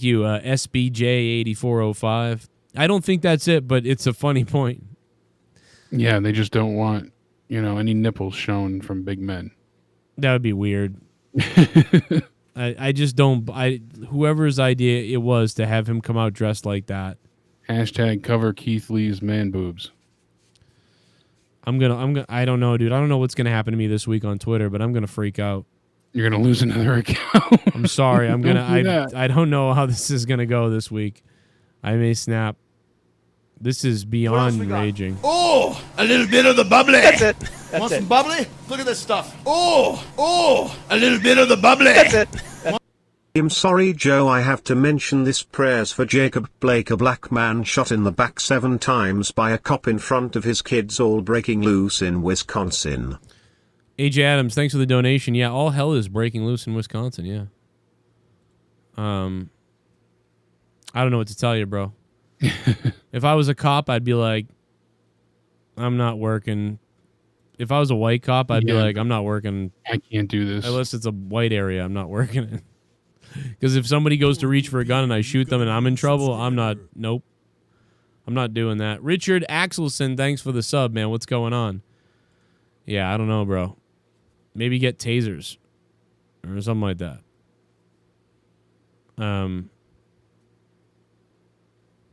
you, SBJ8405. I don't think that's it, but it's a funny point. Yeah, they just don't want, any nipples shown from big men. That would be weird. I just don't. Whoever's idea it was to have him come out dressed like that. Hashtag cover Keith Lee's man boobs. I don't know, dude. I don't know what's gonna happen to me this week on Twitter, but I'm gonna freak out. You're gonna lose another account. I'm sorry. I don't know how this is gonna go this week. I may snap. This is beyond raging. Oh, a little bit of the bubbly. That's it. Want some bubbly? Look at this stuff. Oh, a little bit of the bubbly. That's it. I'm sorry, Joe, I have to mention this. Prayers for Jacob Blake, a black man shot in the back 7 times by a cop in front of his kids, all breaking loose in Wisconsin. AJ Adams, thanks for the donation. Yeah, all hell is breaking loose in Wisconsin, yeah. I don't know what to tell you, bro. If I was a cop, I'd be like, I'm not working. If I was a white cop, I'd be like, I'm not working. I can't do this. Unless it's a white area, I'm not working it. Because if somebody goes to reach for a gun and I shoot them and I'm in trouble, nope. I'm not doing that. Richard Axelson, thanks for the sub, man. What's going on? Yeah, I don't know, bro. Maybe get tasers or something like that.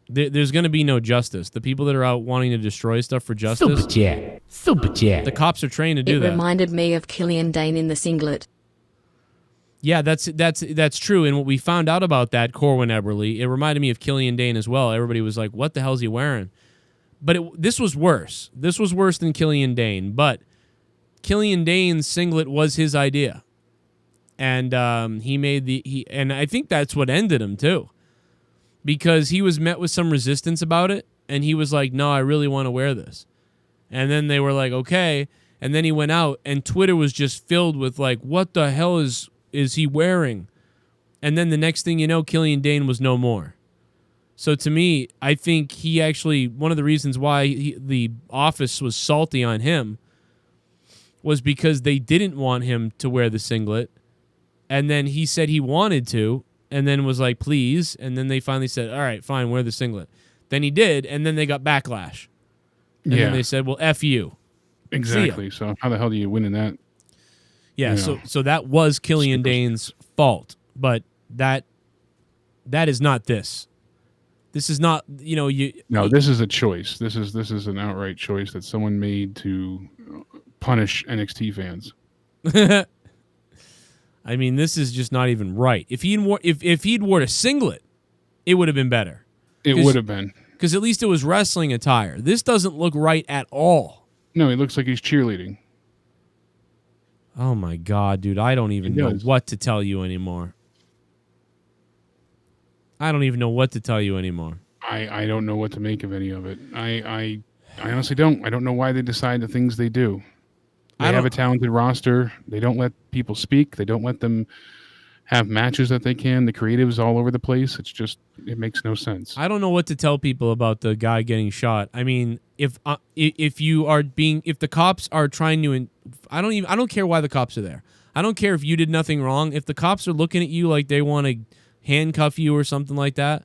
There's going to be no justice. The people that are out wanting to destroy stuff for justice, Super chat. The cops are trained to do that. It reminded me of Killian Dane in the singlet. Yeah, that's true. And what we found out about that, Corwin Eberle, it reminded me of Killian Dane as well. Everybody was like, what the hell's he wearing? But this was worse. This was worse than Killian Dane. But Killian Dane's singlet was his idea. And and I think that's what ended him too. Because he was met with some resistance about it. And he was like, no, I really want to wear this. And then they were like, okay. And then he went out and Twitter was just filled with like, what the hell is he wearing? And then the next thing you know, Killian Dane was no more. So to me, I think he actually, one of the reasons why the office was salty on him was because they didn't want him to wear the singlet. And then he said he wanted to, and then was like, please. And then they finally said, all right, fine, wear the singlet. Then he did, and then they got backlash. And then they said, well, F you. Exactly. So how the hell do you win in that? Yeah, so that was Killian Dane's fault, but that is not this. This is not, No, this is a choice. This is an outright choice that someone made to punish NXT fans. I mean, this is just not even right. If he'd worn a singlet, it would have been better. It would have been. Because at least it was wrestling attire. This doesn't look right at all. No, he looks like he's cheerleading. Oh, my God, dude. I don't even know what to tell you anymore. I don't even know what to tell you anymore. I don't know what to make of any of it. I honestly don't. I don't know why they decide the things they do. They have a talented roster. They don't let people speak. They don't let them have matches that they can. The creative's all over the place. It makes no sense. I don't know what to tell people about the guy getting shot. I mean, if the cops are trying to, I don't care why the cops are there. I don't care if you did nothing wrong. If the cops are looking at you like they want to handcuff you or something like that,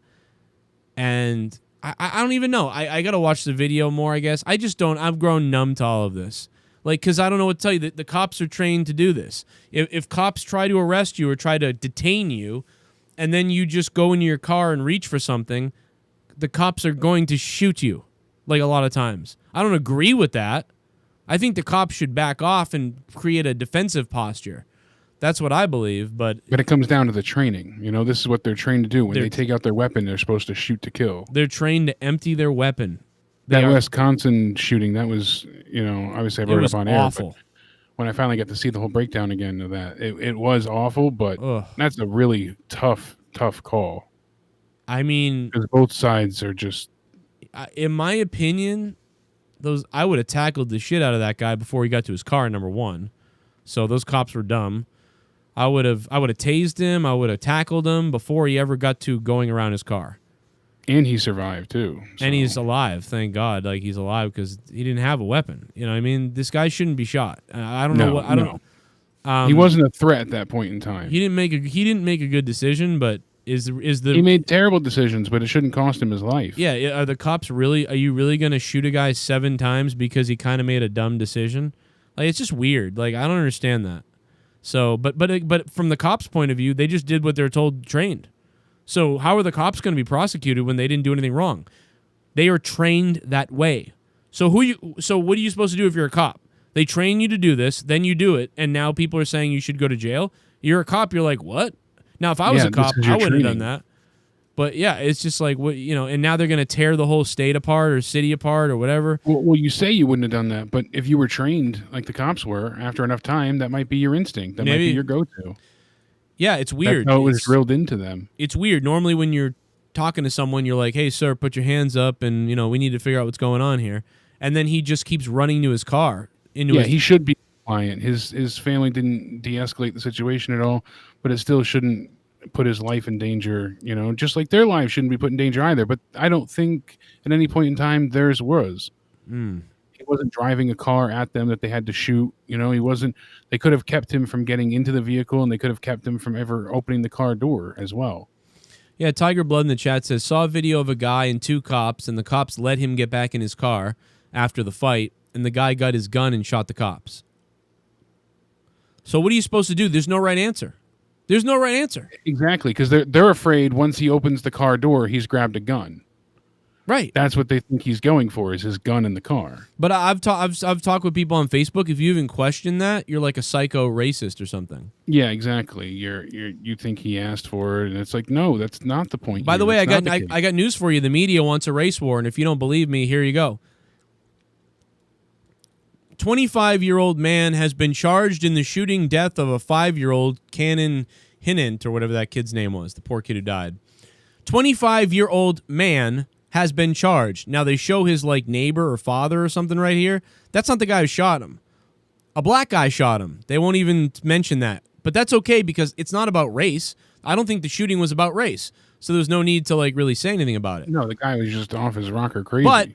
and I don't even know. I got to watch the video more, I guess. I just don't. I've grown numb to all of this. Like, because I don't know what to tell you. The cops are trained to do this. If cops try to arrest you or try to detain you, and then you just go into your car and reach for something, the cops are going to shoot you, like a lot of times. I don't agree with that. I think the cops should back off and create a defensive posture. That's what I believe, but it comes down to the training. You know, this is what they're trained to do. When they take out their weapon, they're supposed to shoot to kill. They're trained to empty their weapon. That Wisconsin shooting, that was, you know, obviously I brought it up on air. Awful. When I finally got to see the whole breakdown again of that, it was awful, but that's a really tough call. I mean, because both sides are just. In my opinion, I would have tackled the shit out of that guy before he got to his car. Number one, so those cops were dumb. I would have tased him. I would have tackled him before he ever got to going around his car. And he survived too. So. And he's alive, thank God. Like he's alive because he didn't have a weapon. You know what I mean? This guy shouldn't be shot. I don't know what I don't. He wasn't a threat at that point in time. He didn't make a good decision, but he made terrible decisions, but it shouldn't cost him his life. Yeah, are the cops are you really going to shoot a guy 7 times because he kind of made a dumb decision? Like it's just weird. Like I don't understand that. So, but from the cops' point of view, they just did what they're told, trained. So how are the cops going to be prosecuted when they didn't do anything wrong? They are trained that way. So what are you supposed to do if you're a cop? They train you to do this, then you do it, and now people are saying you should go to jail. You're a cop. You're like, what? Now, if I was a cop, I wouldn't have done that. But yeah, it's just like what and now they're going to tear the whole state apart or city apart or whatever. Well, you say you wouldn't have done that, but if you were trained like the cops were, after enough time, that might be your instinct. That might be your go-to. Yeah, it's weird. That's how it was drilled into them. It's weird. Normally, when you're talking to someone, you're like, "Hey, sir, put your hands up," and we need to figure out what's going on here. And then he just keeps running to his car. He should be compliant. His family didn't de-escalate the situation at all, but it still shouldn't put his life in danger, just like their lives shouldn't be put in danger either. But I don't think at any point in time theirs was. He wasn't driving a car at them that they had to shoot. He wasn't. They could have kept him from getting into the vehicle, and they could have kept him from ever opening the car door as well. Yeah, Tiger Blood in the chat says, saw a video of a guy and 2 cops, and the cops let him get back in his car after the fight, and the guy got his gun and shot the cops. So what are you supposed to do? There's no right answer. There's no right answer. Exactly, because they're afraid once he opens the car door, he's grabbed a gun. Right. That's what they think he's going for, is his gun in the car. But I've talked with people on Facebook. If you even question that, you're like a psycho racist or something. Yeah, exactly. You think he asked for it, and it's like, no, that's not the point. By the way, I got news for you. The media wants a race war, and if you don't believe me, here you go. 25-year-old man has been charged in the shooting death of a 5-year-old Cannon Hinant, or whatever that kid's name was, the poor kid who died. 25-year-old man has been charged. Now, they show his, neighbor or father or something right here. That's not the guy who shot him. A black guy shot him. They won't even mention that. But that's okay because it's not about race. I don't think the shooting was about race. So there's no need to, really say anything about it. No, the guy was just off his rocker crazy. But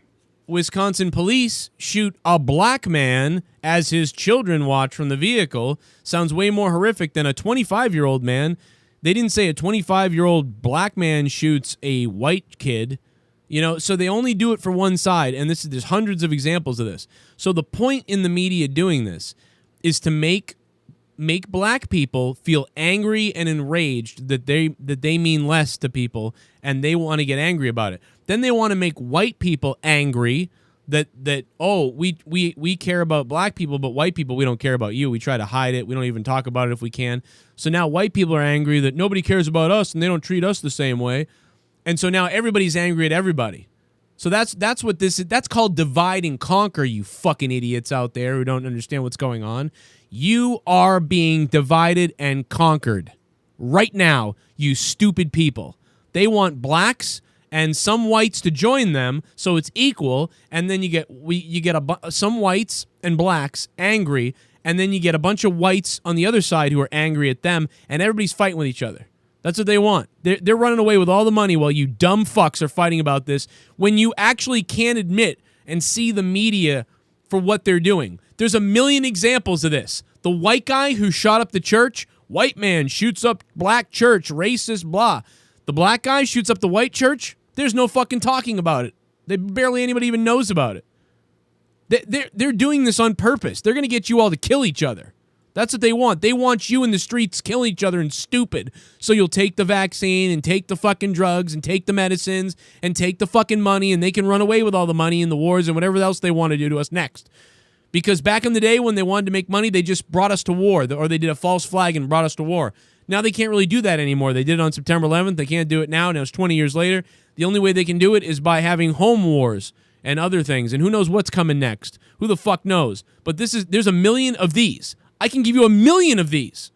Wisconsin police shoot a black man as his children watch from the vehicle. Sounds way more horrific than a 25-year-old man. They didn't say a 25-year-old black man shoots a white kid. So they only do it for one side, and there's hundreds of examples of this. So the point in the media doing this is to make black people feel angry and enraged that they mean less to people, and they want to get angry about it. Then they want to make white people angry that we care about black people, but white people, we don't care about you. We try to hide it. We don't even talk about it if we can. So now white people are angry that nobody cares about us and they don't treat us the same way. And so now everybody's angry at everybody. So that's what this is. That's called divide and conquer, you fucking idiots out there who don't understand what's going on. You are being divided and conquered right now, you stupid people. They want blacks and some whites to join them so it's equal, and then you get some whites and blacks angry, and then you get a bunch of whites on the other side who are angry at them, and everybody's fighting with each other. That's what they want. They're running away with all the money while you dumb fucks are fighting about this when you actually can't admit and see the media for what they're doing. There's a million examples of this. The white guy who shot up the church, white man shoots up black church, racist, blah. The black guy shoots up the white church, there's no fucking talking about it. Barely anybody even knows about it. They're doing this on purpose. They're going to get you all to kill each other. That's what they want. They want you in the streets killing each other and stupid. So you'll take the vaccine and take the fucking drugs and take the medicines and take the fucking money, and they can run away with all the money and the wars and whatever else they want to do to us next. Because back in the day when they wanted to make money, they just brought us to war, or they did a false flag and brought us to war. Now they can't really do that anymore. They did it on September 11th. They can't do it now. Now it's 20 years later. The only way they can do it is by having home wars and other things. And who knows what's coming next? Who the fuck knows? But there's a million of these. I can give you a million of these.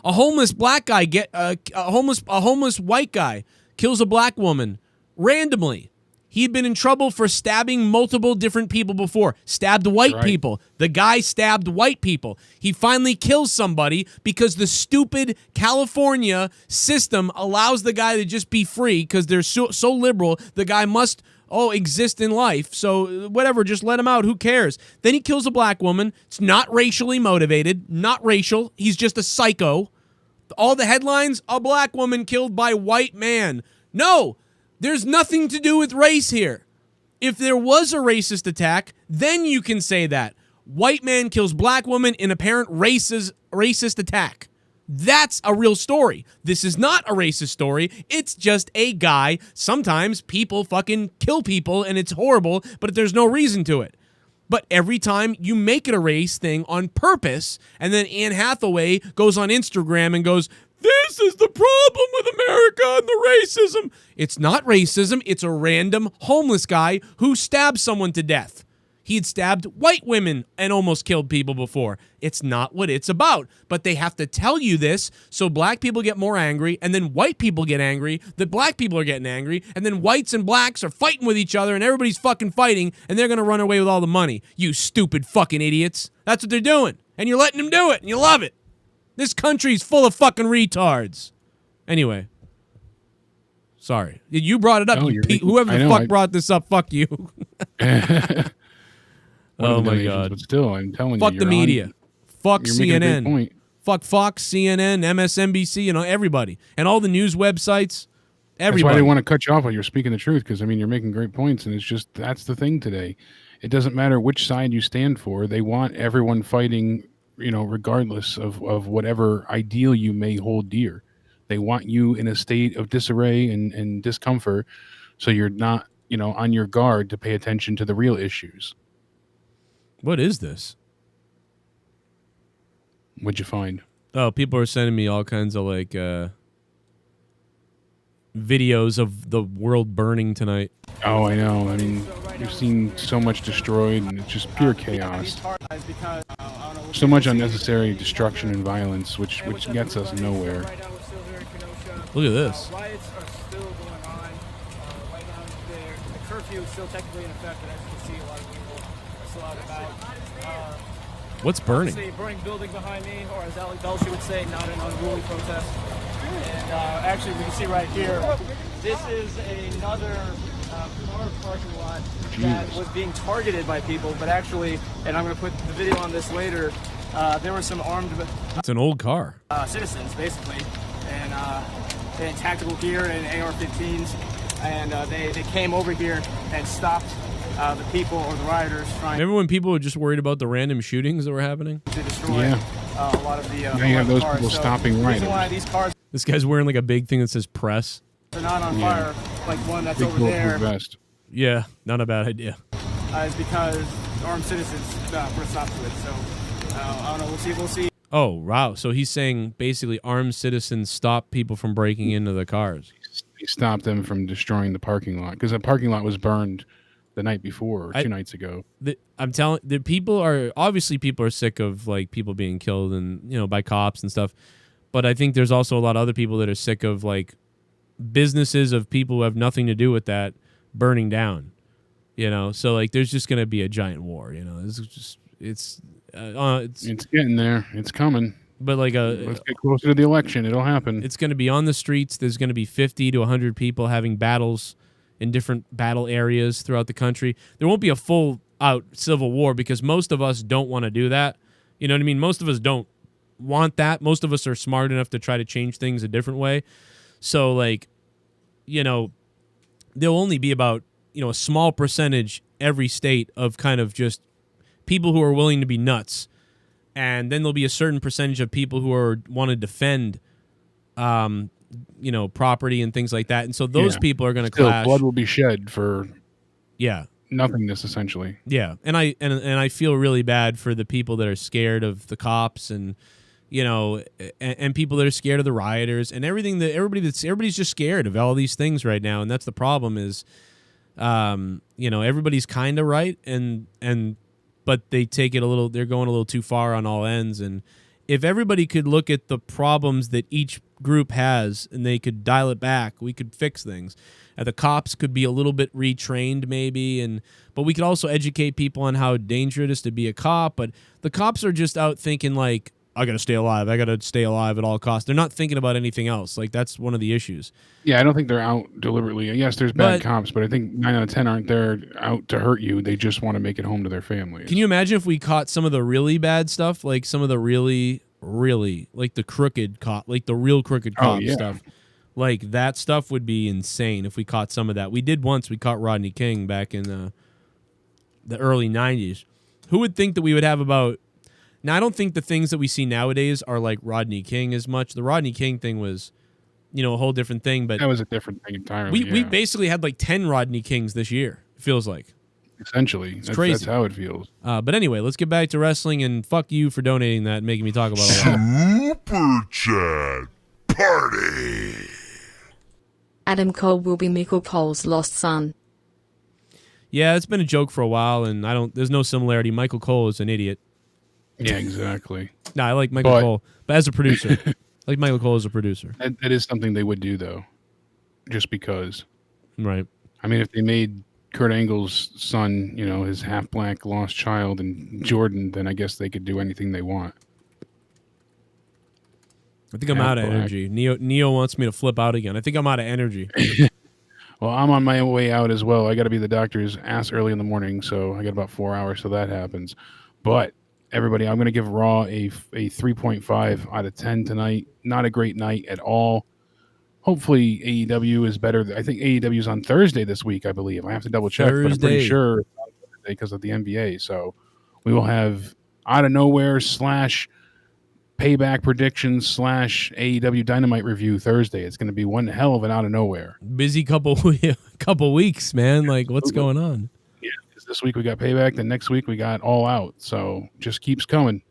A homeless black guy a homeless white guy kills a black woman randomly. He'd been in trouble for stabbing multiple different people before. Stabbed white people. The guy stabbed white people. He finally kills somebody because the stupid California system allows the guy to just be free because they're so liberal. The guy must exist in life. So whatever, just let him out. Who cares? Then he kills a black woman. It's not racially motivated. Not racial. He's just a psycho. All the headlines, a black woman killed by white man. No. There's nothing to do with race here. If there was a racist attack, then you can say that. White man kills black woman in apparent racist attack. That's a real story. This is not a racist story. It's just a guy. Sometimes people fucking kill people and it's horrible, but there's no reason to it. But every time you make it a race thing on purpose, and then Anne Hathaway goes on Instagram and goes, "This is the problem with America and the racism." It's not racism. It's a random homeless guy who stabbed someone to death. He had stabbed white women and almost killed people before. It's not what it's about. But they have to tell you this so black people get more angry, and then white people get angry that black people are getting angry, and then whites and blacks are fighting with each other, and everybody's fucking fighting, and they're going to run away with all the money. You stupid fucking idiots. That's what they're doing. And you're letting them do it, and you love it. This country's full of fucking retards. Anyway. Sorry. You brought it up. Whoever the fuck brought this up, fuck you. Oh my God. But still, I'm telling you. Fuck the media. Fuck CNN. Fuck Fox, CNN, MSNBC, everybody. And all the news websites. Everybody. That's why they want to cut you off while you're speaking the truth, because, you're making great points, and it's just, that's the thing today. It doesn't matter which side you stand for. They want everyone fighting, regardless of whatever ideal you may hold dear. They want you in a state of disarray and discomfort, so you're not, on your guard to pay attention to the real issues. What is this? What'd you find? Oh, people are sending me all kinds of videos of the world burning tonight. Oh, I know. We've seen so much destroyed, and it's just pure chaos. So much unnecessary destruction and violence, which gets us nowhere. Look at this. Riots are still going on. Right now, the curfew is still technically in effect, but as you can see, a lot of people are still out about. What's burning? A burning building behind me, or as Alec Belcher would say, not an unruly protest. And actually, we can see right here, this is another car parking lot that was being targeted by people, but actually, and I'm going to put the video on this later, there were some armed... It's an old car. Citizens, basically, and they had tactical gear and AR-15s, and they came over here and stopped the people or the rioters trying... Remember when people were just worried about the random shootings that were happening? To destroy a lot of the... now you have those people stopping right. These cars... This guy's wearing a big thing that says press. They're not on fire like one that's over there. Vest. Yeah, not a bad idea. Is because armed citizens put a stop to it. So, I don't know. We'll see. Oh, wow. So he's saying basically armed citizens stop people from breaking into the cars. He stopped them from destroying the parking lot, because the parking lot was burned the night before, or 2 nights ago. I'm telling the people are sick of people being killed and by cops and stuff. But I think there's also a lot of other people that are sick of businesses of people who have nothing to do with that burning down. So there's just going to be a giant war. It's getting there. It's coming. But let's get closer to the election. It'll happen. It's going to be on the streets. There's going to be 50 to 100 people having battles in different battle areas throughout the country. There won't be a full out civil war because most of us don't want to do that. You know what I mean? Most of us don't want that. Most of us are smart enough to try to change things a different way. So there'll only be about, a small percentage every state of kind of just people who are willing to be nuts. And then there'll be a certain percentage of people who want to defend, property and things like that. And so those people are going to clash. Blood will be shed for nothingness essentially. Yeah, and I feel really bad for the people that are scared of the cops and and people that are scared of the rioters and everything that everybody's just scared of all these things right now, and that's the problem is everybody's kind of right but they take it they're going a little too far on all ends, and if everybody could look at the problems that each group has and they could dial it back, we could fix things. The cops could be a little bit retrained maybe, but we could also educate people on how dangerous it is to be a cop. But the cops are just out thinking like, I got to stay alive. I got to stay alive at all costs. They're not thinking about anything else. Like, that's one of the issues. Yeah, I don't think they're out deliberately. Yes, there's bad cops, but I think 9 out of 10 aren't there out to hurt you. They just want to make it home to their families. Can you imagine if we caught some of the really bad stuff, like some of the really, like the crooked cop, like the real crooked cop stuff? Like, that stuff would be insane if we caught some of that. We did once. We caught Rodney King back in the early 90s. Who would think that we would have about... Now, I don't think the things that we see nowadays are like Rodney King as much. The Rodney King thing was, a whole different thing. But that was a different thing entirely. We basically had like 10 Rodney Kings this year, it feels like. Essentially. It's crazy. That's how it feels. But anyway, let's get back to wrestling, and fuck you for donating that and making me talk about it a lot. Super Chat Party. Adam Cole will be Michael Cole's lost son. Yeah, it's been a joke for a while, and there's no similarity. Michael Cole is an idiot. Yeah, exactly. No, I like Michael Cole, but as a producer. I like Michael Cole as a producer. That is something they would do, though, just because. Right. I mean, if they made Kurt Angle's son, his half-black lost child and Jordan, then I guess they could do anything they want. I think I'm out of energy. Neo wants me to flip out again. I think I'm out of energy. Well, I'm on my way out as well. I got to be the doctor's ass early in the morning, so I got about 4 hours till that happens. But everybody, I'm going to give Raw a 3.5 out of 10 tonight. Not a great night at all. Hopefully AEW is better. I think AEW is on Thursday this week, I believe. I have to double check, but I'm pretty sure it's on Thursday because of the NBA. So we will have out of nowhere / payback predictions / AEW Dynamite review Thursday. It's going to be one hell of an out of nowhere. Busy couple weeks, man. Like, what's going on? Yeah, because this week we got payback, then next week we got all out. So just keeps coming.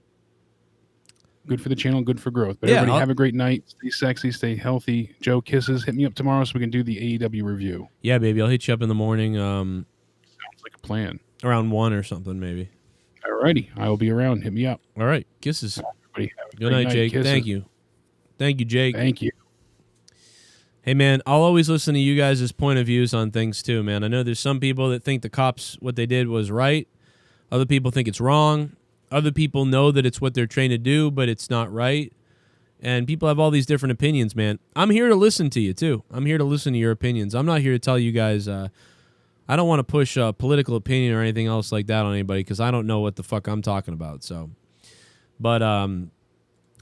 Good for the channel, good for growth. But everybody have a great night. Stay sexy, stay healthy. Joe, kisses. Hit me up tomorrow so we can do the AEW review. Yeah, baby. I'll hit you up in the morning. Sounds like a plan. Around 1 or something, maybe. Alrighty. I will be around. Hit me up. All right. Kisses. Everybody have a good night, Jake. Kisses. Thank you. Thank you, Jake. Thank you. Hey, man, I'll always listen to you guys' point of views on things, too, man. I know there's some people that think the cops, what they did was right. Other people think it's wrong. Other people know that it's what they're trained to do, but it's not right. And people have all these different opinions, man. I'm here to listen to you, too. I'm here to listen to your opinions. I'm not here to tell you guys, I don't want to push a political opinion or anything else like that on anybody because I don't know what the fuck I'm talking about, so... But I'm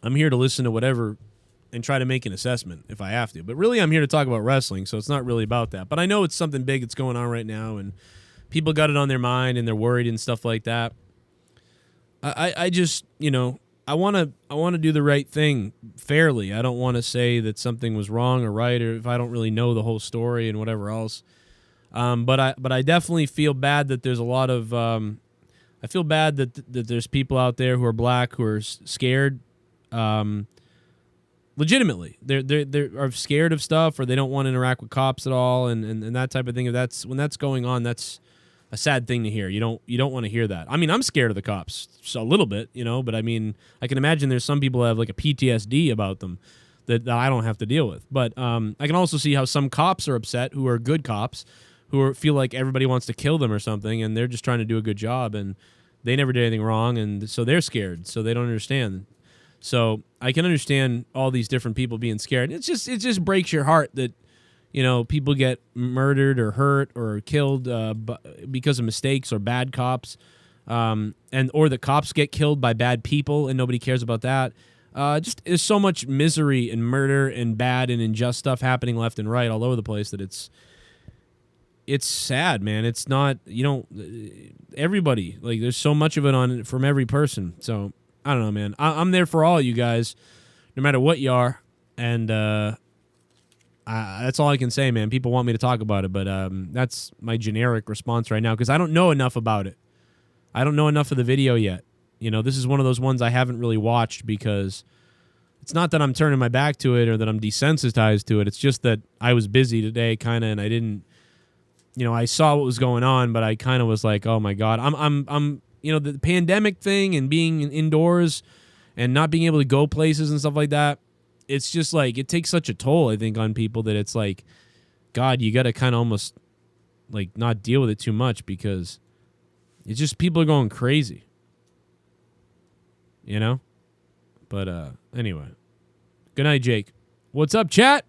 here to listen to whatever and try to make an assessment if I have to. But really, I'm here to talk about wrestling, so it's not really about that. But I know it's something big that's going on right now, and people got it on their mind, and they're worried and stuff like that. I just, I want to do the right thing fairly. I don't want to say that something was wrong or right, or if I don't really know the whole story and whatever else. But I definitely feel bad that there's a lot of... I feel bad that there's people out there who are black who are scared, legitimately. They are scared of stuff, or they don't want to interact with cops at all, and that type of thing. When that's going on, that's a sad thing to hear. You don't want to hear that. I mean, I'm scared of the cops a little bit, but I mean, I can imagine there's some people that have like a PTSD about them that I don't have to deal with. But I can also see how some cops are upset who are good cops, who feel like everybody wants to kill them or something, and they're just trying to do a good job, and they never did anything wrong, and so they're scared, so they don't understand. So I can understand all these different people being scared. It just breaks your heart that people get murdered or hurt or killed because of mistakes or bad cops, or the cops get killed by bad people and nobody cares about that. Just there's so much misery and murder and bad and unjust stuff happening left and right all over the place that it's sad, man. It's not, everybody, like, there's so much of it from every person. So, I don't know, man. I'm there for all you guys, no matter what you are. And I That's all I can say, man. People want me to talk about it, but that's my generic response right now because I don't know enough about it. I don't know enough of the video yet. You know, this is one of those ones I haven't really watched because it's not that I'm turning my back to it or that I'm desensitized to it. It's just that I was busy today, kind of, and I didn't. You know, I saw what was going on, but I kind of was like, oh my God, I'm. You know, the pandemic thing and being indoors and not being able to go places and stuff like that. It's just like, it takes such a toll, I think, on people that it's like, God, you got to kind of almost like not deal with it too much because it's just people are going crazy, you know? But anyway, good night, Jake. What's up, chat?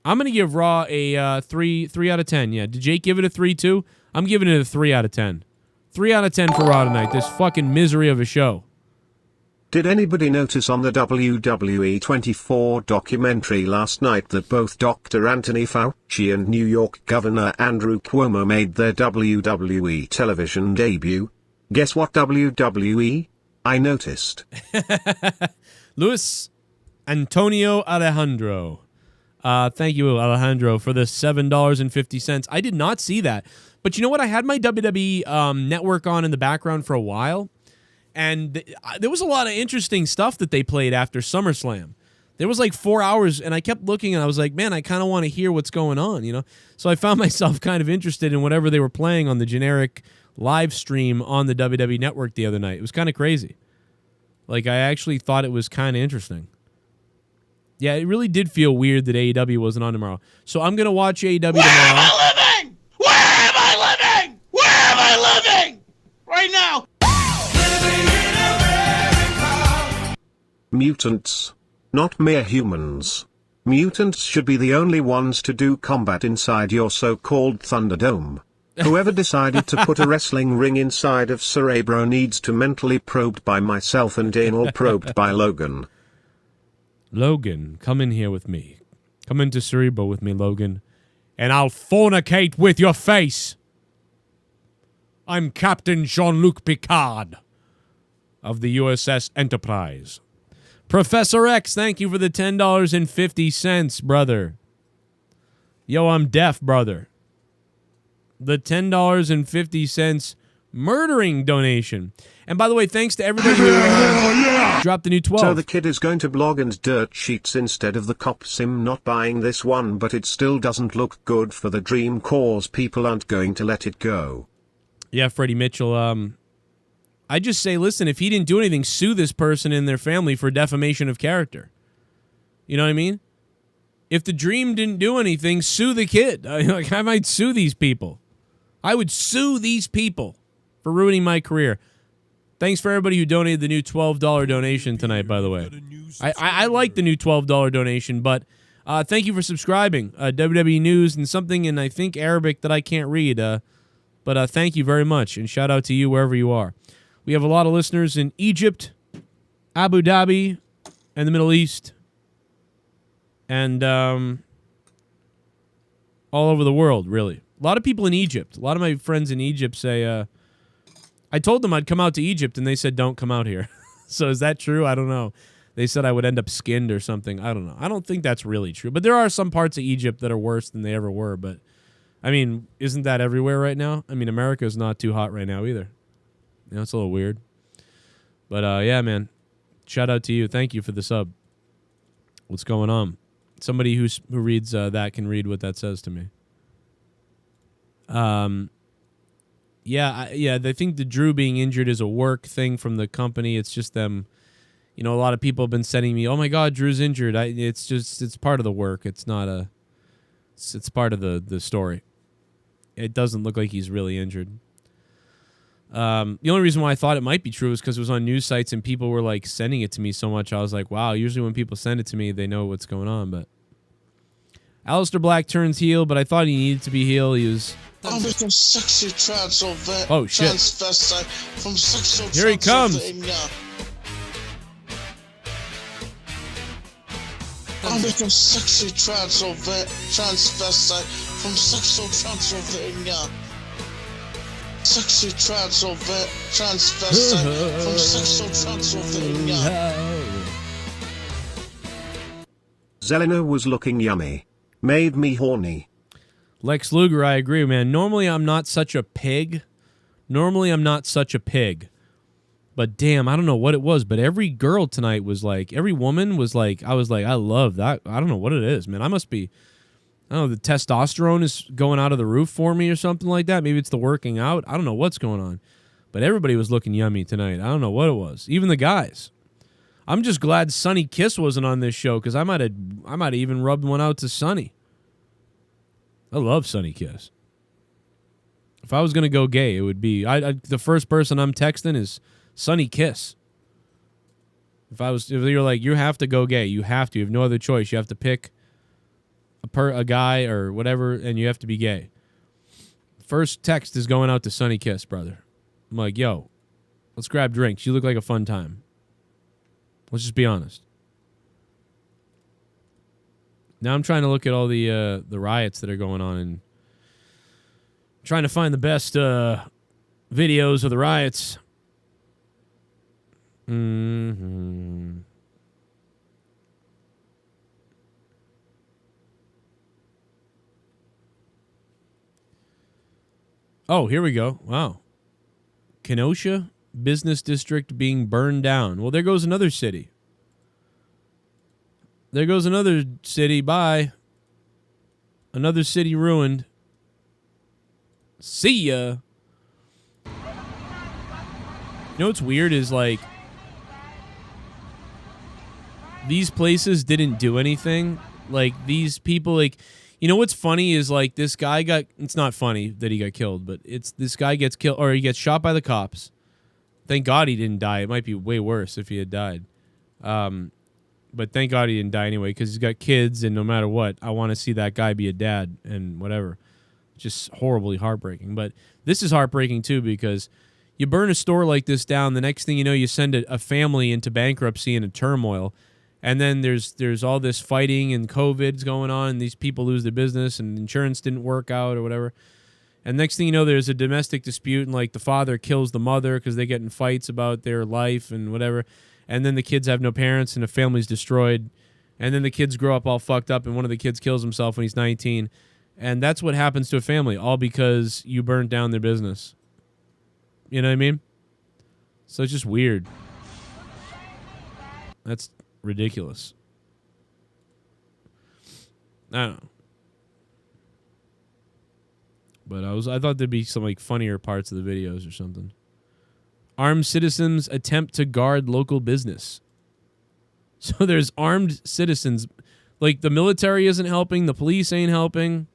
I'm going to give Raw a 3 out of 10. Yeah. Did Jake give it a 3 too? I'm giving it a 3 out of 10. 3 out of 10 for Raw tonight. This fucking misery of a show. Did anybody notice on the WWE 24 documentary last night that both Dr. Anthony Fauci and New York Governor Andrew Cuomo made their WWE television debut? Guess what, WWE? I noticed. Luis Antonio Alejandro. Thank you, Alejandro, for the $7.50. I did not see that. But you know what? I had my WWE network on in the background for a while, and there was a lot of interesting stuff that they played after SummerSlam. There was like 4 hours, and I kept looking, and I was like, man, I kind of want to hear what's going on, you know? So I found myself kind of interested in whatever they were playing on the generic live stream on the WWE network the other night. It was kind of crazy. Like, I actually thought it was kind of interesting. Yeah, it really did feel weird that AEW wasn't on tomorrow. So I'm going to watch AEW tomorrow. Where am I living? Where am I living? Where am I living? Right now. Mutants. Not mere humans. Mutants should be the only ones to do combat inside your so-called Thunderdome. Whoever decided to put a wrestling ring inside of Cerebro needs to mentally probed by myself and anal probed by Logan. Logan, come in here with me. Come into Cerebro with me, Logan, and I'll fornicate with your face. I'm Captain Jean-Luc Picard of the USS Enterprise. Professor X, thank you for the $10.50, brother. Yo, I'm deaf, brother. The $10.50 murdering donation. And by the way, thanks to everybody who dropped the new 12. So the kid is going to blog and dirt sheets instead of the cop sim. Not buying this one, but it still doesn't look good for the dream cause. People aren't going to let it go. Yeah, Freddie Mitchell. I just say, listen, if he didn't do anything, sue this person and their family for defamation of character. You know what I mean? If the dream didn't do anything, sue the kid. I might sue these people. I would sue these people for ruining my career. Thanks for everybody who donated the new $12 donation tonight, by the way. I like the new $12 donation, but thank you for subscribing. WWE News and something in, I think, Arabic that I can't read. But thank you very much, and shout out to you wherever you are. We have a lot of listeners in Egypt, Abu Dhabi, and the Middle East, and all over the world, really. A lot of people in Egypt. A lot of my friends in Egypt say, I told them I'd come out to Egypt, and they said, don't come out here. So is that true? I don't know. They said I would end up skinned or something. I don't know. I don't think that's really true. But there are some parts of Egypt that are worse than they ever were. But, I mean, isn't that everywhere right now? I mean, America's not too hot right now either. You know, it's a little weird. But, yeah, man. Shout out to you. Thank you for the sub. What's going on? Somebody who reads that can read what that says to me. Yeah, I think the Drew being injured is a work thing from the company. It's just them. You know, a lot of people have been sending me, oh my God, Drew's injured. It's part of the work. It's not a. It's part of the story. It doesn't look like he's really injured. The only reason why I thought it might be true is because it was on news sites and people were like sending it to me so much. I was like, wow. Usually when people send it to me, they know what's going on. But Aleister Black turns heel, but I thought he needed to be heel. He was. I'm from sexy transvestite. Oh shit! From sexual here he comes. I'm from sexy transvestite. From sexual Transylvania. Sexy transvestite. From sexual Transylvania. Zelina was looking yummy. Made me horny. Lex Luger, I agree, man. Normally I'm not such a pig. But damn, I don't know what it was, but every girl tonight was like, every woman was like, I was like, I love that. I don't know what it is, man. I must be, I don't know, the testosterone is going out of the roof for me or something like that. Maybe it's the working out. I don't know what's going on. But everybody was looking yummy tonight. I don't know what it was. Even the guys. I'm just glad Sonny Kiss wasn't on this show because I might have even rubbed one out to Sonny. I love Sonny Kiss. If I was going to go gay, it would be, the first person I'm texting is Sonny Kiss. If you're like, you have to go gay, you have no other choice. You have to pick a guy or whatever, and you have to be gay. First text is going out to Sonny Kiss, brother. I'm like, yo, let's grab drinks. You look like a fun time. Let's just be honest. Now I'm trying to look at all the riots that are going on and trying to find the best videos of the riots. Mm-hmm. Oh, here we go. Wow. Kenosha Business District being burned down. Well, there goes another city. There goes another city. Bye. Another city ruined. See ya. You know what's weird is like these places didn't do anything. Like these people, like, you know what's funny is like this guy got, it's not funny that he got killed, but it's this guy gets killed or he gets shot by the cops. Thank God he didn't die. It might be way worse if he had died. But thank God he didn't die anyway because he's got kids and no matter what, I want to see that guy be a dad and whatever. Just horribly heartbreaking. But this is heartbreaking too because you burn a store like this down, the next thing you know, you send a family into bankruptcy and a turmoil. And then there's all this fighting and COVID's going on and these people lose their business and insurance didn't work out or whatever. And next thing you know, there's a domestic dispute and like the father kills the mother because they get in fights about their life and whatever. And then the kids have no parents and the family's destroyed. And then the kids grow up all fucked up and one of the kids kills himself when he's 19. And that's what happens to a family, all because you burnt down their business. You know what I mean? So it's just weird. That's ridiculous. I don't know. But I thought there'd be some like funnier parts of the videos or something. Armed citizens attempt to guard local business. So there's armed citizens. Like the military isn't helping, the police ain't helping.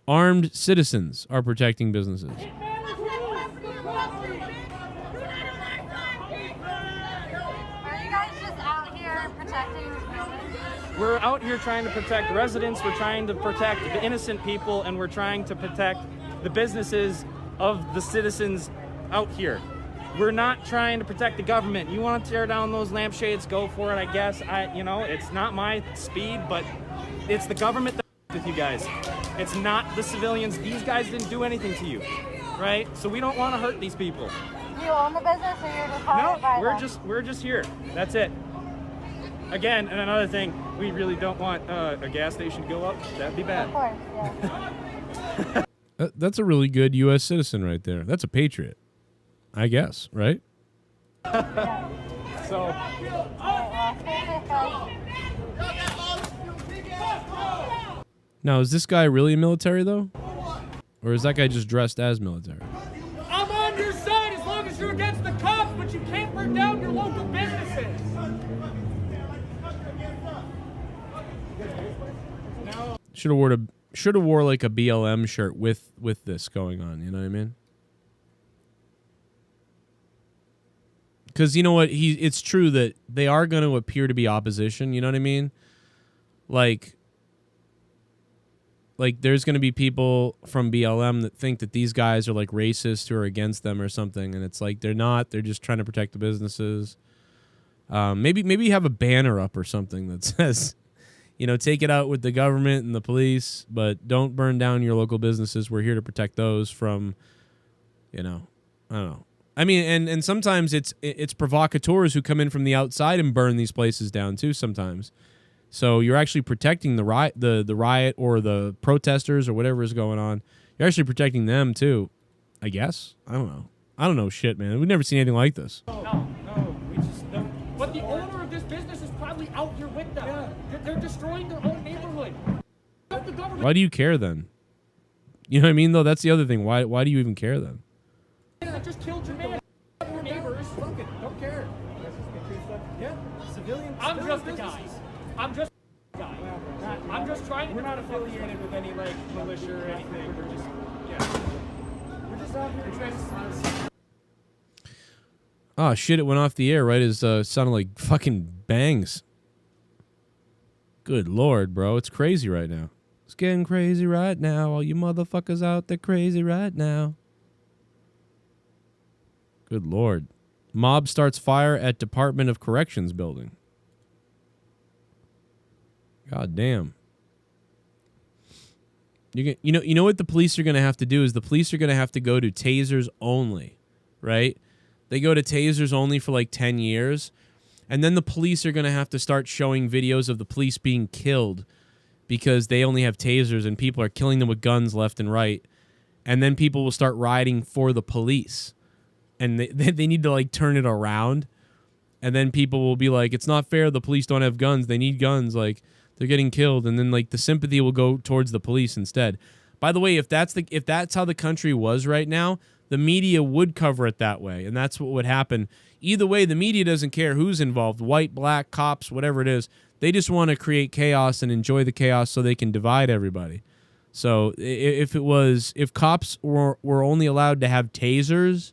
Armed citizens are protecting businesses. We're out here trying to protect residents, we're trying to protect the innocent people, and we're trying to protect the businesses of the citizens out here. We're not trying to protect the government. You want to tear down those lampshades, go for it, I guess. It's not my speed, but it's the government that with you guys. It's not the civilians. These guys didn't do anything to you, right? So we don't want to hurt these people. You own the business or you're just hired by them? We're just here. That's it. Again, and another thing, we really don't want a gas station to go up. That'd be bad. Of course, yeah. That's a really good U.S. citizen right there. That's a patriot, I guess, right? So. Now, is this guy really military, though? Or is that guy just dressed as military? I'm on your side as long as you're against the cops, but you can't burn down your local businesses. Should have wore like a BLM shirt with this going on. You know what I mean? Because you know what, it's true that they are going to appear to be opposition. You know what I mean? Like there's going to be people from BLM that think that these guys are like racist who are against them or something, and it's like they're not. They're just trying to protect the businesses. Maybe you have a banner up or something that says, you know, take it out with the government and the police, but don't burn down your local businesses. We're here to protect those from, you know, I don't know. I mean, and sometimes it's provocateurs who come in from the outside and burn these places down too sometimes. So you're actually protecting the riot or the protesters or whatever is going on. You're actually protecting them too, I guess. I don't know. I don't know shit, man. We've never seen anything like this. No, we just no. But the owner of this business is probably out here with them. Yeah. They're destroying their own neighborhood. The government. Why do you care then? You know what I mean, though? That's the other thing. Why do you even care then? I just killed Jman. Your neighbors. Fuck it. Don't care. Yeah. Civilians. I'm just a guy. I'm just a guy. I'm just trying. We're not affiliated with any like militia or anything. We're just We're just out here trying to. Oh shit! It went off the air right as sounded like fucking bangs. Good lord, bro, it's crazy right now. It's getting crazy right now. All you motherfuckers out there crazy right now. Good lord. Mob starts fire at Department of Corrections building. God damn. You know what the police are going to have to do is the police are going to have to go to tasers only, right? They go to tasers only for like 10 years. And then the police are going to have to start showing videos of the police being killed because they only have tasers and people are killing them with guns left and right. And then people will start rioting for the police. And they need to like turn it around. And then people will be like, it's not fair. The police don't have guns. They need guns. Like they're getting killed. And then like the sympathy will go towards the police instead. By the way, if that's how the country was right now, the media would cover it that way, and that's what would happen. Either way, the media doesn't care who's involved, white, black, cops, whatever it is. They just want to create chaos and enjoy the chaos so they can divide everybody. So if cops were only allowed to have tasers,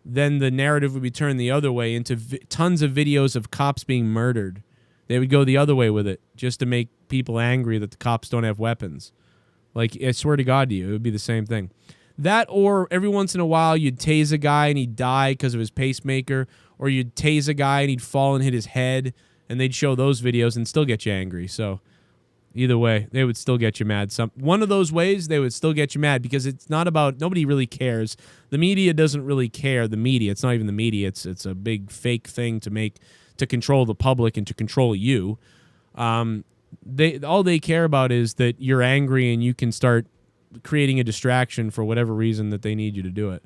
then the narrative would be turned the other way into tons of videos of cops being murdered. They would go the other way with it just to make people angry that the cops don't have weapons. Like, I swear to God to you, it would be the same thing. That, or every once in a while you'd tase a guy and he'd die because of his pacemaker, or you'd tase a guy and he'd fall and hit his head, and they'd show those videos and still get you angry. So either way, they would still get you mad. One of those ways, they would still get you mad because it's not about, nobody really cares. The media doesn't really care. The media, it's not even the media. It's a big fake thing to control the public and to control you. All they care about is that you're angry and you can start creating a distraction for whatever reason that they need you to do it.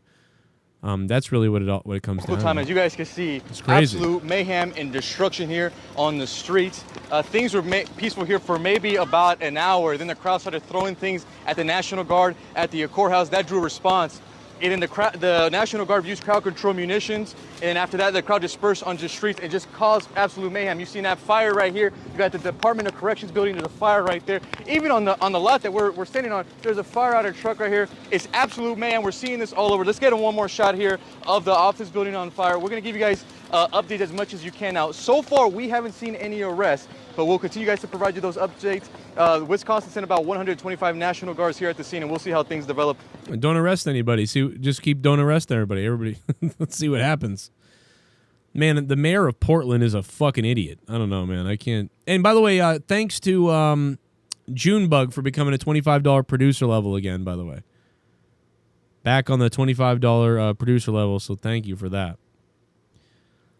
That's really what it comes down to. As you guys can see, it's crazy. Absolute mayhem and destruction here on the streets. Things were peaceful here for maybe about an hour. Then the crowd started throwing things at the National Guard at the courthouse. That drew a response. And then the National Guard used crowd control munitions. And after that, the crowd dispersed onto the streets and just caused absolute mayhem. You've seen that fire right here. You got the Department of Corrections building. There's a fire right there. Even on the lot that we're standing on, there's a fire out of a truck right here. It's absolute mayhem. We're seeing this all over. Let's get one more shot here of the office building on fire. We're going to give you guys updates as much as you can now. So far, we haven't seen any arrests, but we'll continue guys to provide you those updates. Wisconsin sent about 125 National Guards here at the scene, and we'll see how things develop. Don't arrest anybody. Don't arrest everybody. Let's see what happens. Man, the mayor of Portland is a fucking idiot. I don't know, man. I can't. And by the way, thanks to Junebug for becoming a $25 producer level again, by the way. Back on the $25 producer level, so thank you for that.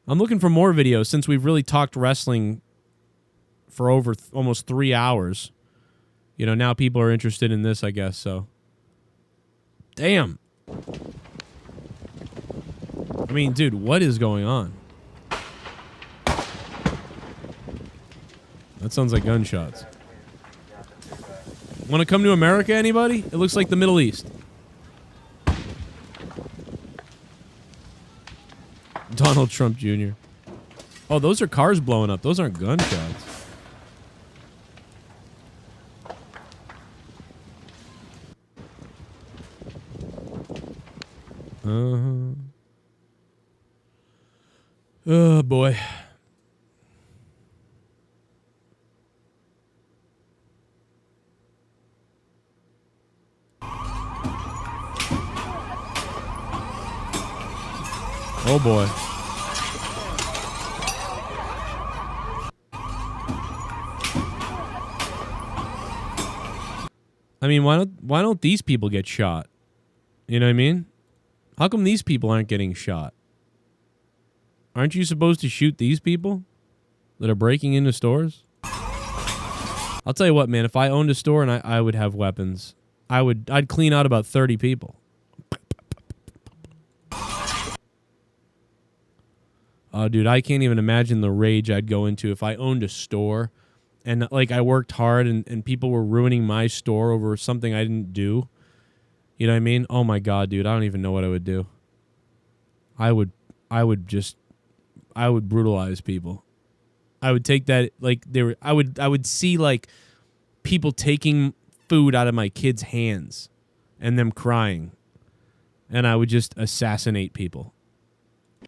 I'm looking for more videos since we've really talked wrestling for over almost 3 hours. You know, now people are interested in this, I guess, so. Damn. I mean, dude, what is going on? That sounds like gunshots. Want to come to America, anybody? It looks like the Middle East. Donald Trump Jr. Oh, those are cars blowing up. Those aren't gunshots. Oh, boy. Oh, boy. I mean, why don't these people get shot? You know what I mean? How come these people aren't getting shot? Aren't you supposed to shoot these people that are breaking into stores? I'll tell you what, man. If I owned a store and I would have weapons, I'd clean out about 30 people. Oh, dude, I can't even imagine the rage I'd go into if I owned a store and, like, I worked hard and people were ruining my store over something I didn't do. You know what I mean? Oh, my God, dude, I don't even know what I would do. I would brutalize people. I would take that, like, I would see, like, people taking food out of my kids' hands and them crying. And I would just assassinate people.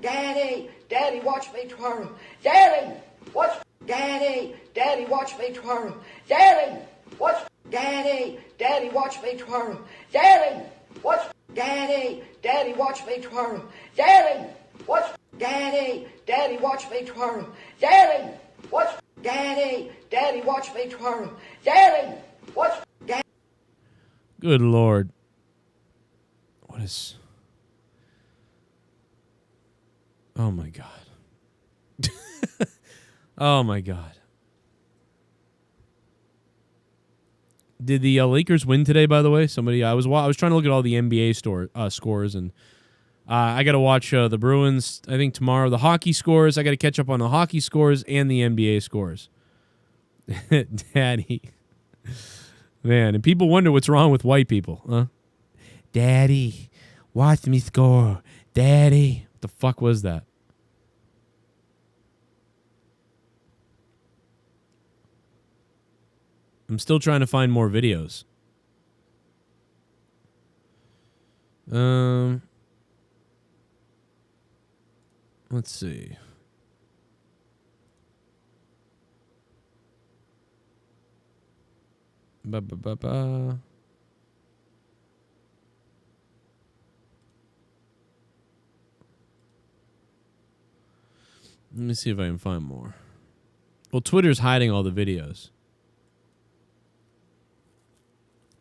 Daddy, Daddy, watch me twirl. Daddy, watch. Daddy, Daddy, watch me twirl. Daddy, watch. Daddy, Daddy, watch me twirl. Daddy, watch. Daddy, Daddy, watch me twirl. Daddy, watch. Daddy, Daddy, watch me twirl. Daddy, watch. Daddy, Daddy, watch me twirl. Daddy, watch. Good Lord. What is... Oh, my God. Oh, my God. Did the Lakers win today, by the way? I was trying to look at all the NBA scores, and I got to watch the Bruins, I think, tomorrow. The hockey scores. I got to catch up on the hockey scores and the NBA scores. Daddy. Man, and people wonder what's wrong with white people, huh? Daddy, watch me score. Daddy. What the fuck was that? I'm still trying to find more videos. Let's see. Ba-ba-ba-ba. Let me see if I can find more. Well, Twitter's hiding all the videos,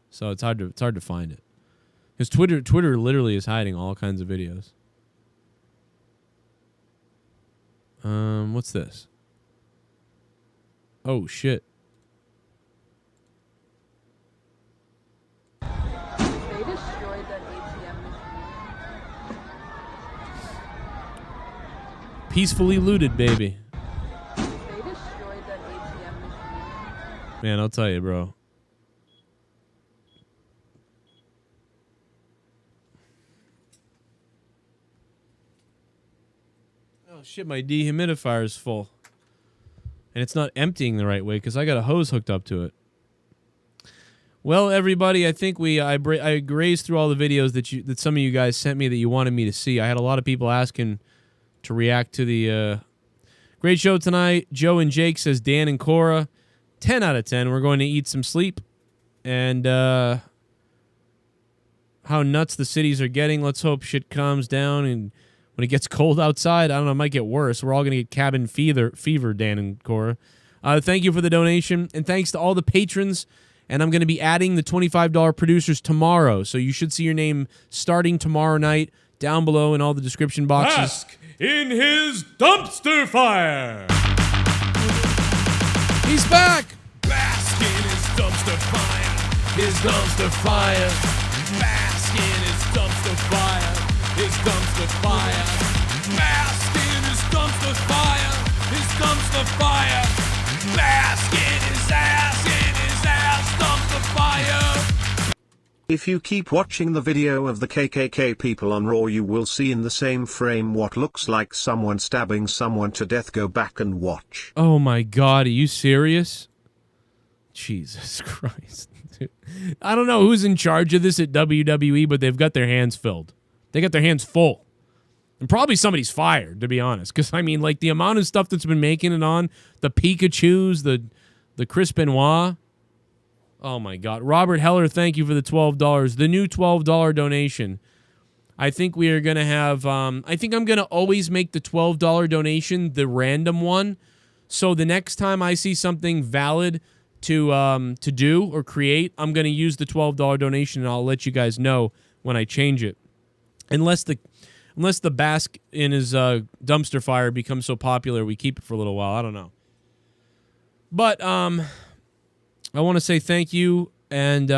so it's hard to find it. Because Twitter literally is hiding all kinds of videos. What's this? Oh shit. They destroyed that ATM machine. Peacefully looted, baby. They destroyed that ATM machine. Man, I'll tell you, bro. Oh shit, my dehumidifier is full. And it's not emptying the right way because I got a hose hooked up to it. Well, everybody, I think I grazed through all the videos that some of you guys sent me that you wanted me to see. I had a lot of people asking to react to the great show tonight. Joe and Jake says Dan and Cora, 10 out of 10. We're going to eat some sleep. And how nuts the cities are getting. Let's hope shit calms down, and when it gets cold outside, I don't know, it might get worse. We're all going to get cabin fever, Dan and Cora. Thank you for the donation, and thanks to all the patrons. And I'm going to be adding the $25 producers tomorrow, so you should see your name starting tomorrow night down below in all the description boxes. Bask in his dumpster fire. He's back. Bask in his dumpster fire. His dumpster fire. Bask in his dumpster fire. His dumpster fire. Bask in his dumpster fire. His dumpster fire. Bask in his ass dumpster fire. If you keep watching the video of the KKK people on Raw, you will see in the same frame what looks like someone stabbing someone to death. Go back and watch. Oh my God, are you serious? Jesus Christ. Dude. I don't know who's in charge of this at WWE, but they've got their hands filled. They got their hands full. And probably somebody's fired, to be honest. Because, I mean, like, the amount of stuff that's been making it on, the Pikachus, the Chris Benoit. Oh, my God. Robert Heller, thank you for the $12. The new $12 donation. I think we are going to have... I think I'm going to always make the $12 donation the random one. So the next time I see something valid to do or create, I'm going to use the $12 donation, and I'll let you guys know when I change it. Unless the Bask in his dumpster fire becomes so popular, we keep it for a little while. I don't know. But I want to say thank you and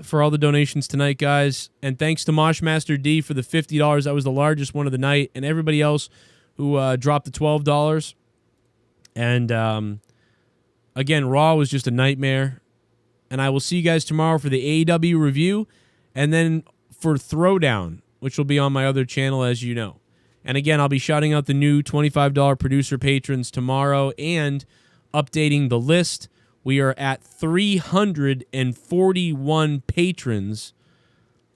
for all the donations tonight, guys. And thanks to Moshmaster D for the $50. That was the largest one of the night. And everybody else who dropped the $12. And again, Raw was just a nightmare. And I will see you guys tomorrow for the AEW review. And then for Throwdown, which will be on my other channel, as you know. And again, I'll be shouting out the new $25 producer patrons tomorrow and updating the list. We are at 341 patrons.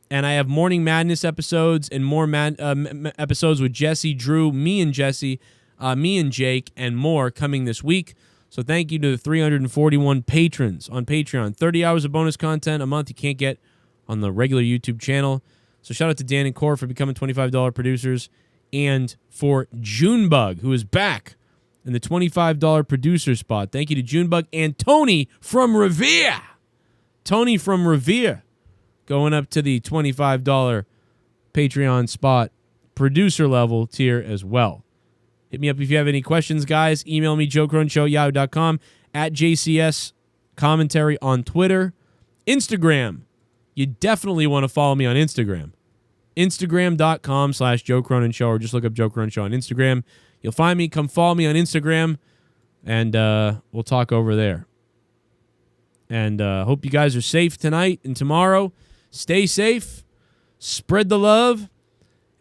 And I have Morning Madness episodes and more episodes with Jesse, Drew, me and Jesse, me and Jake, and more coming this week. So thank you to the 341 patrons on Patreon. 30 hours of bonus content a month you can't get on the regular YouTube channel. So shout out to Dan and Core for becoming $25 producers. And for Junebug, who is back in the $25 producer spot. Thank you to Junebug and Tony from Revere. Tony from Revere going up to the $25 Patreon spot, producer level tier as well. Hit me up if you have any questions, guys. Email me, joecronshow@yahoo.com, at JCS commentary on Twitter. Instagram. You definitely want to follow me on Instagram. Instagram.com/Joe Cronin Show, or just look up Joe Cronin Show on Instagram. You'll find me. Come follow me on Instagram, and we'll talk over there. And hope you guys are safe tonight and tomorrow. Stay safe. Spread the love.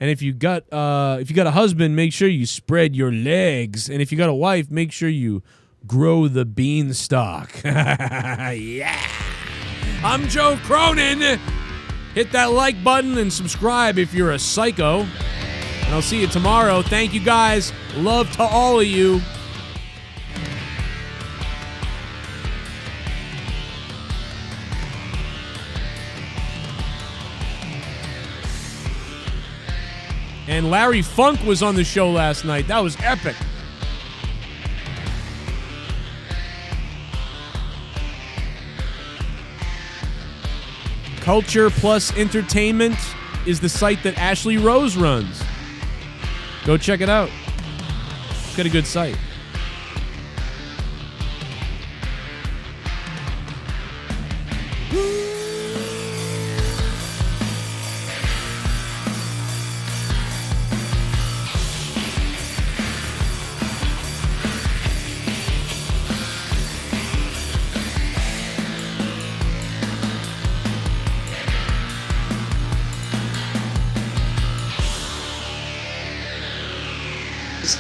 And if you got a husband, make sure you spread your legs. And if you got a wife, make sure you grow the beanstalk. Yeah. I'm Joe Cronin. Hit that like button and subscribe if you're a psycho. And I'll see you tomorrow. Thank you, guys. Love to all of you. And Larry Funk was on the show last night. That was epic. Culture Plus Entertainment is the site that Ashley Rose runs. Go check it out. It's got a good site.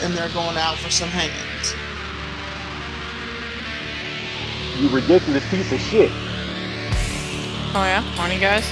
And they're going out for some hangings. You ridiculous piece of shit. Oh yeah? Morning, guys.